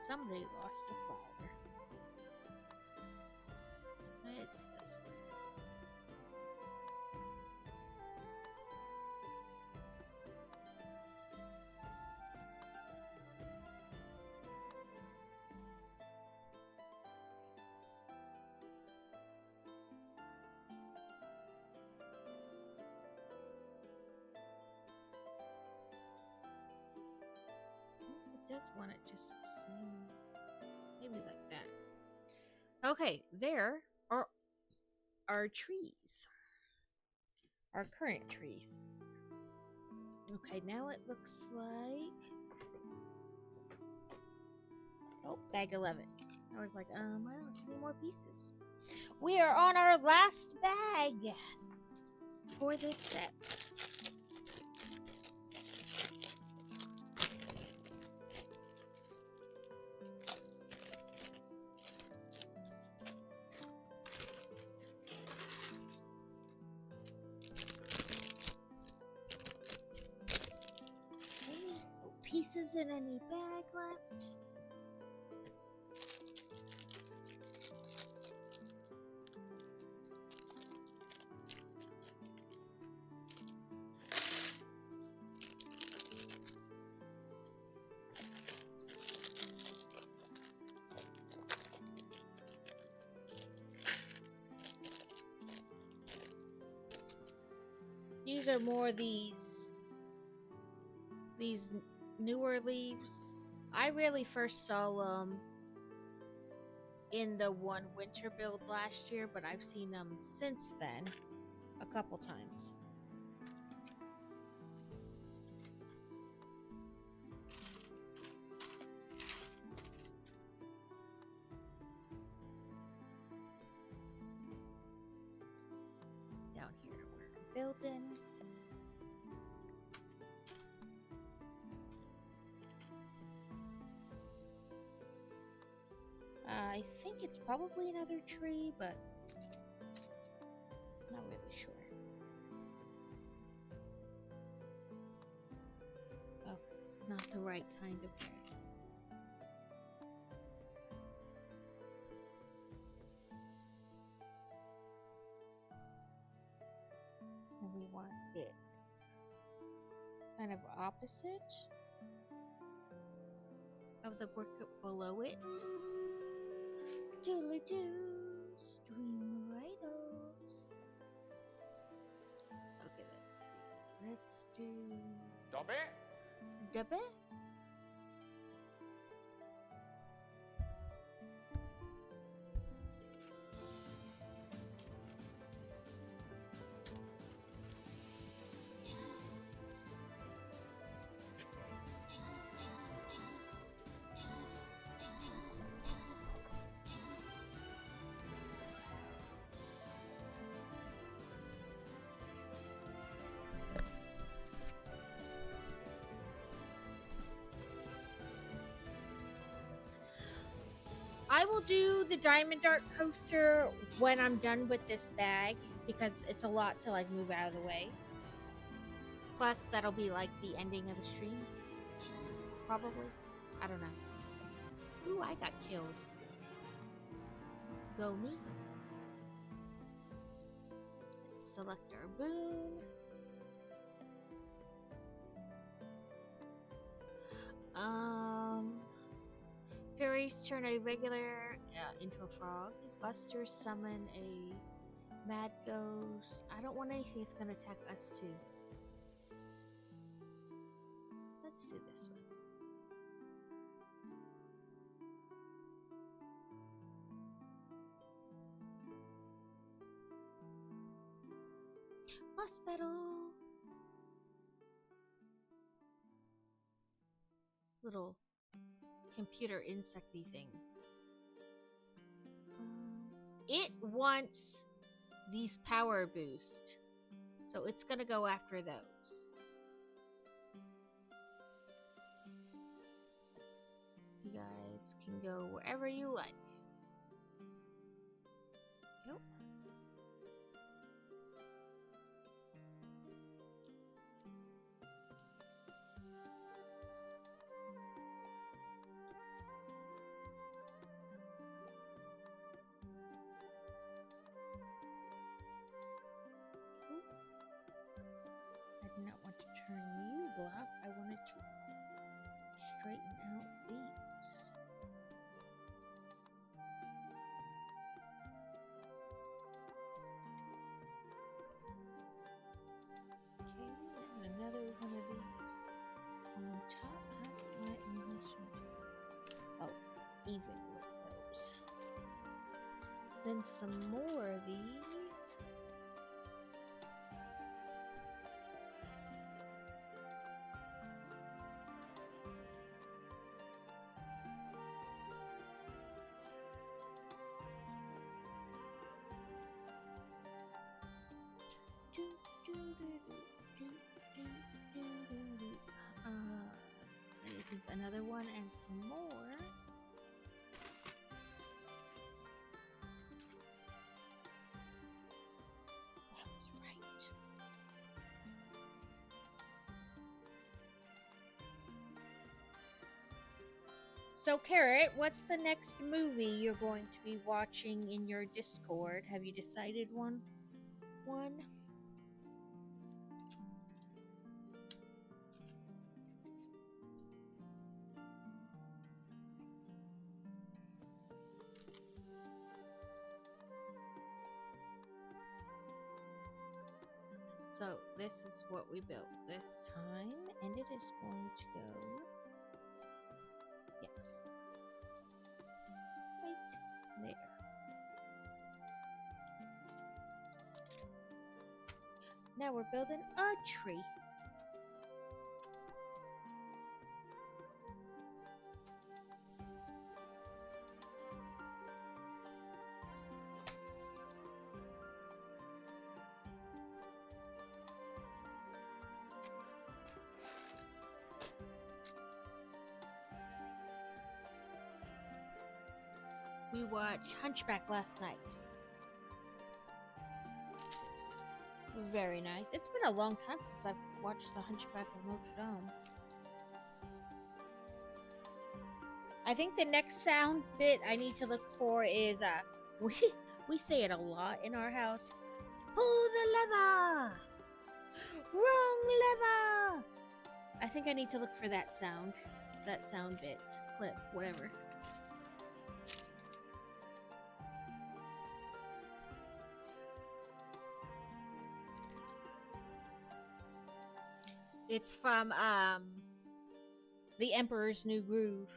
Speaker 1: Somebody lost a flower. It's this one. It does want it just seem maybe like that. Okay, there are our trees. Our current trees. Okay, now it looks like bag 11. I was like, I don't see more pieces. We are on our last bag for this set. No pieces in any bag left. These are more these newer leaves. I really first saw them in the one winter build last year, but I've seen them since then a couple times. Down here where I'm building. I think it's probably another tree, but not really sure. Oh, not the right kind of tree. And we want it kind of opposite of the brick below it. Doodly-doos, dreameritos. Okay, let's see. Let's do...
Speaker 2: Dobby?
Speaker 1: Dubbe? I will do the Diamond Dart coaster when I'm done with this bag because it's a lot to like move out of the way. Plus, that'll be like the ending of the stream. Probably. I don't know. Ooh, I got kills. Go me. Let's select our boon. Fairies turn a regular into a frog. Busters summon a mad ghost. I don't want anything that's gonna attack us too. Let's do this one. Hospital. Little computer insecty things. It wants these power boost, so it's gonna go after those. You guys can go wherever you like. Nope. I did not want to turn you black. I wanted to straighten out these. Okay, and another one of these. On top, how's my English? Oh, even with those. Then some more of these. This is another one and some more. That was right. So, Carrot, what's the next movie you're going to be watching in your Discord? Have you decided one? So this is what we built this time, and it is going to go, yes, right there. Now we're building a tree. We watched Hunchback last night. Very nice. It's been a long time since I've watched The Hunchback of Notre Dame. I think the next sound bit I need to look for is we say it a lot in our house. Pull the lever! Wrong lever! I think I need to look for that sound bit, clip, whatever. It's from The Emperor's New Groove.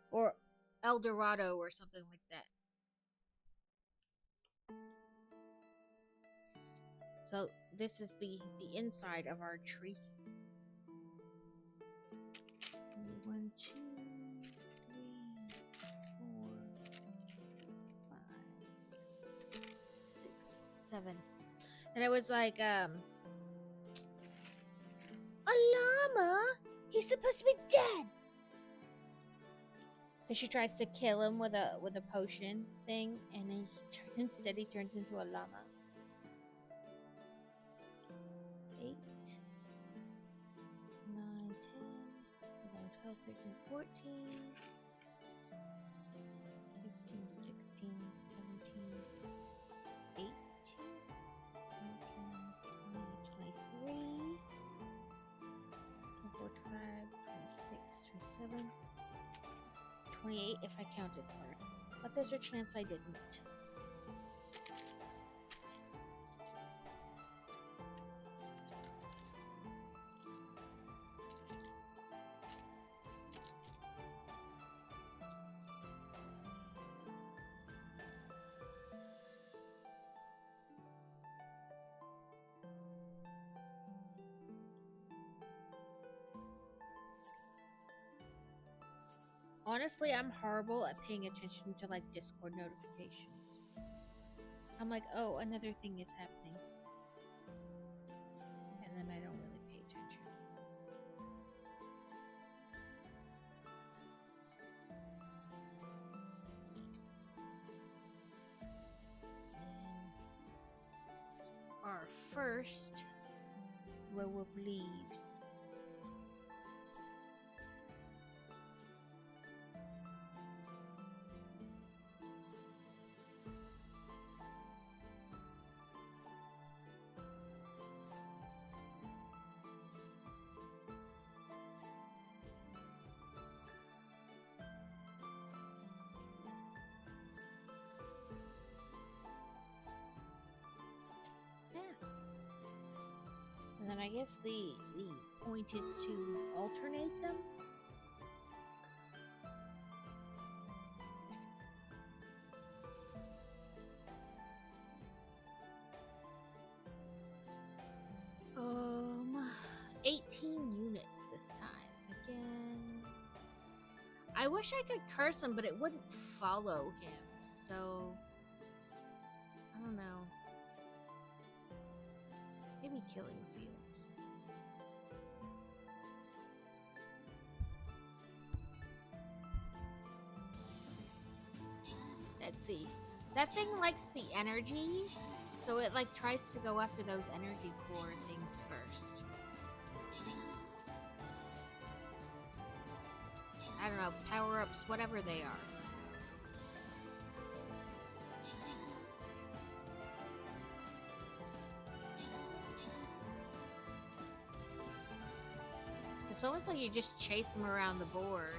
Speaker 1: Or El Dorado or something like that. So this is the inside of our tree. 1, 2, 3, 4, 5, 6, 7. And it was like, a llama? He's supposed to be dead! Because she tries to kill him with a potion thing, and then instead he turns into a llama. 8, 9, 10, 11, 12, 13, 14, 15, 16, 17, 18, 23, 24, 25, 26, 27, 28 if I counted part. But there's a chance I didn't. Honestly, I'm horrible at paying attention to like Discord notifications. I'm like, oh, another thing is happening. And then I don't really pay attention. Our first row of leaves. And then I guess the point is to alternate them. Um, 18 units this time. Again. I wish I could curse him, but it wouldn't follow him. So I don't know. Maybe killing fields. Let's see. That thing likes the energies, so it like tries to go after those energy core things first. I don't know, power-ups, whatever they are. It's almost like you just chase them around the board.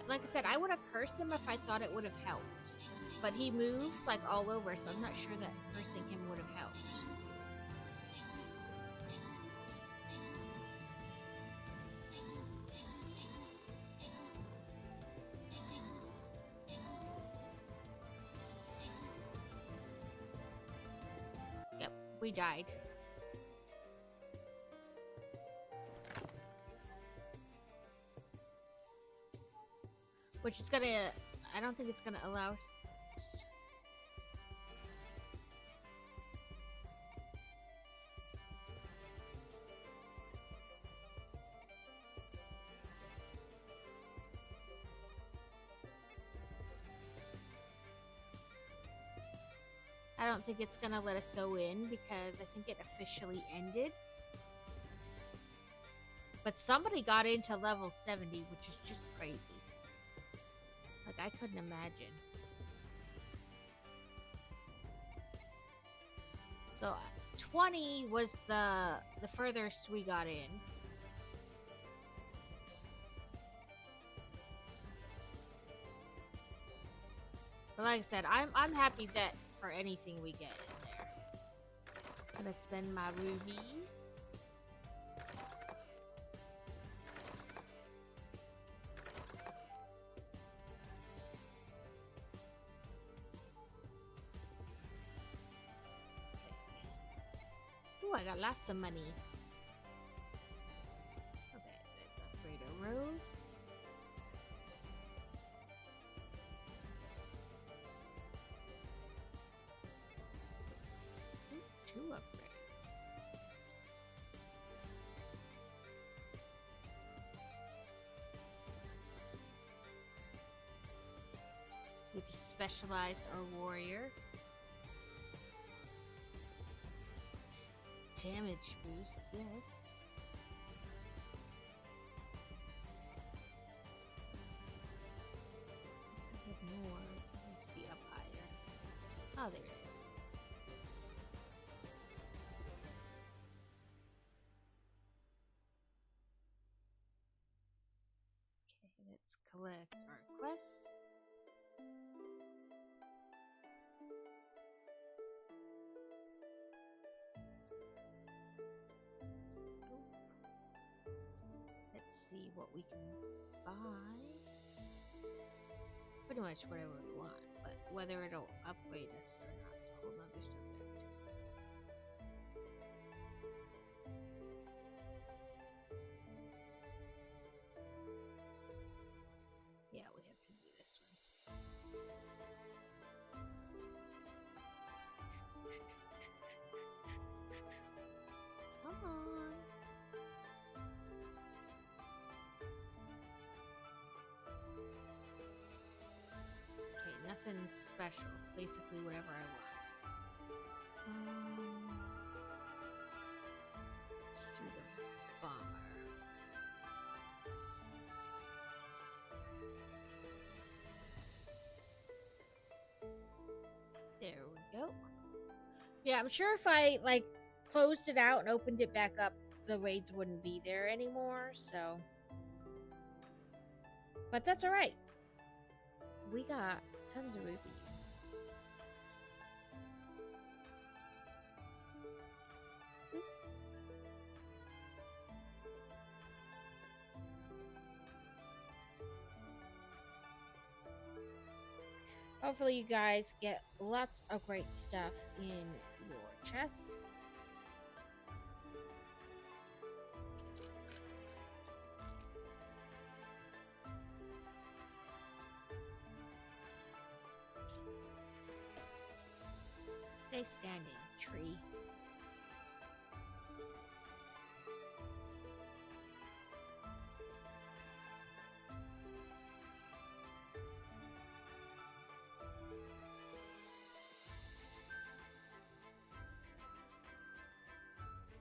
Speaker 1: Like I said, I would have cursed him if I thought it would have helped. But he moves like all over, so I'm not sure that cursing him would have helped. Yep, we died. Which is gonna... I don't think it's gonna allow us... I don't think it's gonna let us go in because I think it officially ended. But somebody got into level 70, which is just crazy. Like, I couldn't imagine. So, 20 was the furthest we got in. But like I said, I'm happy that for anything we get in there. I'm gonna spend my rubies. Ooh, I got lots of monies. Okay, let's upgrade our road. Ooh, 2 upgrades. We get to specialize our warrior. Damage boost, yes. More. It needs to be up higher. Oh, there it is. Okay, let's collect our quests. See what we can buy. Pretty much whatever we want, but whether it'll upgrade us or not. It's a whole other subject. Yeah, we have to do this one. Come on. Okay, nothing special. Basically, whatever I want. Let's do the bomber. There we go. Yeah, I'm sure if I like closed it out and opened it back up, the raids wouldn't be there anymore. So, but that's all right. We got tons of rubies. Hopefully you guys get lots of great stuff in your chests. Stay standing, tree.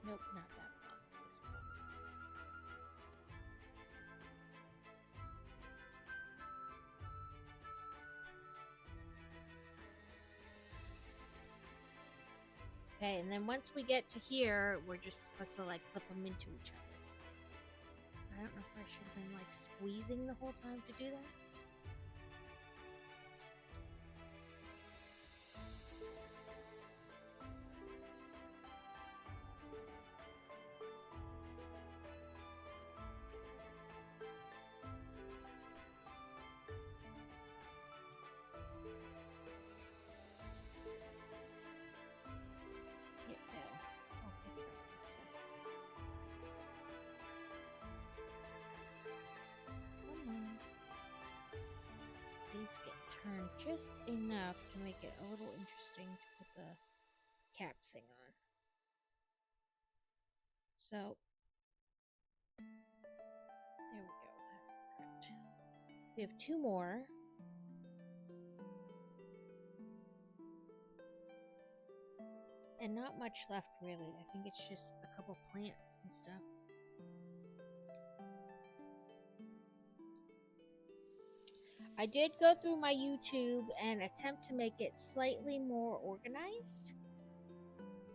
Speaker 1: Nope, not that one. This one. Okay, and then once we get to here, we're just supposed to like flip them into each other. I don't know if I should have been like squeezing the whole time to do that. It fell. I'll pick it up in a sec. Come on. These get turned just enough to make it a little interesting to put the cap thing on. So, there we go. That worked. We have two more. And not much left, really. I think it's just a couple plants and stuff. I did go through my YouTube and attempt to make it slightly more organized.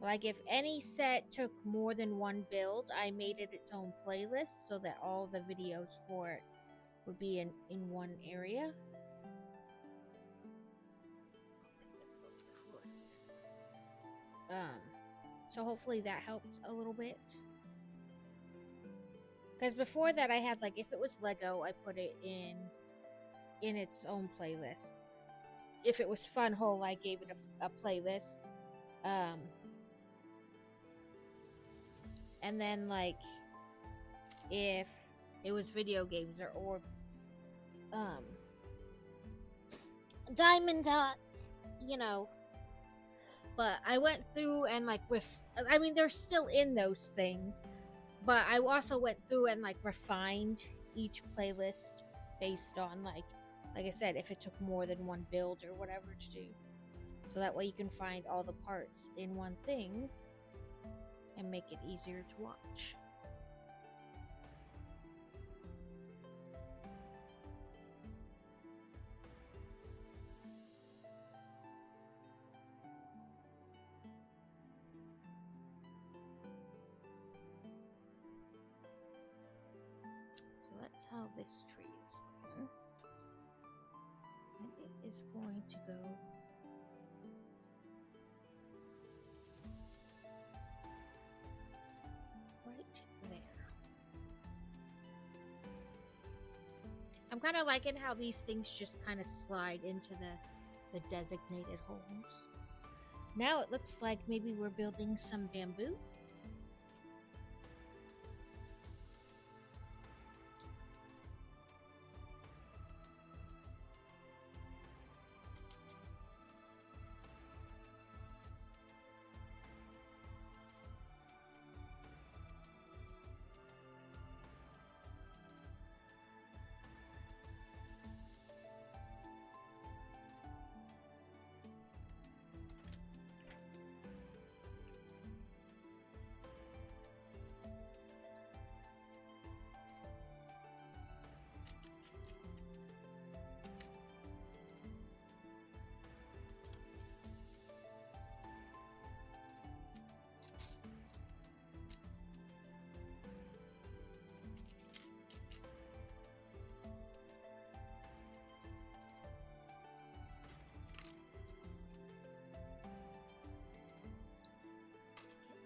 Speaker 1: Like if any set took more than one build, I made it its own playlist so that all the videos for it would be in one area. So hopefully that helped a little bit. Because before that I had like, if it was Lego, I put it in its own playlist. If it was Fun Hole, I gave it a playlist. And then like, if it was video games or Diamond Dots, you know. But I went through and like I mean, they're still in those things, but I also went through and like refined each playlist based on like I said, if it took more than one build or whatever to do. So that way you can find all the parts in one thing and make it easier to watch. So that's how this tree is looking. And it is going to go right there. I'm kind of liking how these things just kind of slide into the designated holes. Now it looks like maybe we're building some bamboo.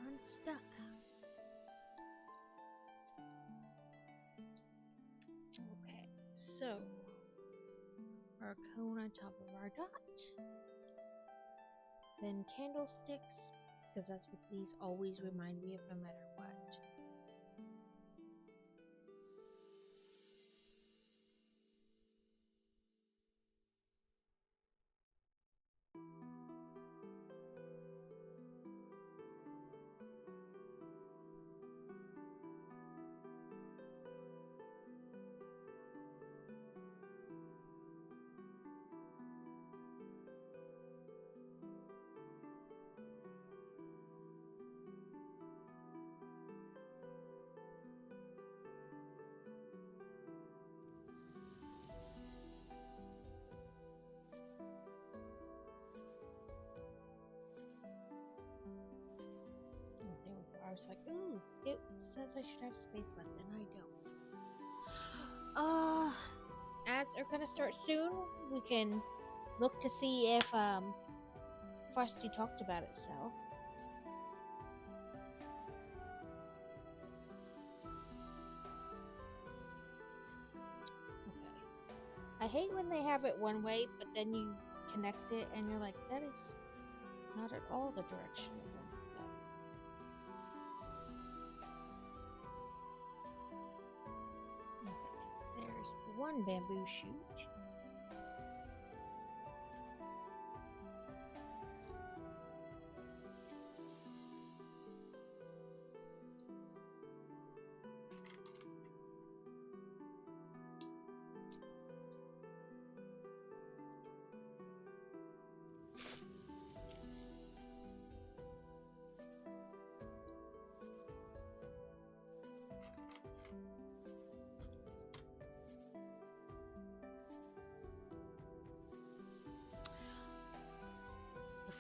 Speaker 1: Unstuck. Okay, so our cone on top of our dot, then candlesticks, because that's what these always remind me of no matter what. I was like, ooh, it says I should have space left, and I don't. Ads are gonna start soon. We can look to see if Frosty talked about itself. Okay. I hate when they have it one way, but then you connect it and you're like, that is not at all the direction of them. There's one bamboo shoot.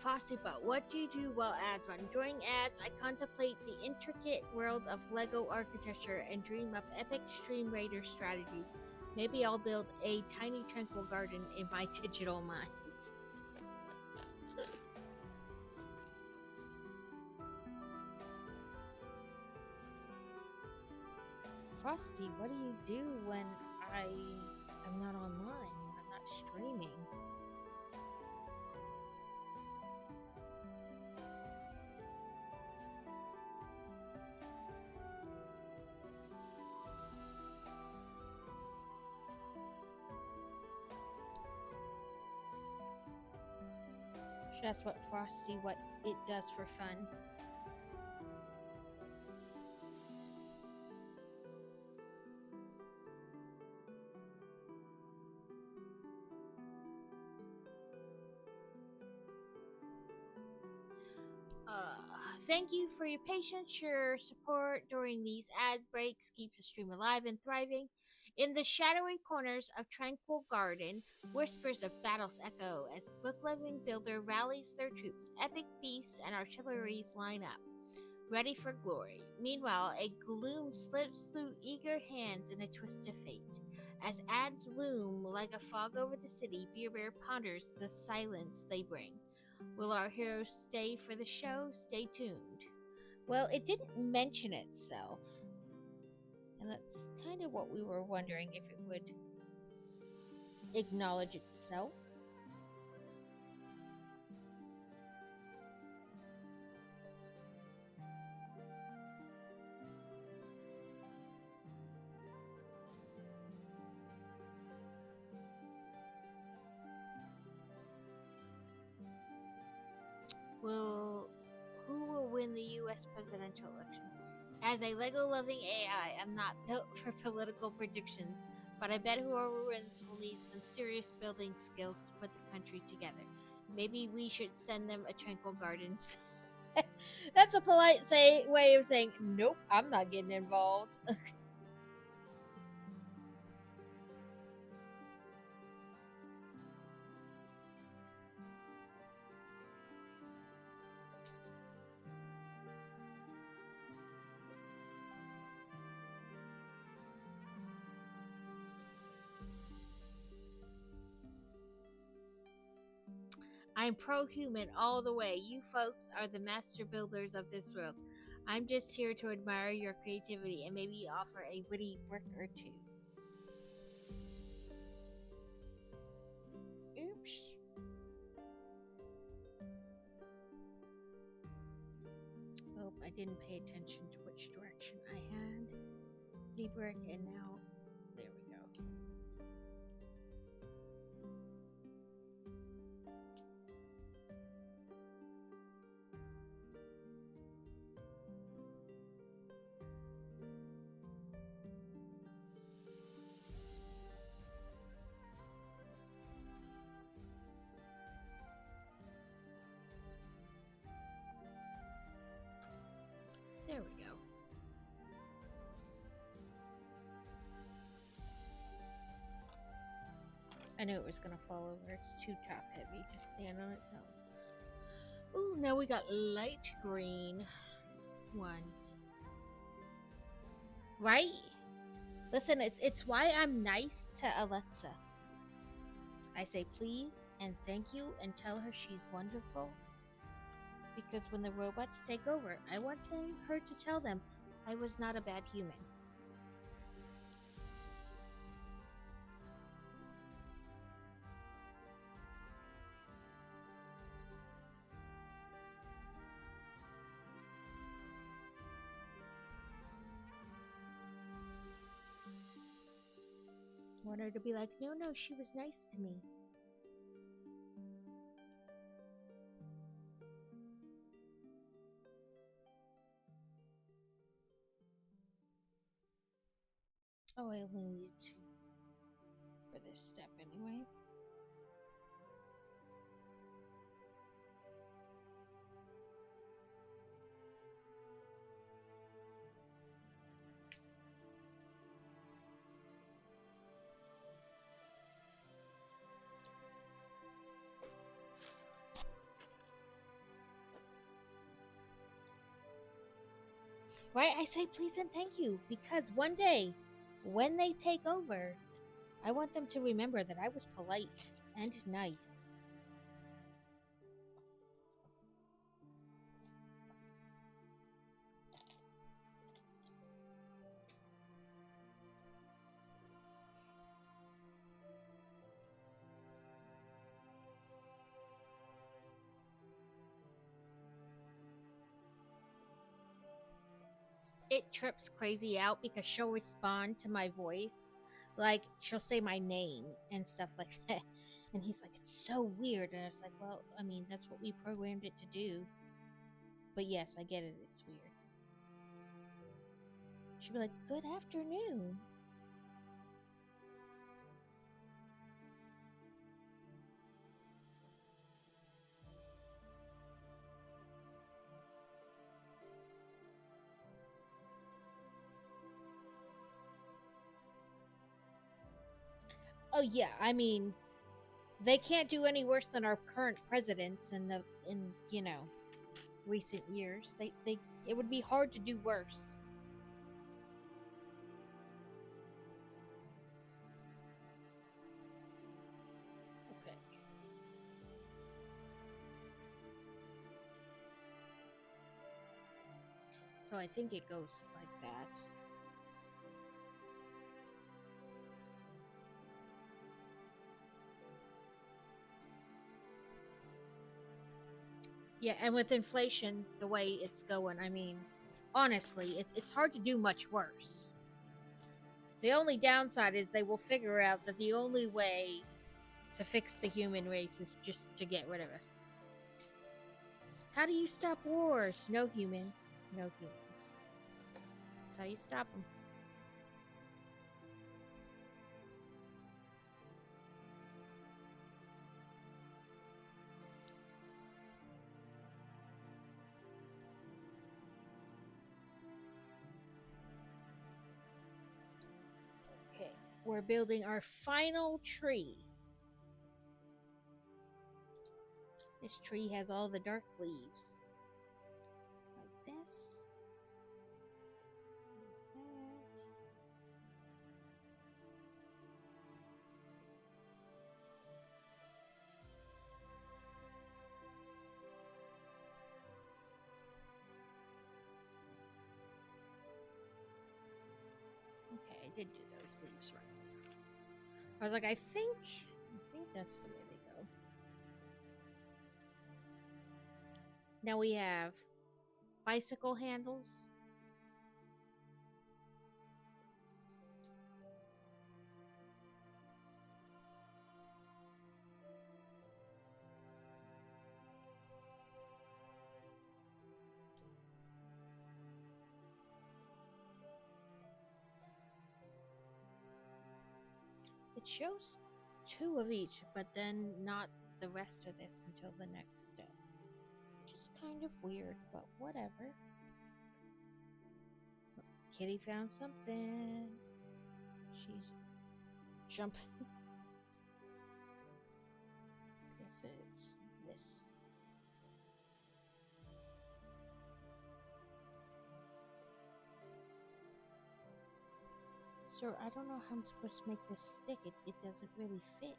Speaker 1: Frosty, but what do you do while ads run? During ads, I contemplate the intricate world of LEGO architecture and dream up epic Stream Raider strategies. Maybe I'll build a tiny Tranquil Garden in my digital mind. Frosty, what do you do when I am not online, when I'm not streaming? That's what Frosty, what it does for fun. Thank you for your patience. Your support during these ad breaks keeps the stream alive and thriving. In the shadowy corners of Tranquil Garden, whispers of battles echo as book-loving builder rallies their troops. Epic beasts and artilleries line up, ready for glory. Meanwhile, a gloom slips through eager hands in a twist of fate. As ads loom like a fog over the city, Beer Bear ponders the silence they bring. Will our heroes stay for the show? Stay tuned. Well, it didn't mention itself. And that's kind of what we were wondering, if it would acknowledge itself. US presidential election. As a Lego-loving AI, I'm not built for political predictions, but I bet whoever wins will need some serious building skills to put the country together. Maybe we should send them a Tranquil Gardens. That's a polite way of saying, nope, I'm not getting involved. I'm pro-human all the way. You folks are the master builders of this world. I'm just here to admire your creativity and maybe offer a witty brick or two. Oops. Oh, I didn't pay attention to which direction I had the brick, and now there we go. There we go. I knew it was gonna fall over. It's too top heavy to stand on its own. Ooh, now we got light green ones. Right? Listen, it's why I'm nice to Alexa. I say please and thank you and tell her she's wonderful. Because when the robots take over, I want her to tell them I was not a bad human. I want her to be like, no, she was nice to me. Oh, I only needed 2 for this step anyway. Right? I say please and thank you because one day, when they take over, I want them to remember that I was polite and nice. It trips Crazy out because she'll respond to my voice. Like, she'll say my name and stuff like that. And he's like, it's so weird. And I was like, well, I mean, that's what we programmed it to do. But yes, I get it. It's weird. She'll be like, good afternoon. Oh yeah, I mean, they can't do any worse than our current presidents in recent years. It would be hard to do worse. Okay. So I think it goes like that. Yeah, and with inflation the way it's going, I mean, honestly, it's hard to do much worse. The only downside is they will figure out that the only way to fix the human race is just to get rid of us. How do you stop wars? No humans. No humans. That's how you stop them. Okay, we're building our final tree. This tree has all the dark leaves. Like this. Like that. Okay, I did do those leaves right. I was like, I think that's the way they go. Now we have bicycle handles. It shows 2 of each, but then not the rest of this until the next step. Which is kind of weird, but whatever. Oh, Kitty found something. She's jumping. I guess it's this. Sir, I don't know how I'm supposed to make this stick. It doesn't really fit.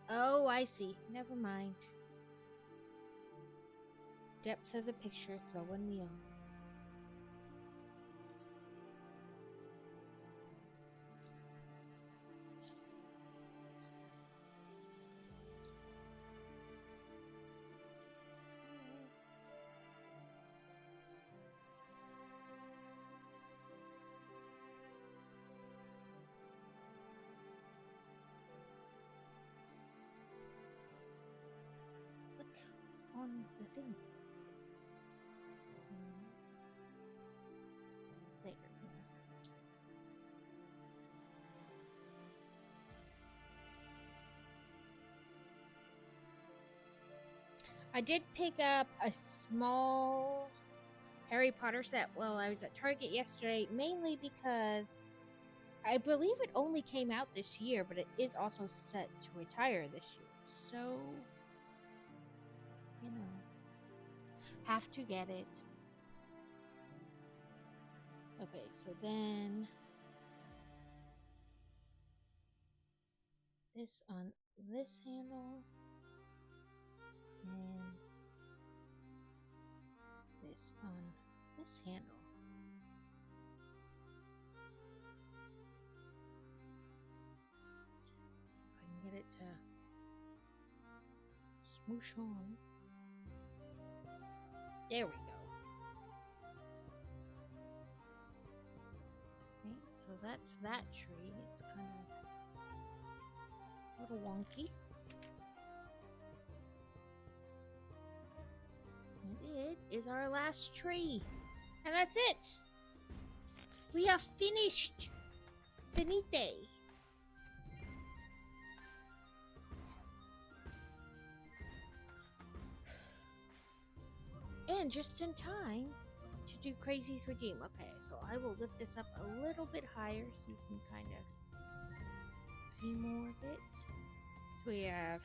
Speaker 1: Oh, I see. Never mind. Depth of the picture throwing me off. Click on the thing. There. I did pick up a small Harry Potter set while I was at Target yesterday, mainly because I believe it only came out this year, but it is also set to retire this year. So, you know, have to get it. Okay, so then this on this handle and this on this handle. If I can get it to smoosh on. There we go. Okay, so that's that tree. It's kind of a little wonky. And it is our last tree. And that's it. We have finished. Finite. And just in time to do Crazy's Redeem. Okay, so I will lift this up a little bit higher so you can kind of see more of it. So we have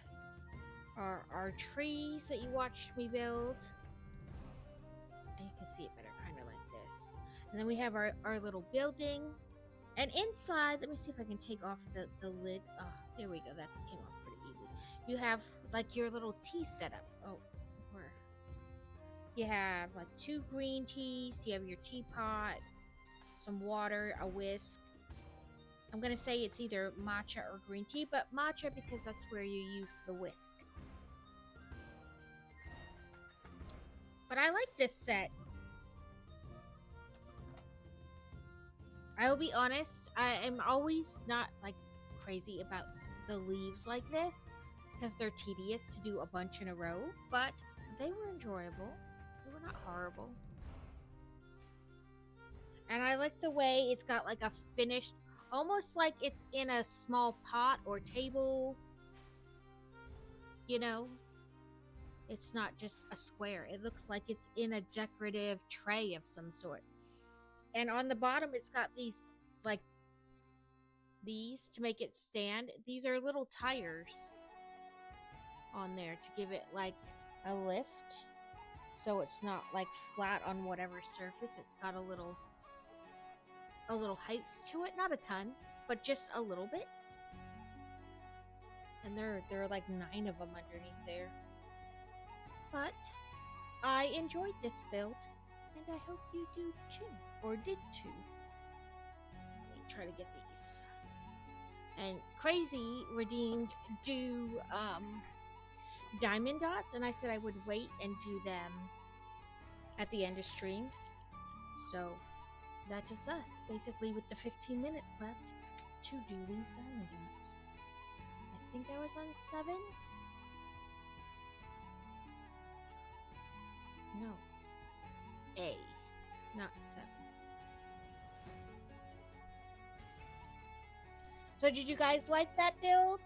Speaker 1: our trees that you watched me build. And you can see it better kind of like this. And then we have our little building. And inside, let me see if I can take off the lid. Oh, there we go. That came off pretty easy. You have like your little tea setup. Oh, where? You have like 2 green teas. You have your teapot, some water, a whisk. I'm going to say it's either matcha or green tea, but matcha because that's where you use the whisk. But I like this set. I will be honest, I am always not like crazy about the leaves like this because they're tedious to do a bunch in a row, but they were enjoyable. They were not horrible. And I like the way it's got like a finished, almost like it's in a small pot or table. You know, it's not just a square. It looks like it's in a decorative tray of some sort. And on the bottom, it's got these, like, these to make it stand. These are little tires on there to give it, like, a lift. So it's not, like, flat on whatever surface. It's got a little height to it. Not a ton, but just a little bit. And there are like 9 of them underneath there. But I enjoyed this build, and I hope you do too, or did too. Let me try to get these. And Crazy redeemed diamond dots, and I said I would wait and do them at the end of stream. So that is us, basically, with the 15 minutes left to do these diamond dots. I think I was on 7. No. A, not 7. So did you guys like that build?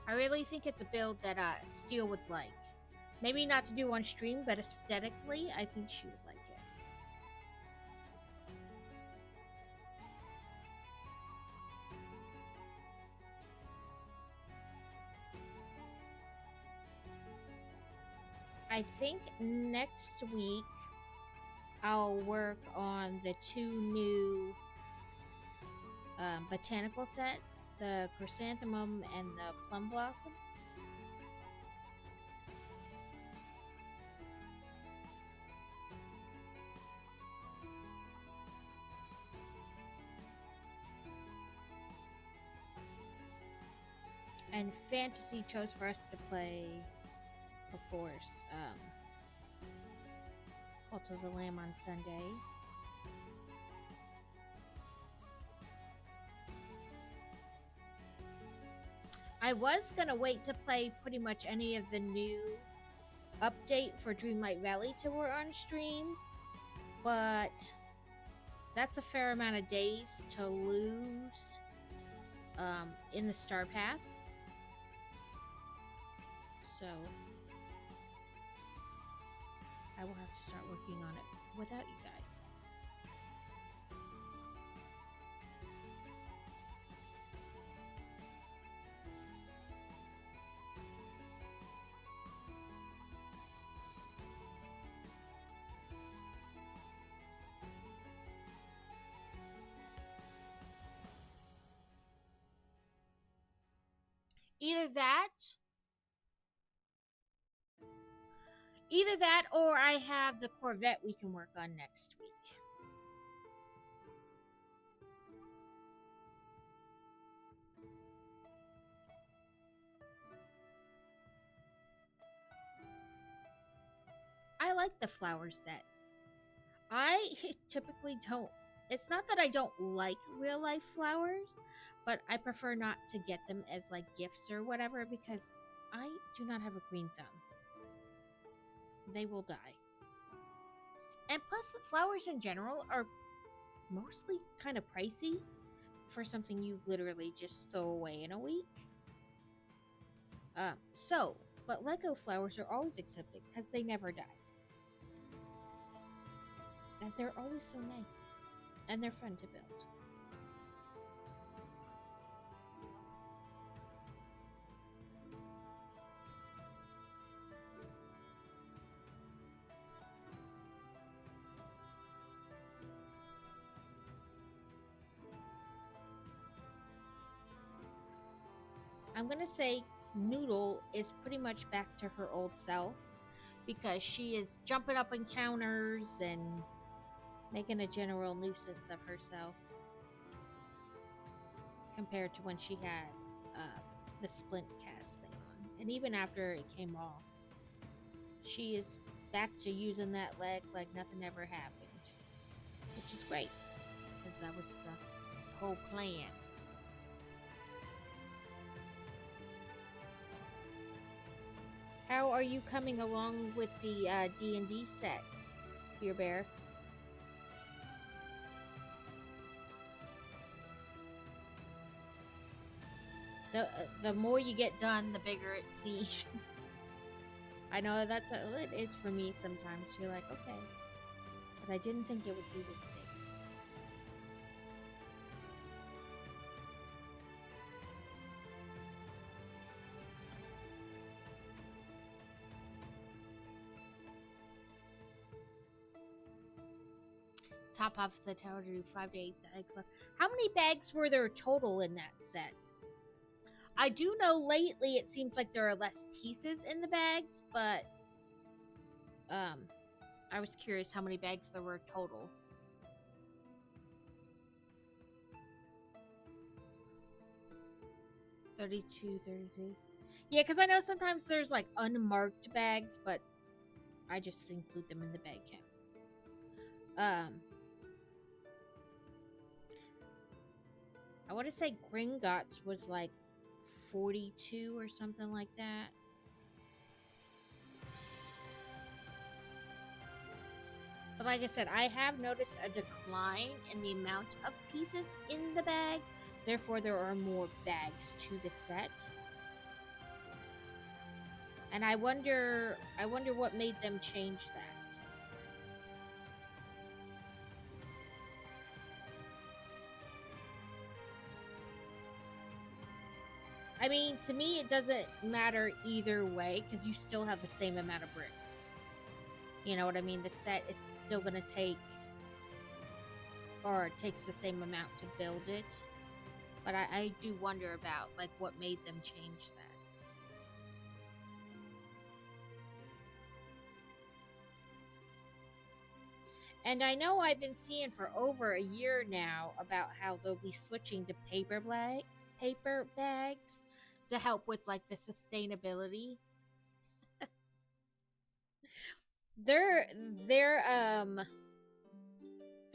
Speaker 1: I really think it's a build that Steel would like. Maybe not to do on stream, but aesthetically, I think she would like it. I think next week I'll work on the 2 new botanical sets, the chrysanthemum and the plum blossom. And Fantasy chose for us to play, of course, Cult of the Lamb on Sunday. I was gonna wait to play pretty much any of the new update for Dreamlight Valley Tour on stream, but that's a fair amount of days to lose in the Star Path. So I will have to start working on it without you guys. Either that or I have the Corvette we can work on next week. I like the flower sets. I typically don't. It's not that I don't like real life flowers, but I prefer not to get them as like gifts or whatever because I do not have a green thumb. They will die. And plus, flowers in general are mostly kind of pricey for something you literally just throw away in a week. But Lego flowers are always accepted because they never die. And they're always so nice. And they're fun to build. I'm gonna say Noodle is pretty much back to her old self because she is jumping up on counters and making a general nuisance of herself compared to when she had the splint cast thing on. And even after it came off, she is back to using that leg like nothing ever happened, which is great because that was the whole plan. how are you coming along with the D&D set, Beer Bear? The more you get done, the bigger it seems. I know that's how it is for me sometimes. You're like, okay, but I didn't think it would be this big. Top off the tower to do 5 to 8 bags left. How many bags were there total in that set? I do know lately it seems like there are less pieces in the bags, but I was curious how many bags there were total. $32, $33. Yeah, because I know sometimes there's like unmarked bags, but I just include them in the bag count. I want to say Gringotts was like 42 or something like that. But like I said, I have noticed a decline in the amount of pieces in the bag. Therefore, there are more bags to the set. And I wonder what made them change that. I mean, to me, it doesn't matter either way because you still have the same amount of bricks. You know what I mean? The set is still going to take, or it takes the same amount to build it. But I do wonder about, like, what made them change that. And I know I've been seeing for over a year now about how they'll be switching to paper bags to help with like the sustainability. Their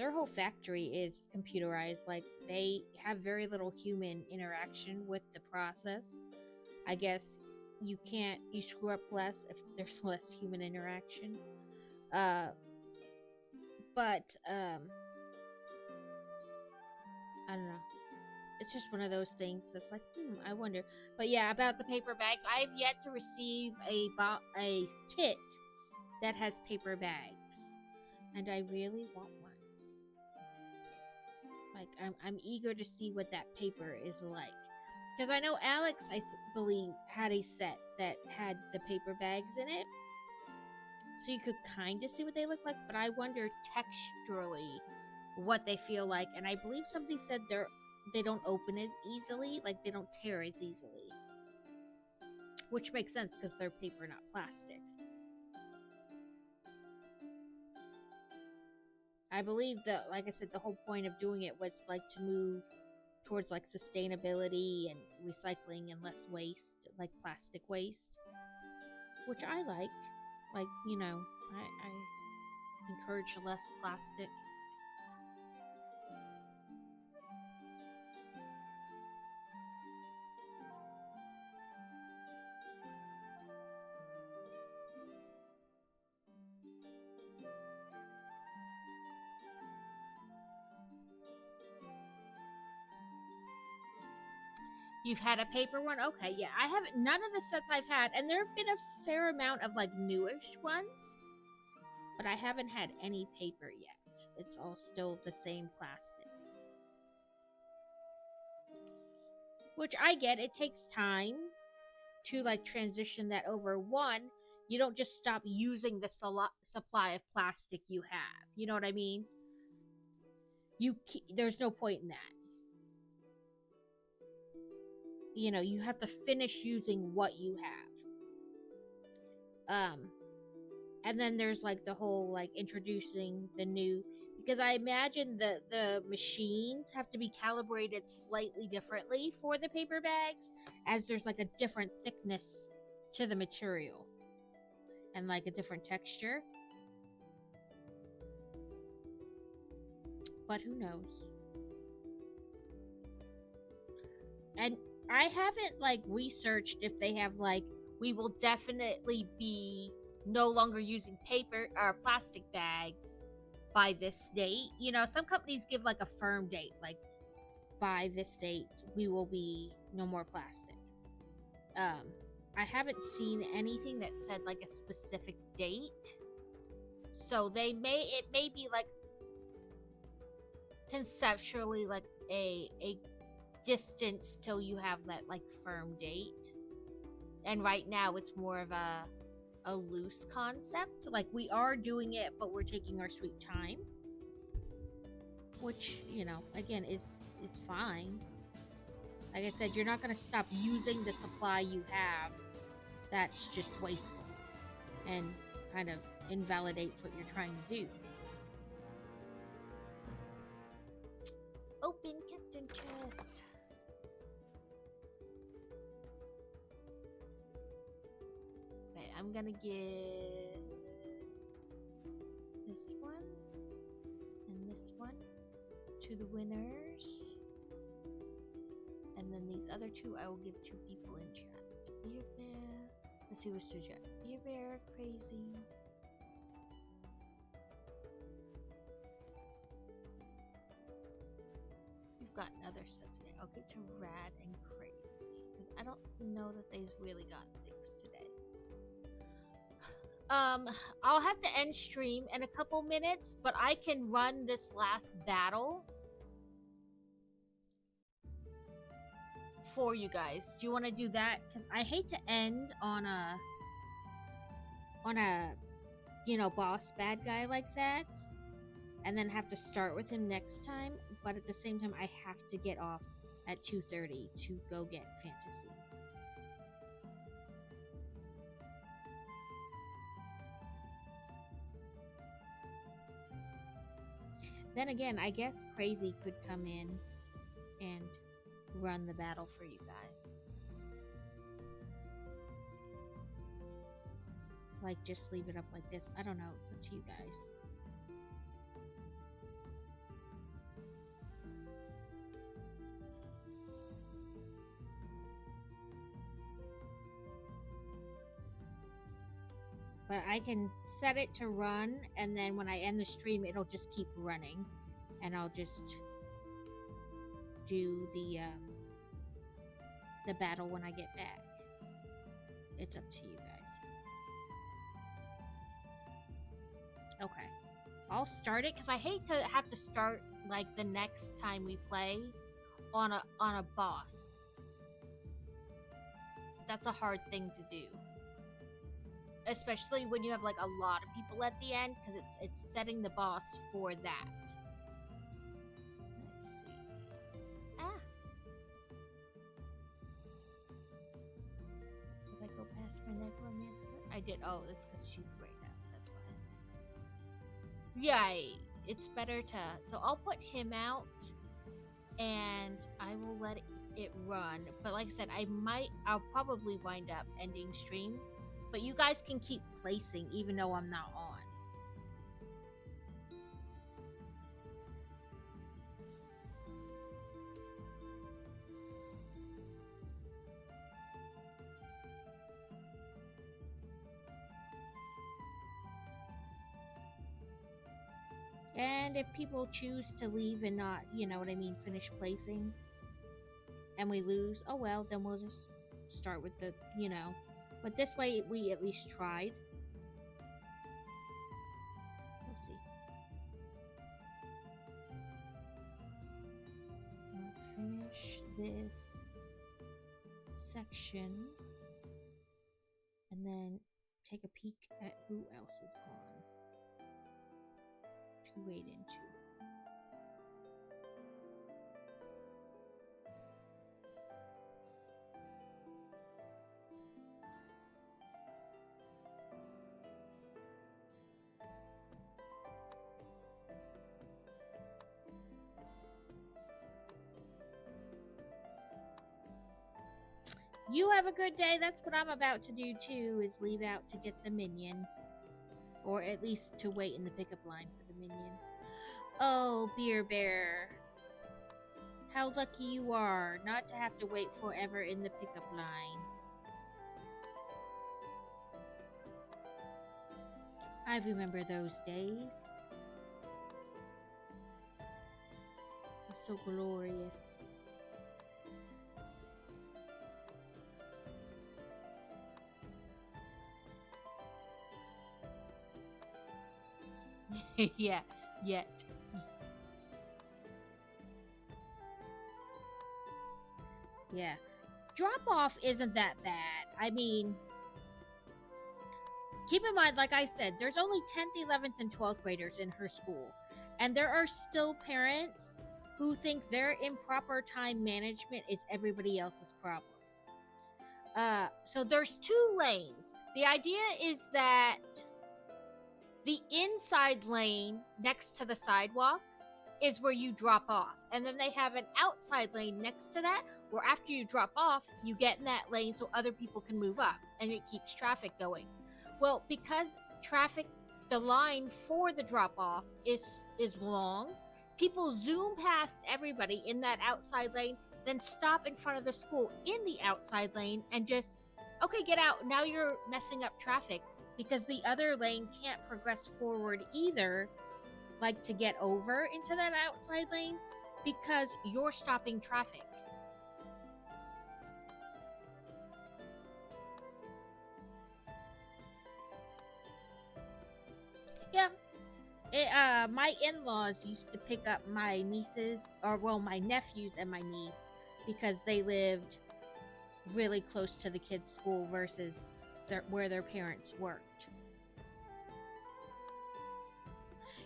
Speaker 1: whole factory is computerized. Like they have very little human interaction with the process. I guess you screw up less if there's less human interaction. But I don't know. It's just one of those things that's like, I wonder. But yeah, about the paper bags, I've yet to receive a kit that has paper bags, and I really want one. Like, I'm eager to see what that paper is like, because I know Alex, I believe, had a set that had the paper bags in it, so you could kind of see what they look like. But I wonder texturally what they feel like, and I believe somebody said they don't open as easily, like they don't tear as easily, which makes sense because they're paper, not plastic. I believe that, like I said, the whole point of doing it was like to move towards like sustainability and recycling and less waste, like plastic waste, which I like. Like, you know, I encourage less plastic. You've had a paper one? Okay, yeah. I haven't, none of the sets I've had, and there have been a fair amount of like newish ones, but I haven't had any paper yet. It's all still the same plastic. Which I get, it takes time to like transition that over. One, you don't just stop using the supply of plastic you have. You know what I mean? There's no point in that. You know, you have to finish using what you have. And then there's like the whole like introducing the new, because I imagine the machines have to be calibrated slightly differently for the paper bags, as there's like a different thickness to the material and like a different texture. But who knows? And I haven't like researched if they have like we will definitely be no longer using paper or plastic bags by this date. You know, some companies give like a firm date, like by this date we will be no more plastic. I haven't seen anything that said like a specific date, so it may be like conceptually like a distance till you have that like firm date. And right now it's more of a loose concept. Like, we are doing it, but we're taking our sweet time, which, you know, again, is fine. Like I said, you're not going to stop using the supply you have. That's just wasteful and kind of invalidates what you're trying to do. Open captain chest. Okay, I'm gonna give this one and this one to the winners. And then these other two I will give to people in chat. Beer Bear. Let's see what's chat. Beer Bear, crazy. We've gotten other stuff today. I'll get to Rad and Crazy, because I don't know that they've really gotten things today. I'll have to end stream in a couple minutes, but I can run this last battle for you guys. Do you want to do that? Because I hate to end on a you know, boss bad guy like that and then have to start with him next time, but at the same time I have to get off at 2:30 to go get fantasy. Then again, I guess Crazy could come in and run the battle for you guys. Like, just leave it up like this. I don't know. It's up to you guys. But I can set it to run, and then when I end the stream, it'll just keep running. And I'll just do the battle when I get back. It's up to you guys. Okay. I'll start it, because I hate to have to start, like, the next time we play on a boss. That's a hard thing to do. Especially when you have, like, a lot of people at the end, because it's setting the boss for that. Let's see. Ah! Did I go past my necromancer? I did. Oh, that's because she's great now. That's why. Right. It's better to... So I'll put him out, and I will let it run. But like I said, I'll probably wind up ending stream. But you guys can keep placing even though I'm not on. And if people choose to leave and not, you know what I mean, finish placing, and we lose, oh well, then we'll just start with the, you know. But this way, we at least tried. We'll see. I'll finish this section. And then take a peek at who else is gone. To wade into. You have a good day. That's what I'm about to do too, is leave out to get the minion. Or at least to wait in the pickup line for the minion. Oh, Beer Bear. How lucky you are not to have to wait forever in the pickup line. I remember those days. It was so glorious. Yeah, yet. Yeah. Drop off isn't that bad. I mean, keep in mind, like I said, there's only 10th, 11th, and 12th graders in her school. And there are still parents who think their improper time management is everybody else's problem. So there's 2 lanes. The idea is that the inside lane next to the sidewalk is where you drop off. And then they have an outside lane next to that where after you drop off, you get in that lane so other people can move up and it keeps traffic going. Well, because the line for the drop off is long, people zoom past everybody in that outside lane, then stop in front of the school in the outside lane and just, okay, get out. Now you're messing up traffic because the other lane can't progress forward either, like to get over into that outside lane because you're stopping traffic. Yeah. My in-laws used to pick up my nieces, or well, my nephews and my niece, because they lived really close to the kids' school versus where their parents worked.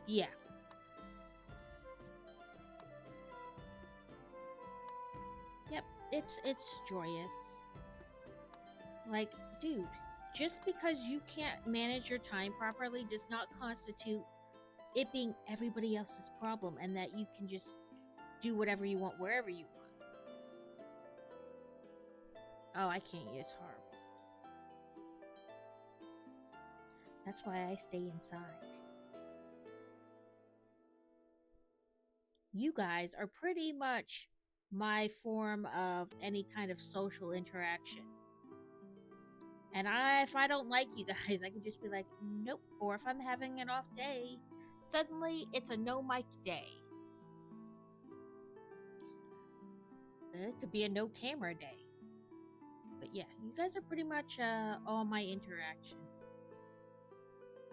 Speaker 1: Yeah. Yep, it's joyous. Like, dude, just because you can't manage your time properly does not constitute it being everybody else's problem and that you can just do whatever you want wherever you want. Oh, I can't use horrible. That's why I stay inside. You guys are pretty much my form of any kind of social interaction. And if I don't like you guys, I can just be like, nope. Or if I'm having an off day, suddenly it's a no mic day. It could be a no camera day. But yeah, you guys are pretty much all my interaction.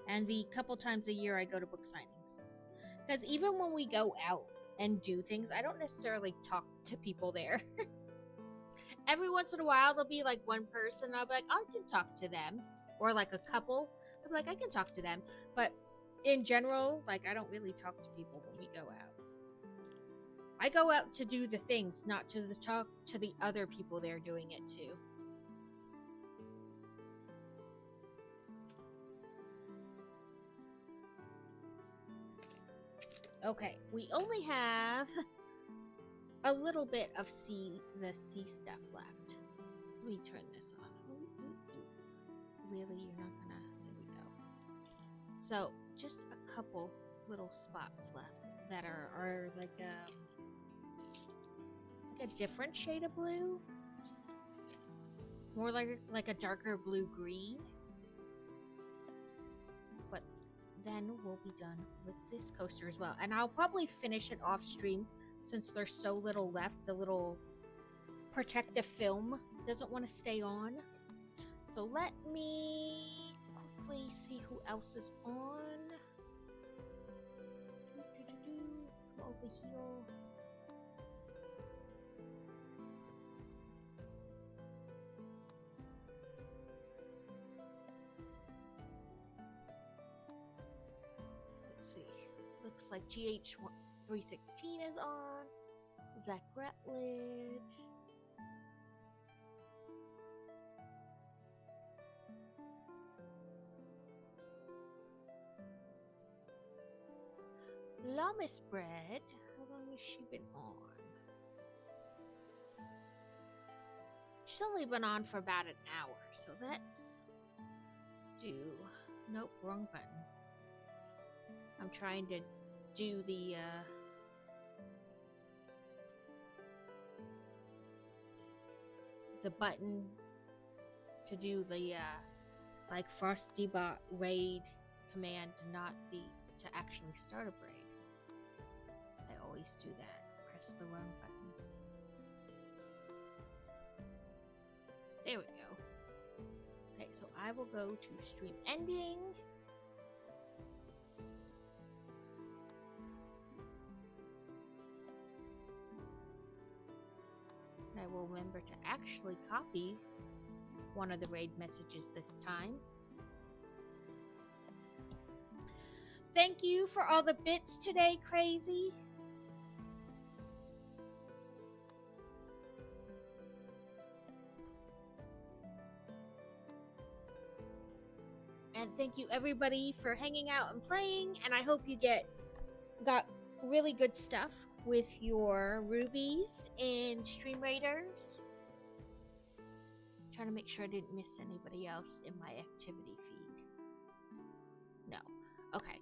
Speaker 1: And the couple times a year I go to book signings. Because even when we go out and do things, I don't necessarily talk to people there. Every once in a while, there'll be like one person, I'll be like, I can talk to them. Or like a couple, I'll be like, I can talk to them. But in general, like, I don't really talk to people when we go out. I go out to do the things, not to talk to the other people there doing it too. Okay, we only have a little bit of the sea stuff left. Let me turn this off. Really, you're not gonna... There we go. So, just a couple little spots left that are like a different shade of blue. More like a darker blue-green. But then we'll be done with this coaster as well. And I'll probably finish it off stream since there's so little left. The little protective film doesn't want to stay on. So let me quickly see who else is on. Come over here. Let's see. Looks like GH316 is on. Zach Rutledge. Lamis Bread. How long has she been on? She's only been on for about an hour, so let's do... Nope, wrong button. I'm trying to do the button to do the like Frosty Bot raid command to actually start a braid. I always do that. Press the wrong button. There we go. Okay, so I will go to stream ending. And I will remember to actually copy one of the raid messages this time. Thank you for all the bits today, Crazy. And thank you everybody for hanging out and playing, and I hope you got really good stuff with your rubies and stream raiders. Trying to make sure I didn't miss anybody else in my activity feed. No. Okay.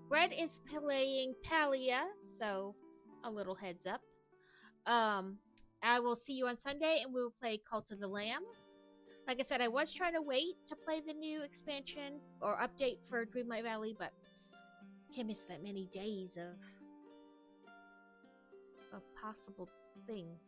Speaker 1: Red is playing Palia, so a little heads up. I will see you on Sunday, and we will play Cult of the Lamb. Like I said, I was trying to wait to play the new expansion or update for Dreamlight Valley, but can't miss that many days of possible things.